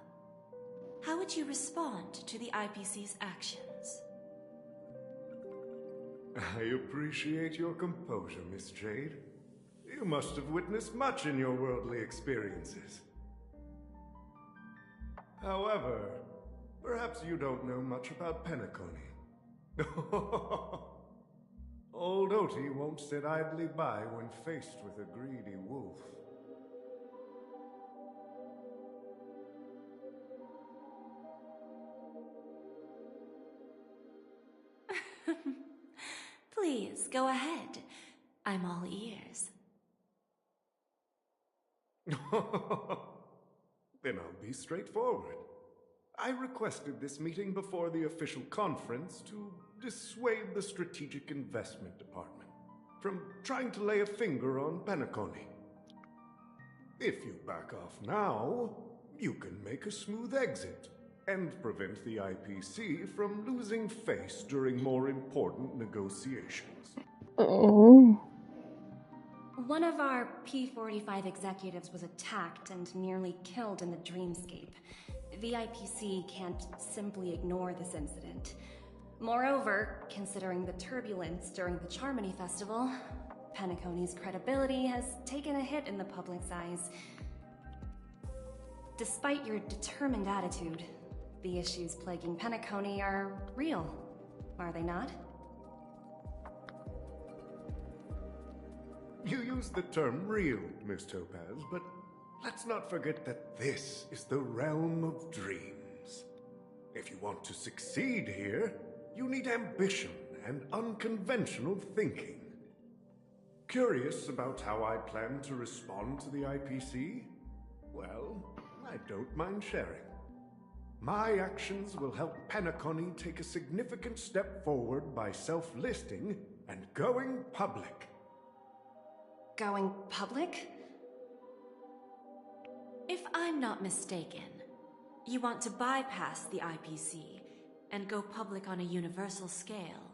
How would you respond to the IPC's actions? I appreciate your composure, Miss Jade. You must have witnessed much in your worldly experiences. However, perhaps you don't know much about Penacony. Old Oti won't sit idly by when faced with a greedy wolf. Please, go ahead. I'm all ears. Then I'll be straightforward. I requested this meeting before the official conference to dissuade the Strategic Investment Department from trying to lay a finger on Penacony. If you back off now, you can make a smooth exit and prevent the IPC from losing face during more important negotiations. Oh. One of our P-45 executives was attacked and nearly killed in the dreamscape. The IPC can't simply ignore this incident. Moreover, considering the turbulence during the Charmony Festival, Penacony's credibility has taken a hit in the public's eyes. Despite your determined attitude, the issues plaguing Penacony are real, are they not? You use the term real, Miss Topaz, but let's not forget that this is the realm of dreams. If you want to succeed here, you need ambition and unconventional thinking. Curious about how I plan to respond to the IPC? Well, I don't mind sharing. My actions will help Penacony take a significant step forward by self-listing and going public. Going public? If I'm not mistaken, you want to bypass the IPC and go public on a universal scale.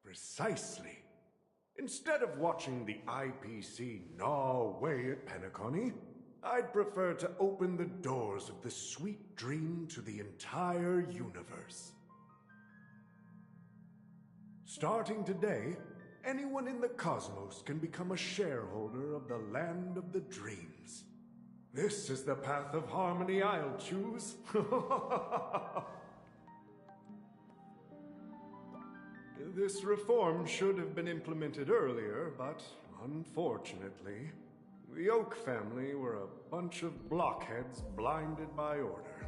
Precisely. Instead of watching the IPC gnaw away at Penacony, I'd prefer to open the doors of the sweet dream to the entire universe. Starting today, anyone in the cosmos can become a shareholder of the land of the dreams. This is the path of harmony I'll choose. This reform should have been implemented earlier, but unfortunately, the Oak family were a bunch of blockheads blinded by order.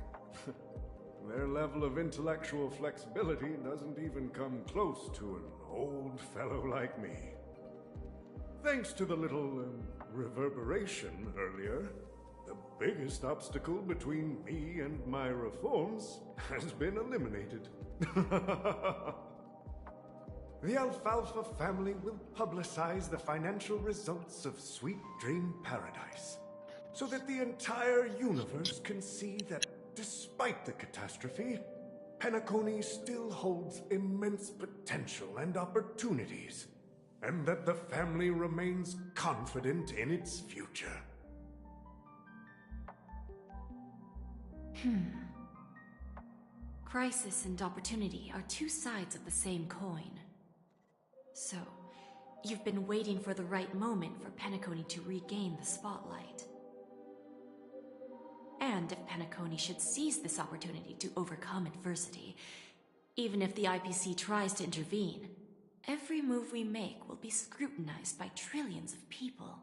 their level of intellectual flexibility doesn't even come close to an old fellow like me. Thanks to the little reverberation earlier, the biggest obstacle between me and my reforms has been eliminated. The Alfalfa family will publicize the financial results of Sweet Dream Paradise, so that the entire universe can see that despite the catastrophe, Penacony still holds immense potential and opportunities, and that the family remains confident in its future. Crisis and opportunity are two sides of the same coin. So, you've been waiting for the right moment for Penacony to regain the spotlight. And if Penacony should seize this opportunity to overcome adversity, even if the IPC tries to intervene, every move we make will be scrutinized by trillions of people.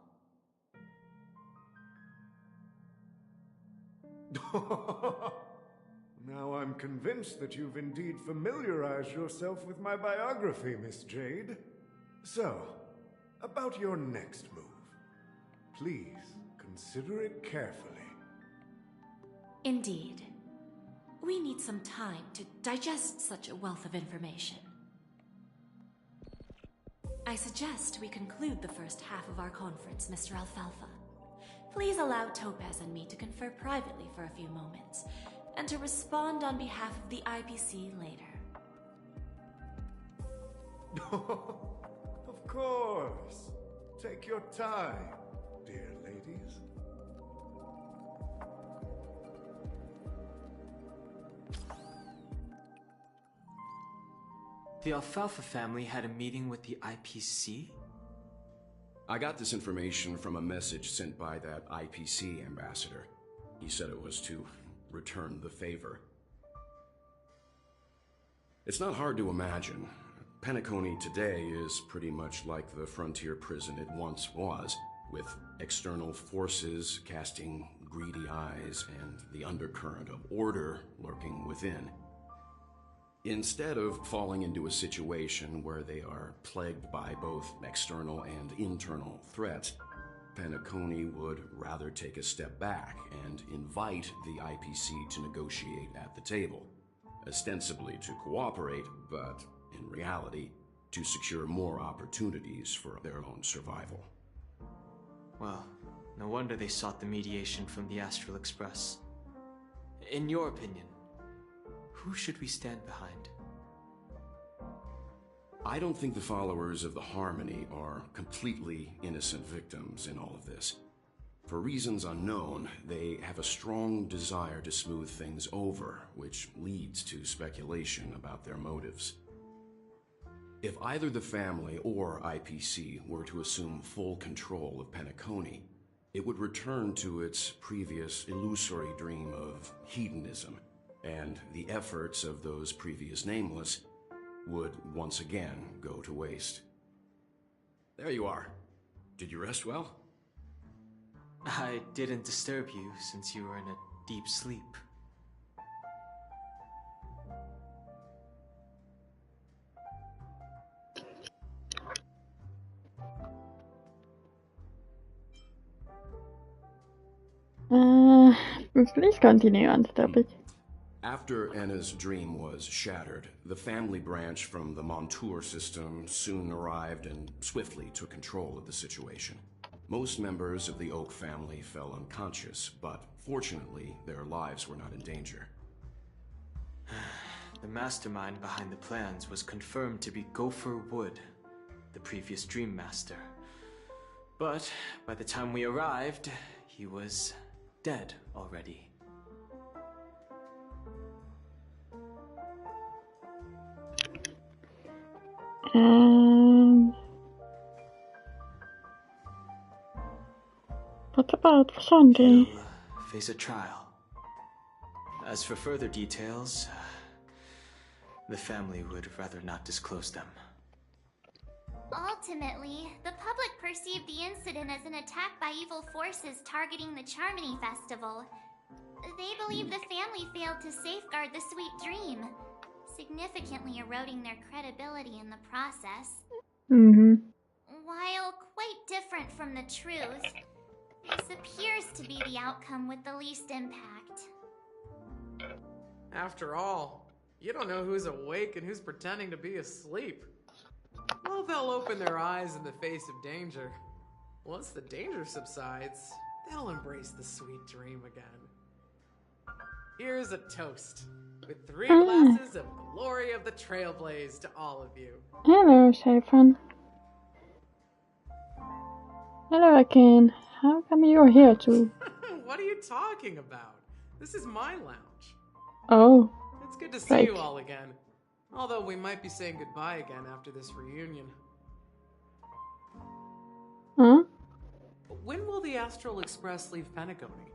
Now I'm convinced that you've indeed familiarized yourself with my biography, Miss Jade. So, about your next move. Please, consider it carefully. Indeed. We need some time to digest such a wealth of information. I suggest we conclude the first half of our conference, Mr. Alfalfa. Please allow Topaz and me to confer privately for a few moments, and to respond on behalf of the IPC later. Of course. Take your time, dear ladies. The Alfalfa family had a meeting with the IPC? I got this information from a message sent by that IPC ambassador. He said it was to return the favor. It's not hard to imagine. Penacony today is pretty much like the frontier prison it once was, with external forces casting greedy eyes and the undercurrent of order lurking within. Instead of falling into a situation where they are plagued by both external and internal threats, Penacony would rather take a step back and invite the IPC to negotiate at the table, ostensibly to cooperate, but in reality, to secure more opportunities for their own survival. Well, no wonder they sought the mediation from the Astral Express. In your opinion, who should we stand behind? I don't think the followers of the Harmony are completely innocent victims in all of this. For reasons unknown, they have a strong desire to smooth things over, which leads to speculation about their motives. If either the family or IPC were to assume full control of Penacony, it would return to its previous illusory dream of hedonism, and the efforts of those previous nameless would once again go to waste. There you are. Did you rest well? I didn't disturb you since you were in a deep sleep. Please continue on the topic. After Anna's dream was shattered, the family branch from the Montour system soon arrived and swiftly took control of the situation. Most members of the Oak family fell unconscious, but fortunately, their lives were not in danger. The mastermind behind the plans was confirmed to be Gopher Wood, the previous Dream Master. But by the time we arrived, he was dead already. What about Sunday? He'll face a trial. As for further details, the family would rather not disclose them. Ultimately, the public perceived the incident as an attack by evil forces targeting the Charmony Festival. They believe the family failed to safeguard the sweet dream, significantly eroding their credibility in the process. Mm-hmm. While quite different from the truth, this appears to be the outcome with the least impact. After all, you don't know who's awake and who's pretending to be asleep. Well, they'll open their eyes in the face of danger. Once the danger subsides, they'll embrace the sweet dream again. Here's a toast, with 3 glasses of glory of the Trailblaze to all of you. Hello, Sheriffan. Hello again. How come you're here too? What are you talking about? This is my lounge. Oh. It's good to see you all again. Although we might be saying goodbye again after this reunion. Huh? When will the Astral Express leave Penacony?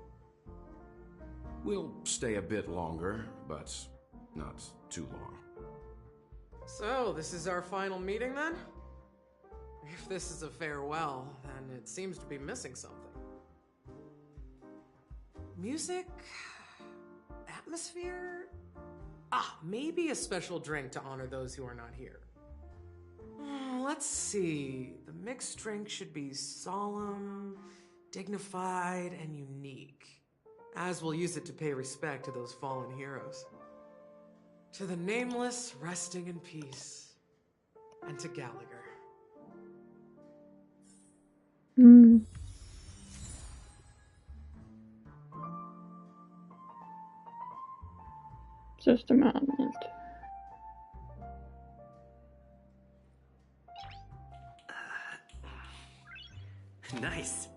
We'll stay a bit longer, but not too long. So, this is our final meeting then? If this is a farewell, then it seems to be missing something. Music? Atmosphere? Maybe a special drink to honor those who are not here. Let's see. The mixed drink should be solemn, dignified, and unique, as we'll use it to pay respect to those fallen heroes. To the nameless, resting in peace, and to Gallagher. Just a moment. Nice.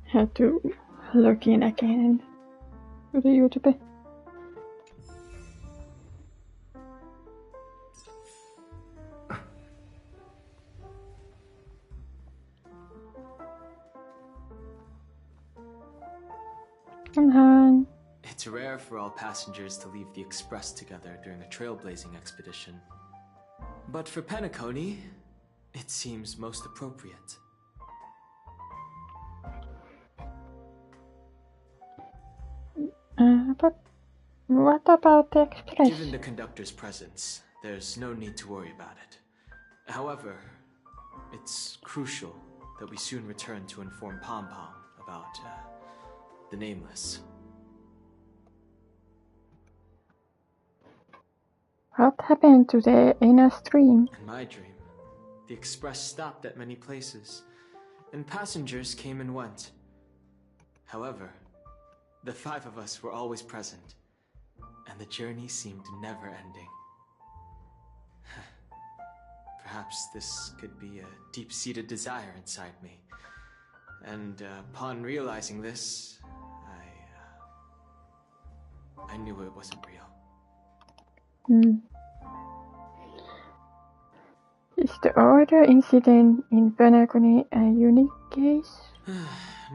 Have to log in again to the YouTube. Hi. It's rare for all passengers to leave the Express together during a trailblazing expedition. But for Penacony, it seems most appropriate. But what about the Express? Given the conductor's presence, there's no need to worry about it. However, it's crucial that we soon return to inform Pom Pom about the Nameless. What happened to the inner stream? In my dream, the Express stopped at many places, and passengers came and went. However, the 5 of us were always present, and the journey seemed never ending. Perhaps this could be a deep-seated desire inside me, and upon realizing this, I knew it wasn't real. Is the order incident in Penacony a unique case?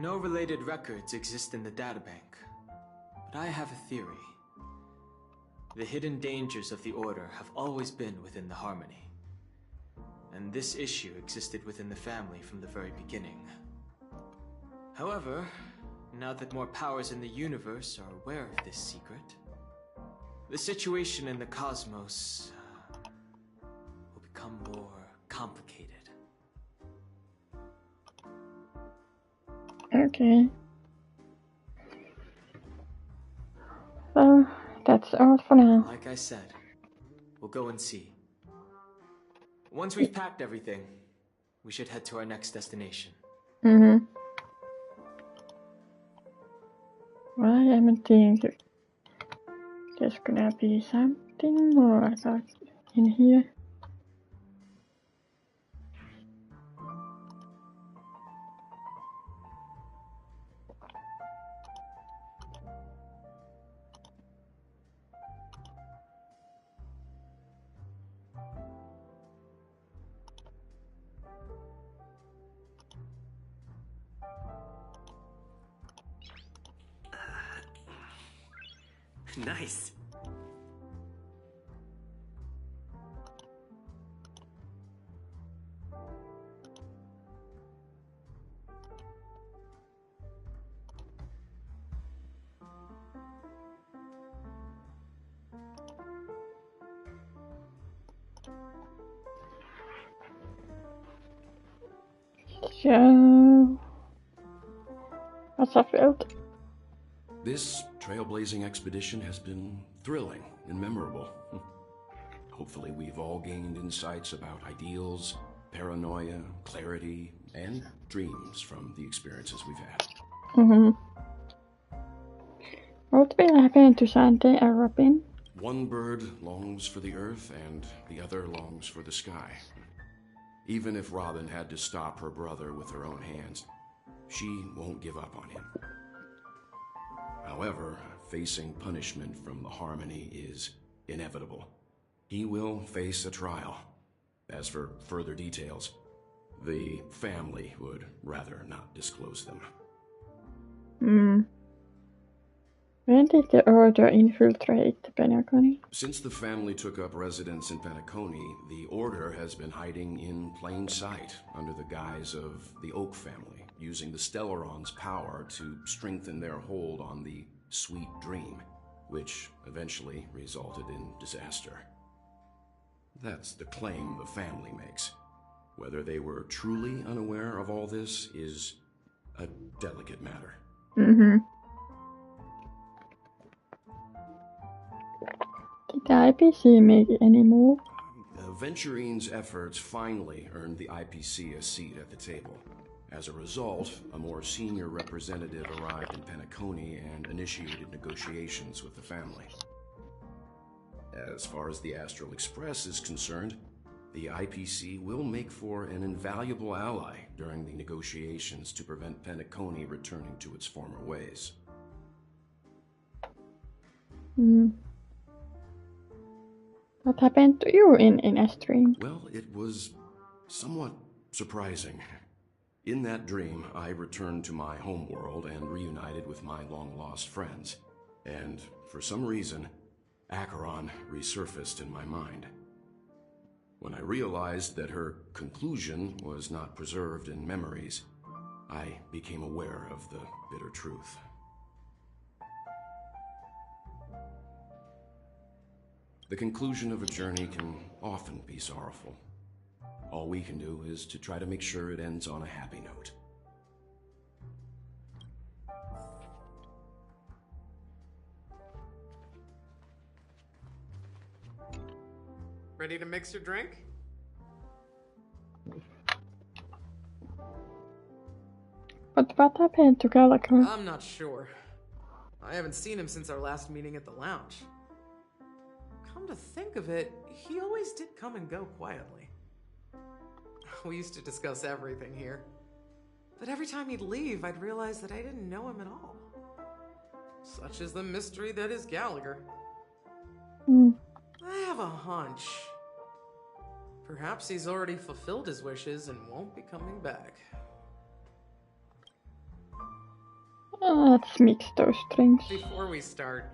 No related records exist in the databank, but I have a theory. The hidden dangers of the Order have always been within the Harmony, and this issue existed within the family from the very beginning. However, now that more powers in the universe are aware of this secret, the situation in the cosmos will become more complicated. Okay. So, that's all for now. Like I said, we'll go and see. Once we've packed everything, we should head to our next destination. Well, I'm thinking there's gonna be something more I thought in here. Nice. So, what's up, Field? This trailblazing expedition has been thrilling and memorable. Hopefully we've all gained insights about ideals, paranoia, clarity, and dreams from the experiences we've had. What will happen to Sandy and Robin? One bird longs for the earth and the other longs for the sky. Even if Robin had to stop her brother with her own hands, she won't give up on him. However, facing punishment from the Harmony is inevitable. He will face a trial. As for further details, the family would rather not disclose them. When did the Order infiltrate Penacony? Since the family took up residence in Penacony, the Order has been hiding in plain sight under the guise of the Oak family, using the Stellaron's power to strengthen their hold on the Sweet Dream, which eventually resulted in disaster. That's the claim the family makes. Whether they were truly unaware of all this is a delicate matter. Did the IPC make any move? Venturine's efforts finally earned the IPC a seat at the table. As a result, a more senior representative arrived in Penacony and initiated negotiations with the family. As far as the Astral Express is concerned, the IPC will make for an invaluable ally during the negotiations to prevent Penacony returning to its former ways. What happened to you in S-Dream? Well, it was somewhat surprising. In that dream, I returned to my homeworld and reunited with my long-lost friends. And for some reason, Acheron resurfaced in my mind. When I realized that her conclusion was not preserved in memories, I became aware of the bitter truth. The conclusion of a journey can often be sorrowful. All we can do is to try to make sure it ends on a happy note. Ready to mix your drink? But what happened to Gallagher? I'm not sure. I haven't seen him since our last meeting at the lounge. Come to think of it, he always did come and go quietly. We used to discuss everything here. But every time he'd leave, I'd realize that I didn't know him at all. Such is the mystery that is Gallagher. I have a hunch. Perhaps he's already fulfilled his wishes and won't be coming back. Let's mix those drinks. Before we start,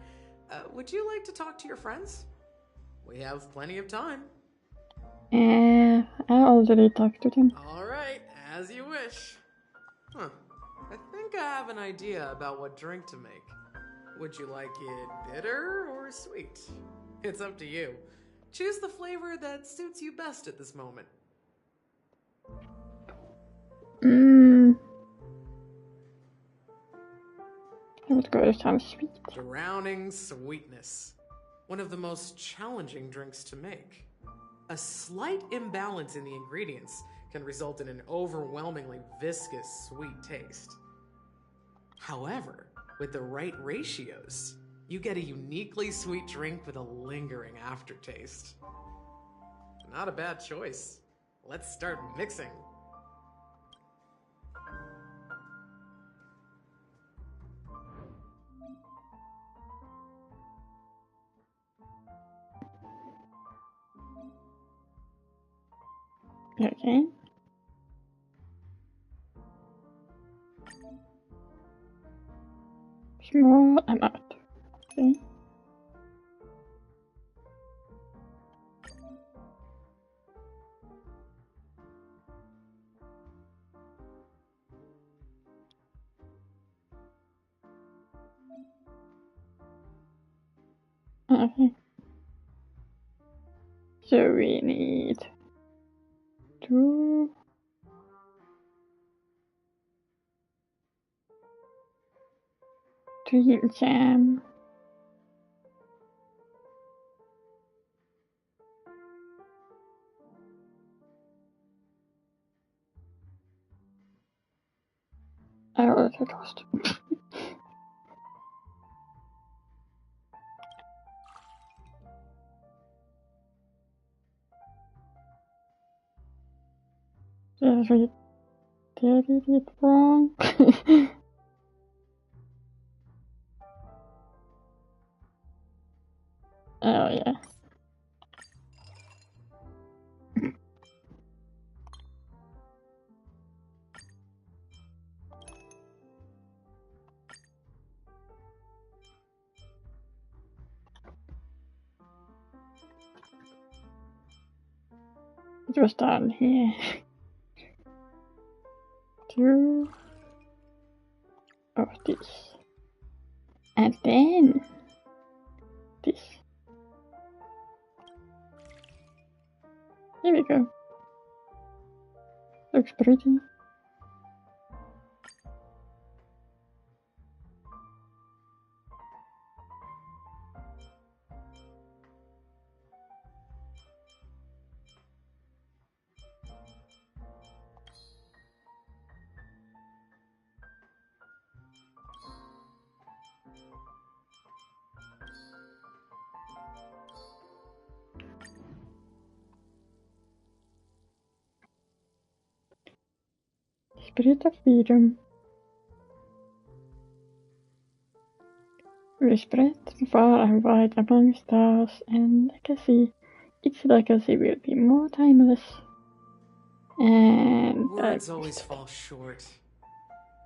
would you like to talk to your friends? We have plenty of time. I already talked to them. Alright, as you wish. I think I have an idea about what drink to make. Would you like it bitter or sweet? It's up to you. Choose the flavor that suits you best at this moment. I would go to some sweet. Drowning sweetness. One of the most challenging drinks to make. A slight imbalance in the ingredients can result in an overwhelmingly viscous sweet taste. However, with the right ratios, you get a uniquely sweet drink with a lingering aftertaste. Not a bad choice. Let's start mixing. Okay. Small amount. Okay. Okay. So we need 2 Dream Jam. I already lost. Did it wrong. Oh yeah. It was down here. 2 of this. And then this. Here we go. Looks pretty. Spirit of freedom. We spread far and wide among stars and legacy. Its legacy will be more timeless. And words always fall short.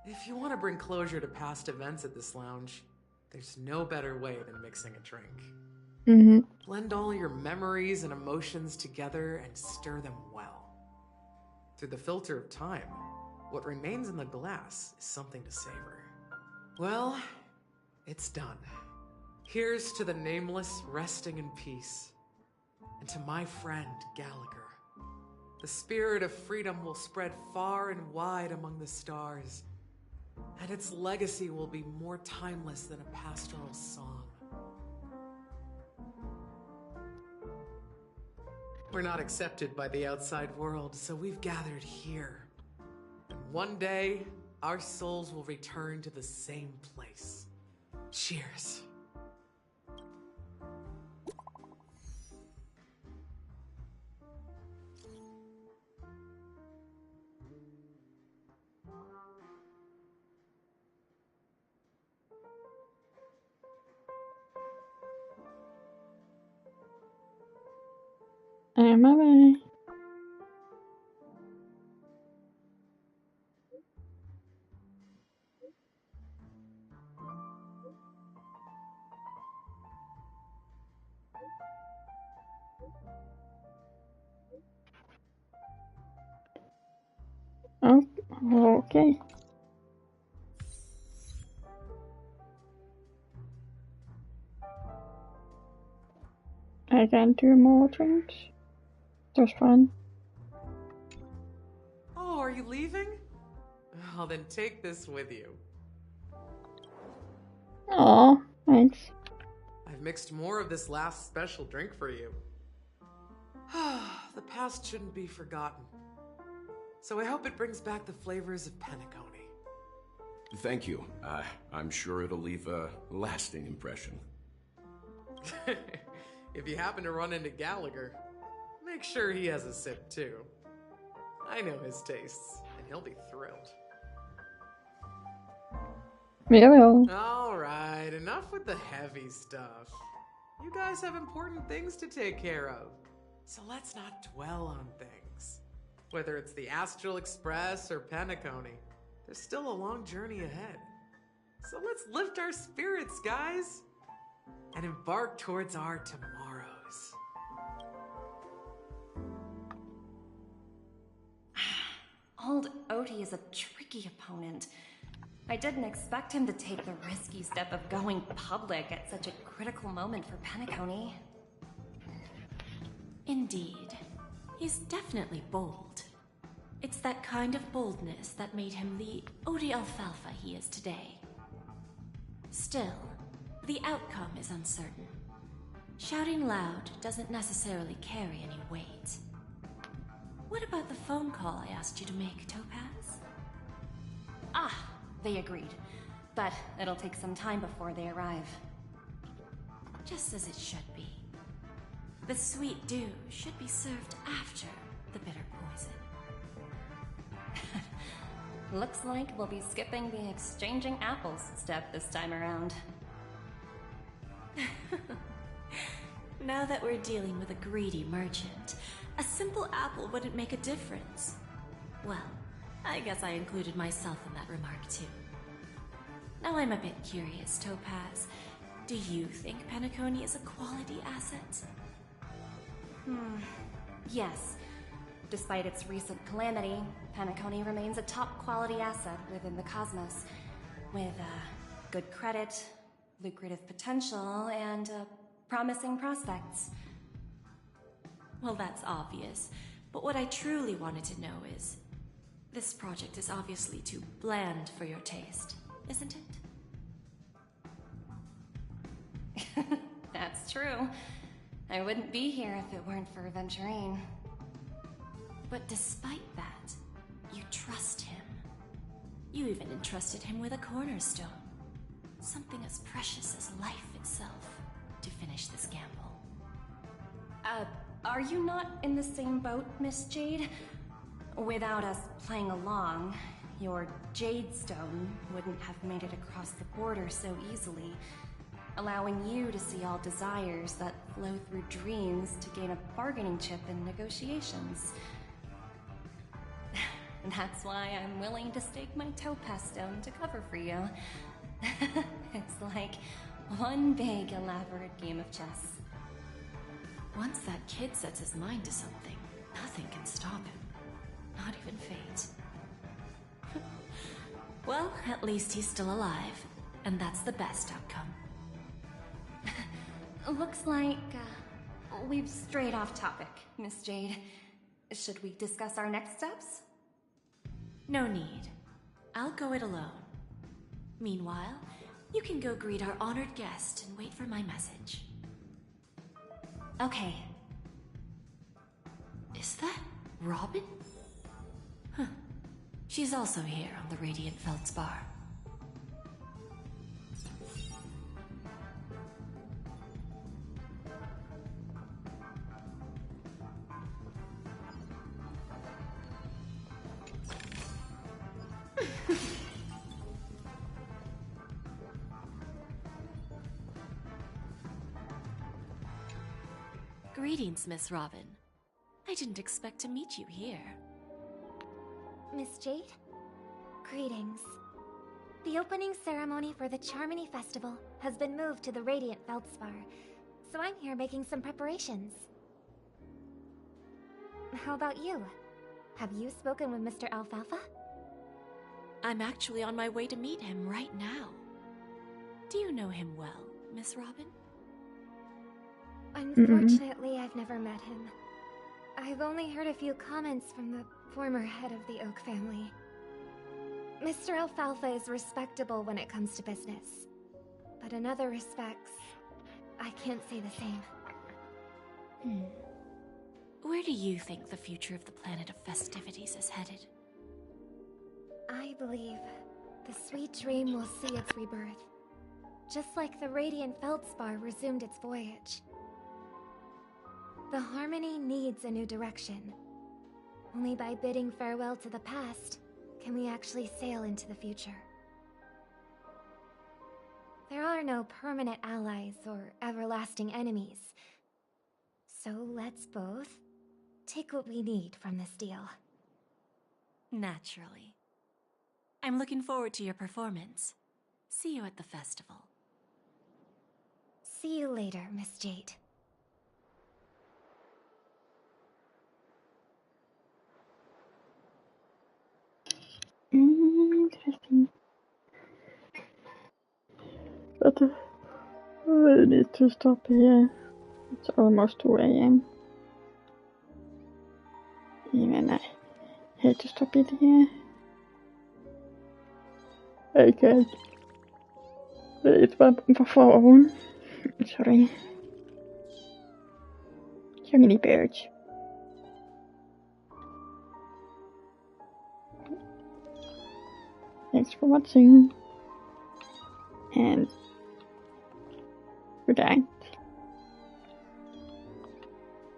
If you want to bring closure to past events at this lounge, there's no better way than mixing a drink. Blend all your memories and emotions together and stir them well. Through the filter of time, what remains in the glass is something to savor. Well, it's done. Here's to the nameless resting in peace. And to my friend, Gallagher. The spirit of freedom will spread far and wide among the stars. And its legacy will be more timeless than a pastoral song. We're not accepted by the outside world, so we've gathered here. And one day, our souls will return to the same place. Cheers. I'm away. Oh, okay. I can do more drinks. Just fun. Oh, are you leaving? Oh, then take this with you. Aw, thanks. I've mixed more of this last special drink for you. The past shouldn't be forgotten. So I hope it brings back the flavors of Penacony. Thank you. I'm sure it'll leave a lasting impression. If you happen to run into Gallagher, make sure he has a sip too. I know his tastes, and he'll be thrilled. We will. Alright, enough with the heavy stuff. You guys have important things to take care of, so let's not dwell on things. Whether it's the Astral Express or Penacony, there's still a long journey ahead. So let's lift our spirits, guys, and embark towards our tomorrows. Old Odie is a tricky opponent, I didn't expect him to take the risky step of going public at such a critical moment for Penacony. Indeed. He's definitely bold. It's that kind of boldness that made him the Odie Alfalfa he is today. Still, the outcome is uncertain. Shouting loud doesn't necessarily carry any weight. What about the phone call I asked you to make, Topaz? Ah, they agreed. But it'll take some time before they arrive. Just as it should be. The sweet dew should be served after the bitter poison. Looks like we'll be skipping the exchanging apples step this time around. Now that we're dealing with a greedy merchant, a simple apple wouldn't make a difference. Well, I guess I included myself in that remark too. Now I'm a bit curious, Topaz. Do you think Penacony is a quality asset? Yes. Despite its recent calamity, Penacony remains a top-quality asset within the cosmos, with good credit, lucrative potential, and promising prospects. Well, that's obvious, but what I truly wanted to know is, this project is obviously too bland for your taste, isn't it? That's true. I wouldn't be here if it weren't for Venturine. But despite that, you trust him. You even entrusted him with a cornerstone. Something as precious as life itself, to finish this gamble. Are you not in the same boat, Miss Jade? Without us playing along, your Jade Stone wouldn't have made it across the border so easily, allowing you to see all desires that flow through dreams to gain a bargaining chip in negotiations. That's why I'm willing to stake my Topaz Stone to cover for you. It's like one big, elaborate game of chess. Once that kid sets his mind to something, nothing can stop him. Not even fate. Well, at least he's still alive, and that's the best outcome. Looks like we've strayed off topic, Miss Jade. Should we discuss our next steps? No need. I'll go it alone. Meanwhile, you can go greet our honored guest and wait for my message. Okay. Is that Robin? Huh. She's also here on the Radiant Feldspar. Greetings, Miss Robin. I didn't expect to meet you here. Miss Jade? Greetings. The opening ceremony for the Charmony Festival has been moved to the Radiant Feldspar, so I'm here making some preparations. How about you? Have you spoken with Mr. Alfalfa? I'm actually on my way to meet him right now. Do you know him well, Miss Robin? Unfortunately, I've never met him. I've only heard a few comments from the former head of the Oak family. Mr. Alfalfa is respectable when it comes to business. But in other respects, I can't say the same. Where do you think the future of the planet of festivities is headed? I believe the sweet dream will see its rebirth, just like the Radiant Feldspar resumed its voyage. The Harmony needs a new direction. Only by bidding farewell to the past can we actually sail into the future. There are no permanent allies or everlasting enemies. So let's both take what we need from this deal. Naturally. I'm looking forward to your performance. See you at the festival. See you later, Miss Jade. Interesting. We need to stop here. It's almost 2 a.m. Even I hate to stop it here. I can't read my phone. Sorry. So many birds. Thanks for watching. And goodbye.